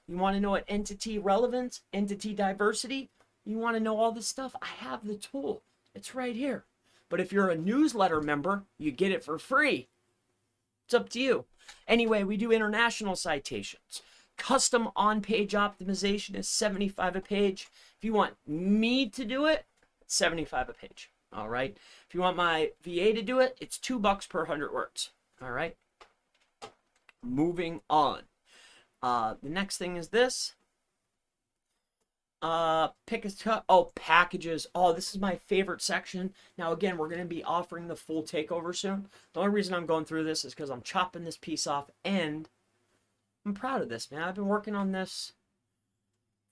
You want to know what entity relevance, entity diversity? You want to know all this stuff? I have the tool. It's right here. But if you're a newsletter member, you get it for free. It's up to you. Anyway, we do international citations. Custom on-page optimization is $75 a page. If you want me to do it, it's $75 a page. All right. If you want my VA to do it, it's $2 per 100 words. All right. Moving on. The next thing is this. Pick a packages. Oh, this is my favorite section. Now again, we're going to be offering the full takeover soon. The only reason I'm going through this is because I'm chopping this piece off, and I'm proud of this, man. I've been working on this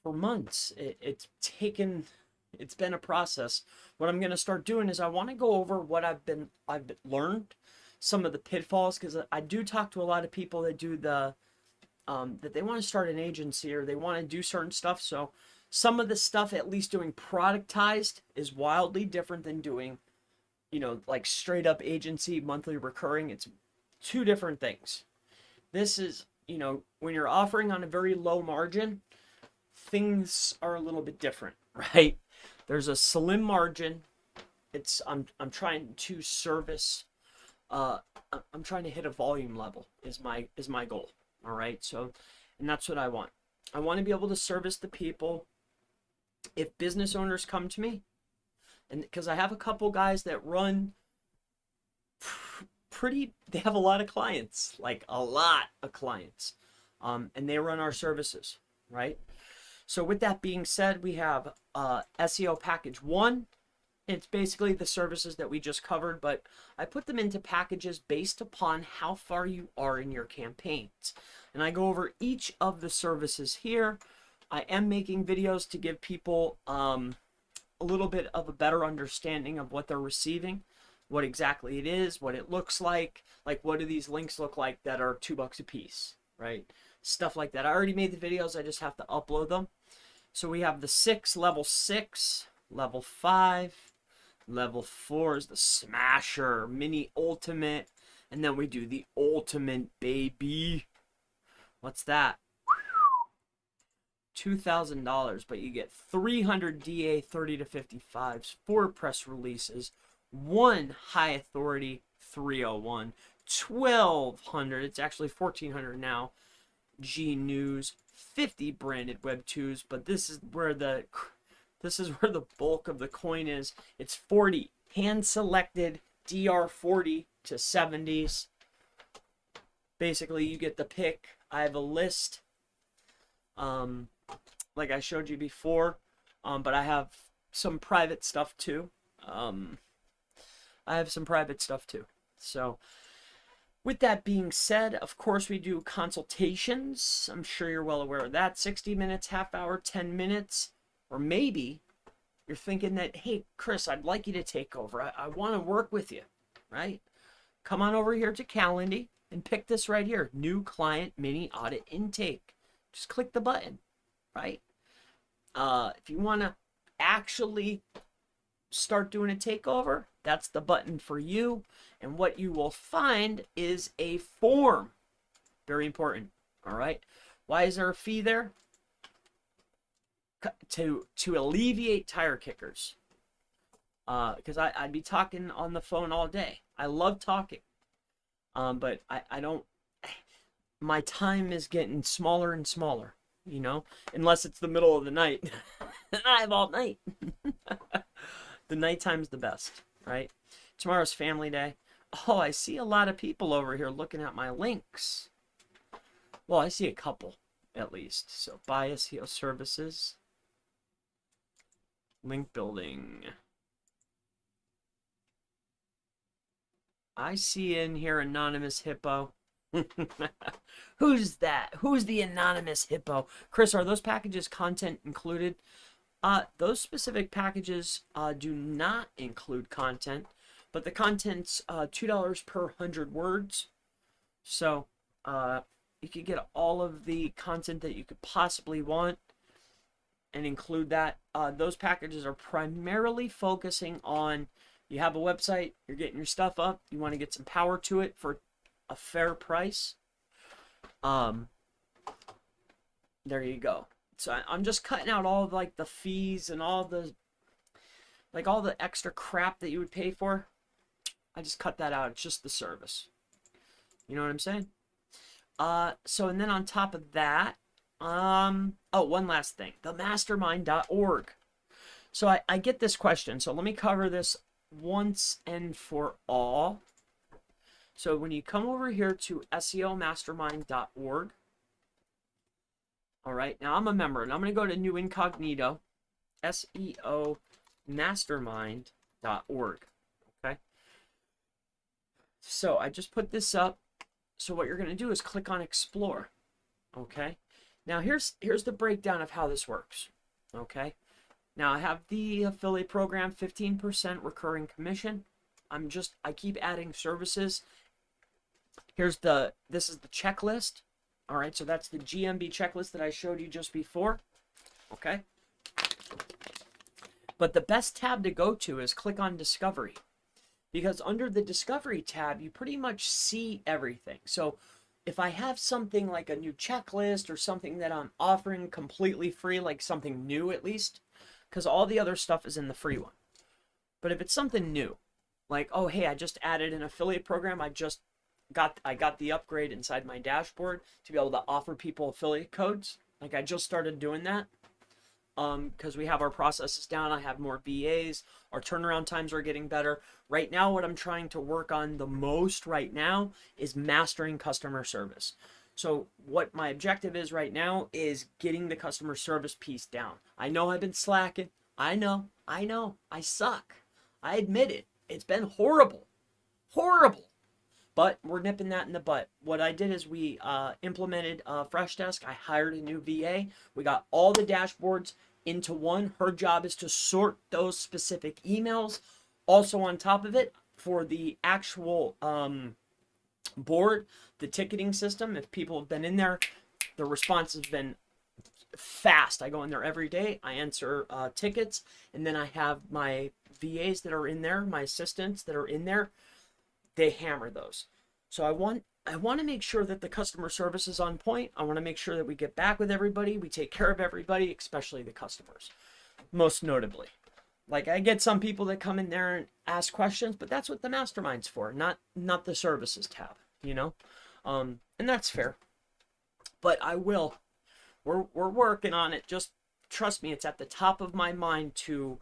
for months. It's been a process. What I'm going to start doing is I want to go over what I've learned, some of the pitfalls, because I do talk to a lot of people that do the that they want to start an agency or they want to do certain stuff. So some of the stuff, at least doing productized, is wildly different than doing, like straight up agency monthly recurring. It's two different things. This is, when you're offering on a very low margin, things are a little bit different, right? There's a slim margin. I'm trying to service. I'm trying to hit a volume level is my goal. All right. So, and that's what I want. I want to be able to service the people. If business owners come to me, and because I have a couple guys that run they have a lot of clients, like a lot of clients, and they run our services, right? So with that being said, we have SEO package 1. It's basically the services that we just covered, but I put them into packages based upon how far you are in your campaigns. And I go over each of the services here. I am making videos to give people a little bit of a better understanding of what they're receiving, what exactly it is, what it looks like what do these links look like that are $2 a piece, right? Stuff like that. I already made the videos, I just have to upload them. So we have the level 6, level 5, level 4 is the smasher, mini ultimate, and then we do the ultimate, baby. What's that? $2,000, but you get 300 DA 30 to 55s, 4 press releases, 1 high authority 301, 1,200, it's actually 1,400 now, G News, 50 branded Web 2s, but this is where the bulk of the coin is. It's 40 hand selected DR 40 to 70s. Basically, you get the pick. I have a list. Like I showed you before, but I have some private stuff too. So with that being said, of course we do consultations. I'm sure you're well aware of that. 60 minutes, half hour, 10 minutes, or maybe you're thinking that, hey, Chris, I'd like you to take over. I want to work with you, right? Come on over here to Calendly and pick this right here, new client mini audit intake. Just click the button, right? If you want to actually start doing a takeover, that's the button for you. And what you will find is a form. Very important. All right. Why is there a fee there? To alleviate tire kickers. Because I'd be talking on the phone all day. I love talking. But I don't. My time is getting smaller and smaller. Unless it's the middle of the night. And I have all night. The nighttime's the best, right? Tomorrow's family day. Oh, I see a lot of people over here looking at my links. Well, I see a couple, at least. So, buy SEO services. Link building. I see in here anonymous hippo. Who's that? Who's the anonymous hippo? Chris, are those packages content included? Those specific packages do not include content, but the content's $2 per 100 words. So you could get all of the content that you could possibly want and include that. Those packages are primarily focusing on, you have a website, you're getting your stuff up, you want to get some power to it for a fair price. There you go. So I'm just cutting out all of the fees and all the extra crap that you would pay for. I just cut that out. It's just the service. You know what I'm saying? So and then on top of that, one last thing, the mastermind.org. So I get this question. So let me cover this once and for all. So when you come over here to SEOmastermind.org, All right, now I'm a member, and I'm going to go to new incognito, SEO mastermind.org. Okay, so I just put this up. So what you're going to do is click on explore. Okay, now here's the breakdown of how this works. Okay, now I have the affiliate program, 15% recurring commission. I keep adding services. This is the checklist. All right, so that's the GMB checklist that I showed you just before. Okay, but the best tab to go to is click on discovery, because under the discovery tab you pretty much see everything. So if I have something like a new checklist or something that I'm offering completely free, like something new at least, because all the other stuff is in the free one. But if it's something new, like, oh hey, I just added an affiliate program, I got the upgrade inside my dashboard to be able to offer people affiliate codes. Like I just started doing that because we have our processes down. I have more VAs. Our turnaround times are getting better. Right now, what I'm trying to work on the most right now is mastering customer service. So what my objective is right now is getting the customer service piece down. I know I've been slacking. I know. I suck. I admit it. It's been horrible. Horrible. But we're nipping that in the butt. What I did is we implemented Freshdesk. I hired a new VA. We got all the dashboards into one. Her job is to sort those specific emails. Also on top of it, for the actual board, the ticketing system, if people have been in there, the response has been fast. I go in there every day. I answer tickets. And then I have my VAs that are in there, my assistants that are in there. They hammer those. So I want to make sure that the customer service is on point. I want to make sure that we get back with everybody. We take care of everybody, especially the customers, most notably. Like I get some people that come in there and ask questions, but that's what the mastermind's for, not the services tab, you know? And that's fair. But we're working on it. Just trust me, it's at the top of my mind to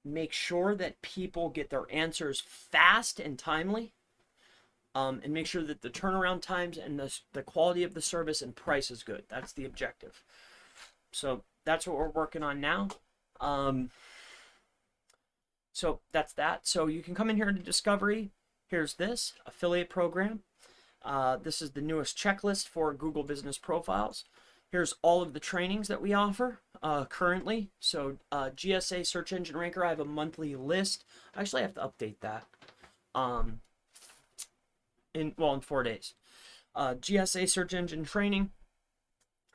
make sure that people get their answers fast and timely. And make sure that the turnaround times and the quality of the service and price is good. That's the objective. So that's what we're working on now. So that's that. So you can come in here to discovery. Here's this affiliate program. This is the newest checklist for Google Business Profiles. Here's all of the trainings that we offer currently. So GSA Search Engine Ranker, I have a monthly list. I actually have to update that. In 4 days. GSA search engine training.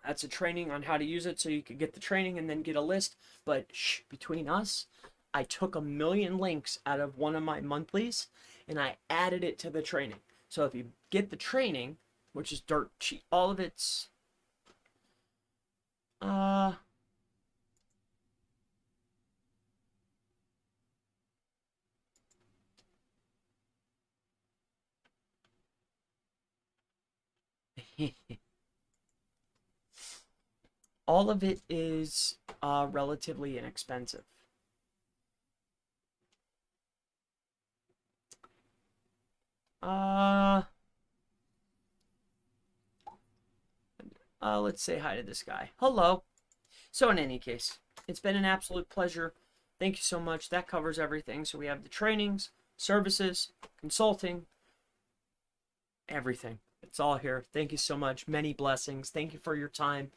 That's a training on how to use it, so you could get the training and then get a list. But between us, I took 1 million links out of one of my monthlies and I added it to the training. So if you get the training, which is dirt cheap, all of it's all of it is relatively inexpensive. Let's say hi to this guy. Hello. So in any case, it's been an absolute pleasure. Thank you so much. That covers everything. So we have the trainings, services, consulting, everything. It's all here. Thank you so much. Many blessings. Thank you for your time.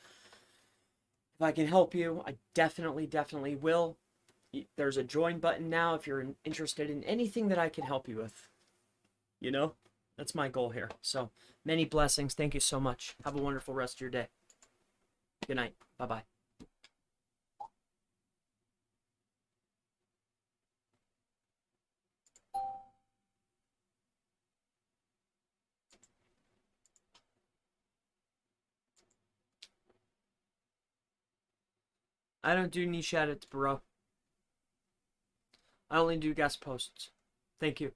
If I can help you, I definitely will. There's a join button now if you're interested in anything that I can help you with. You know, that's my goal here. So many blessings. Thank you so much. Have a wonderful rest of your day. Good night. Bye-bye. I don't do niche edits, bro. I only do guest posts. Thank you.